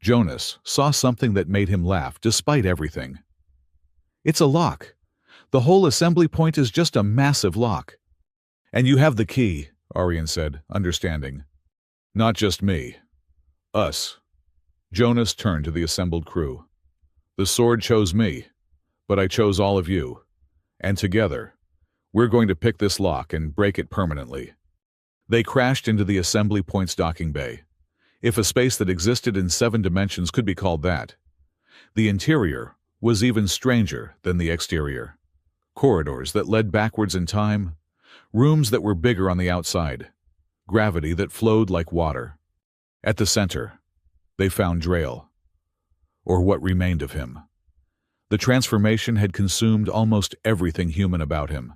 Jonas saw something that made him laugh despite everything. "It's a lock. The whole assembly point is just a massive lock." "And you have the key," Arian said, understanding. "Not just me. Us." Jonas turned to the assembled crew. "The sword chose me, but I chose all of you. And together, we're going to pick this lock and break it permanently." They crashed into the assembly point's docking bay, if a space that existed in 7 dimensions could be called that. The interior was even stranger than the exterior. Corridors that led backwards in time, rooms that were bigger on the outside, gravity that flowed like water. At the center, they found Drail, or what remained of him. The transformation had consumed almost everything human about him.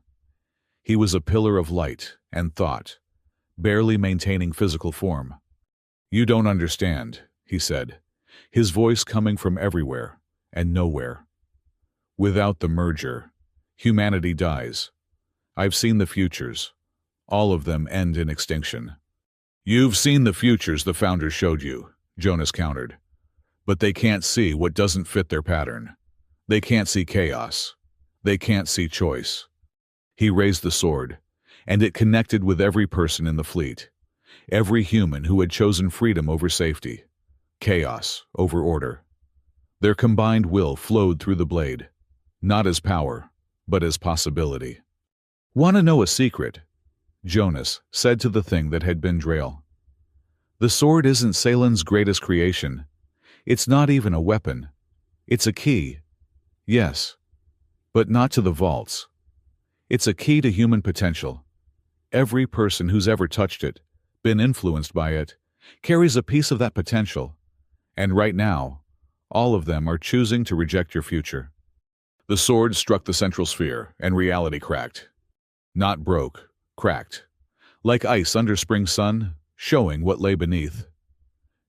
He was a pillar of light and thought, barely maintaining physical form. "You don't understand," he said, his voice coming from everywhere and nowhere. "Without the merger, humanity dies. I've seen the futures. All of them end in extinction." "You've seen the futures the Founders showed you," Jonas countered. "But they can't see what doesn't fit their pattern. They can't see chaos. They can't see choice." He raised the sword, and it connected with every person in the fleet, every human who had chosen freedom over safety, chaos over order. Their combined will flowed through the blade, not as power, but as possibility. "Want to know a secret?" Jonas said to the thing that had been Drail. "The sword isn't Saylan's greatest creation. It's not even a weapon. It's a key. Yes, but not to the vaults. It's a key to human potential. Every person who's ever touched it, been influenced by it, carries a piece of that potential. And right now, all of them are choosing to reject your future." The sword struck the central sphere, and reality cracked. Not broke, cracked. Like ice under spring sun, showing what lay beneath.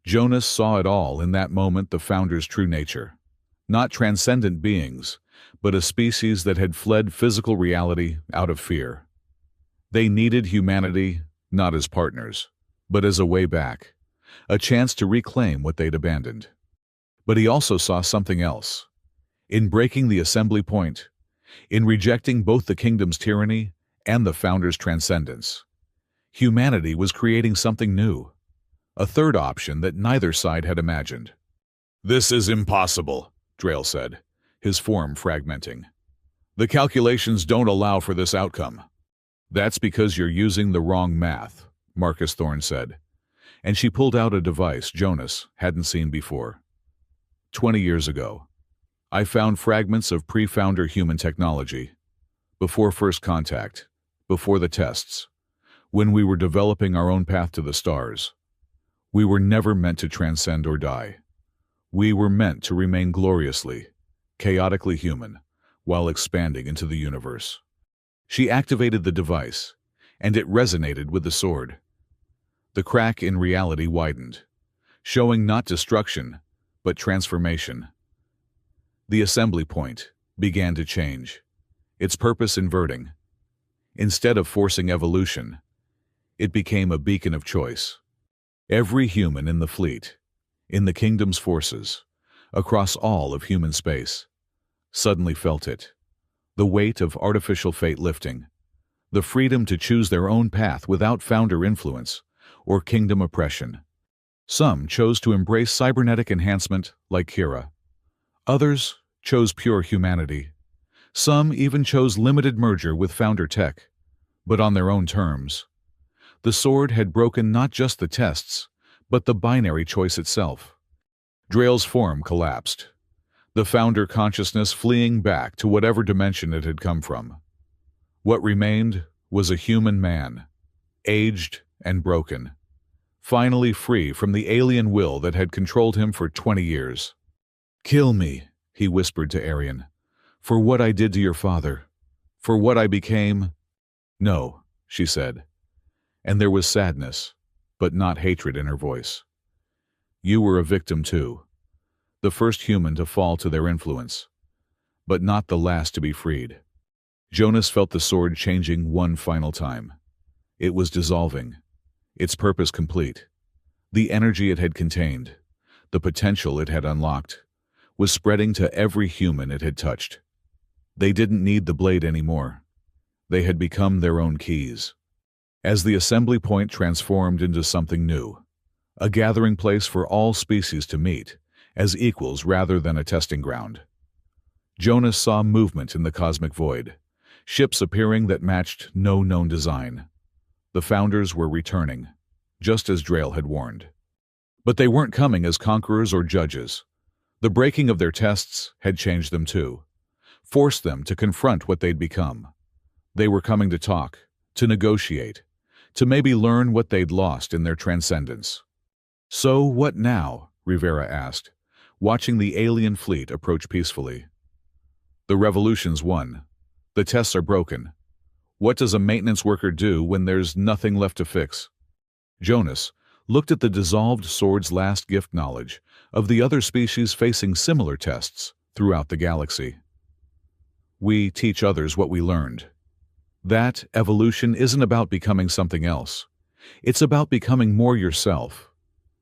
Jonas saw it all in that moment, the Founders' true nature. Not transcendent beings, but a species that had fled physical reality out of fear. They needed humanity, not as partners, but as a way back, a chance to reclaim what they'd abandoned. But he also saw something else. In breaking the assembly point, in rejecting both the kingdom's tyranny and the Founders' transcendence, humanity was creating something new. a third option that neither side had imagined. "This is impossible," Drail said, his form fragmenting. "The calculations don't allow for this outcome." "That's because you're using the wrong math," Marcus Thorne said, and she pulled out a device Jonas hadn't seen before. 20 years ago, I found fragments of pre-founder human technology. Before first contact, before the tests, when we were developing our own path to the stars. We were never meant to transcend or die. We were meant to remain gloriously, chaotically human, while expanding into the universe. She activated the device, and it resonated with the sword. The crack in reality widened, showing not destruction, but transformation. The assembly point began to change, its purpose inverting. Instead of forcing evolution, it became a beacon of choice. Every human in the fleet, in the kingdom's forces, across all of human space, suddenly felt it. The weight of artificial fate lifting, the freedom to choose their own path without founder influence or kingdom oppression. Some chose to embrace cybernetic enhancement like Kira. Others chose pure humanity. Some even chose limited merger with founder tech, but on their own terms. The sword had broken not just the tests, but the binary choice itself. Drail's form collapsed, the founder consciousness fleeing back to whatever dimension it had come from. What remained was a human man, aged and broken, finally free from the alien will that had controlled him for 20 years. "Kill me," he whispered to Arian, "for what I did to your father, for what I became." "No," she said, and there was sadness, but not hatred in her voice. "You were a victim too, the first human to fall to their influence, but not the last to be freed." Jonas felt the sword changing one final time. It was dissolving, its purpose complete. The energy it had contained, the potential it had unlocked, was spreading to every human it had touched. They didn't need the blade anymore. They had become their own keys. As the assembly point transformed into something new, a gathering place for all species to meet, as equals rather than a testing ground. Jonas saw movement in the cosmic void, ships appearing that matched no known design. The founders were returning, just as Drail had warned. But they weren't coming as conquerors or judges. The breaking of their tests had changed them too, forced them to confront what they'd become. They were coming to talk, to negotiate, to maybe learn what they'd lost in their transcendence. "So what now?" Rivera asked, watching the alien fleet approach peacefully. "The revolution's won. The tests are broken. What does a maintenance worker do when there's nothing left to fix?" Jonas looked at the dissolved sword's last gift knowledge of the other species facing similar tests throughout the galaxy. "We teach others what we learned. That evolution isn't about becoming something else. It's about becoming more yourself.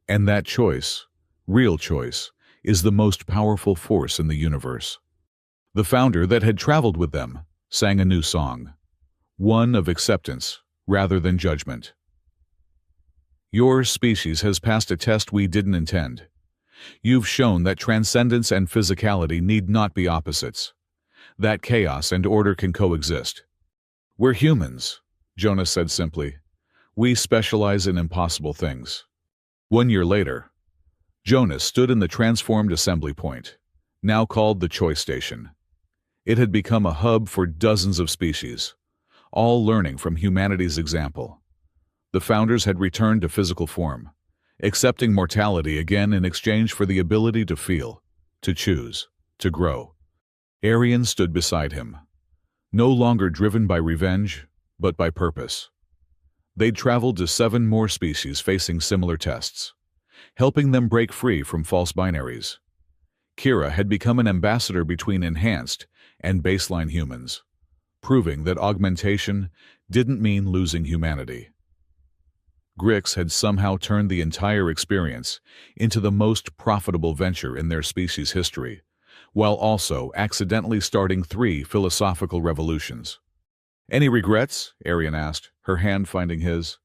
And that choice, real choice, is the most powerful force in the universe." The founder that had traveled with them sang a new song, one of acceptance rather than judgment. "Your species has passed a test we didn't intend. You've shown that transcendence and physicality need not be opposites, that chaos and order can coexist. We're humans," Jonas said simply. "We specialize in impossible things." 1 year later, Jonas stood in the transformed assembly point, now called the Choice Station. It had become a hub for dozens of species, all learning from humanity's example. The founders had returned to physical form, accepting mortality again in exchange for the ability to feel, to choose, to grow. Arian stood beside him, no longer driven by revenge, but by purpose. They'd traveled to 7 more species facing similar tests, helping them break free from false binaries. Kira had become an ambassador between enhanced and baseline humans, proving that augmentation didn't mean losing humanity. Grix had somehow turned the entire experience into the most profitable venture in their species' history, while also accidentally starting 3 philosophical revolutions. "Any regrets?" Arian asked, her hand finding his.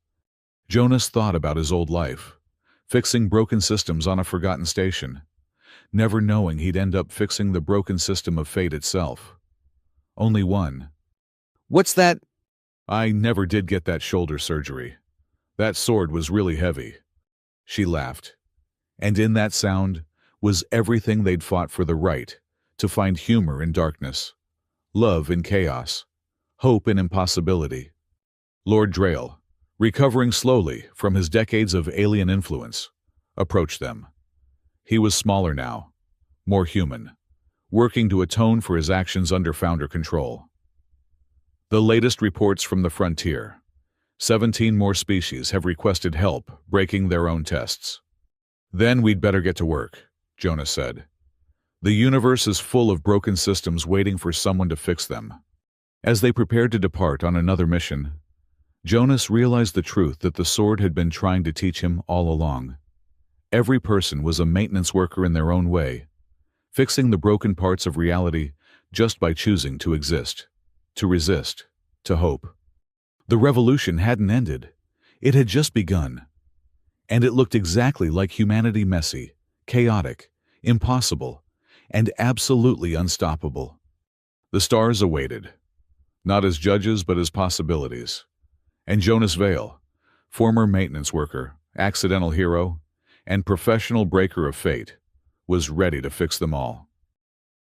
Jonas thought about his old life, fixing broken systems on a forgotten station, never knowing he'd end up fixing the broken system of fate itself. Only one. What's that? I never did get that shoulder surgery. That sword was really heavy. She laughed. And in that sound was everything they'd fought for the right, to find humor in darkness, love in chaos, hope in impossibility. Lord Drail, recovering slowly from his decades of alien influence, approached them. He was smaller now, more human, working to atone for his actions under Founder control. The latest reports from the frontier. 17 more species have requested help breaking their own tests. Then we'd better get to work, Jonas said. The universe is full of broken systems waiting for someone to fix them. As they prepared to depart on another mission, Jonas realized the truth that the sword had been trying to teach him all along. Every person was a maintenance worker in their own way, fixing the broken parts of reality just by choosing to exist, to resist, to hope. The revolution hadn't ended. It had just begun. And it looked exactly like humanity: messy, chaotic, impossible, and absolutely unstoppable. The stars awaited, not as judges but as possibilities. And Jonas Vale, former maintenance worker, accidental hero, and professional breaker of fate, was ready to fix them all.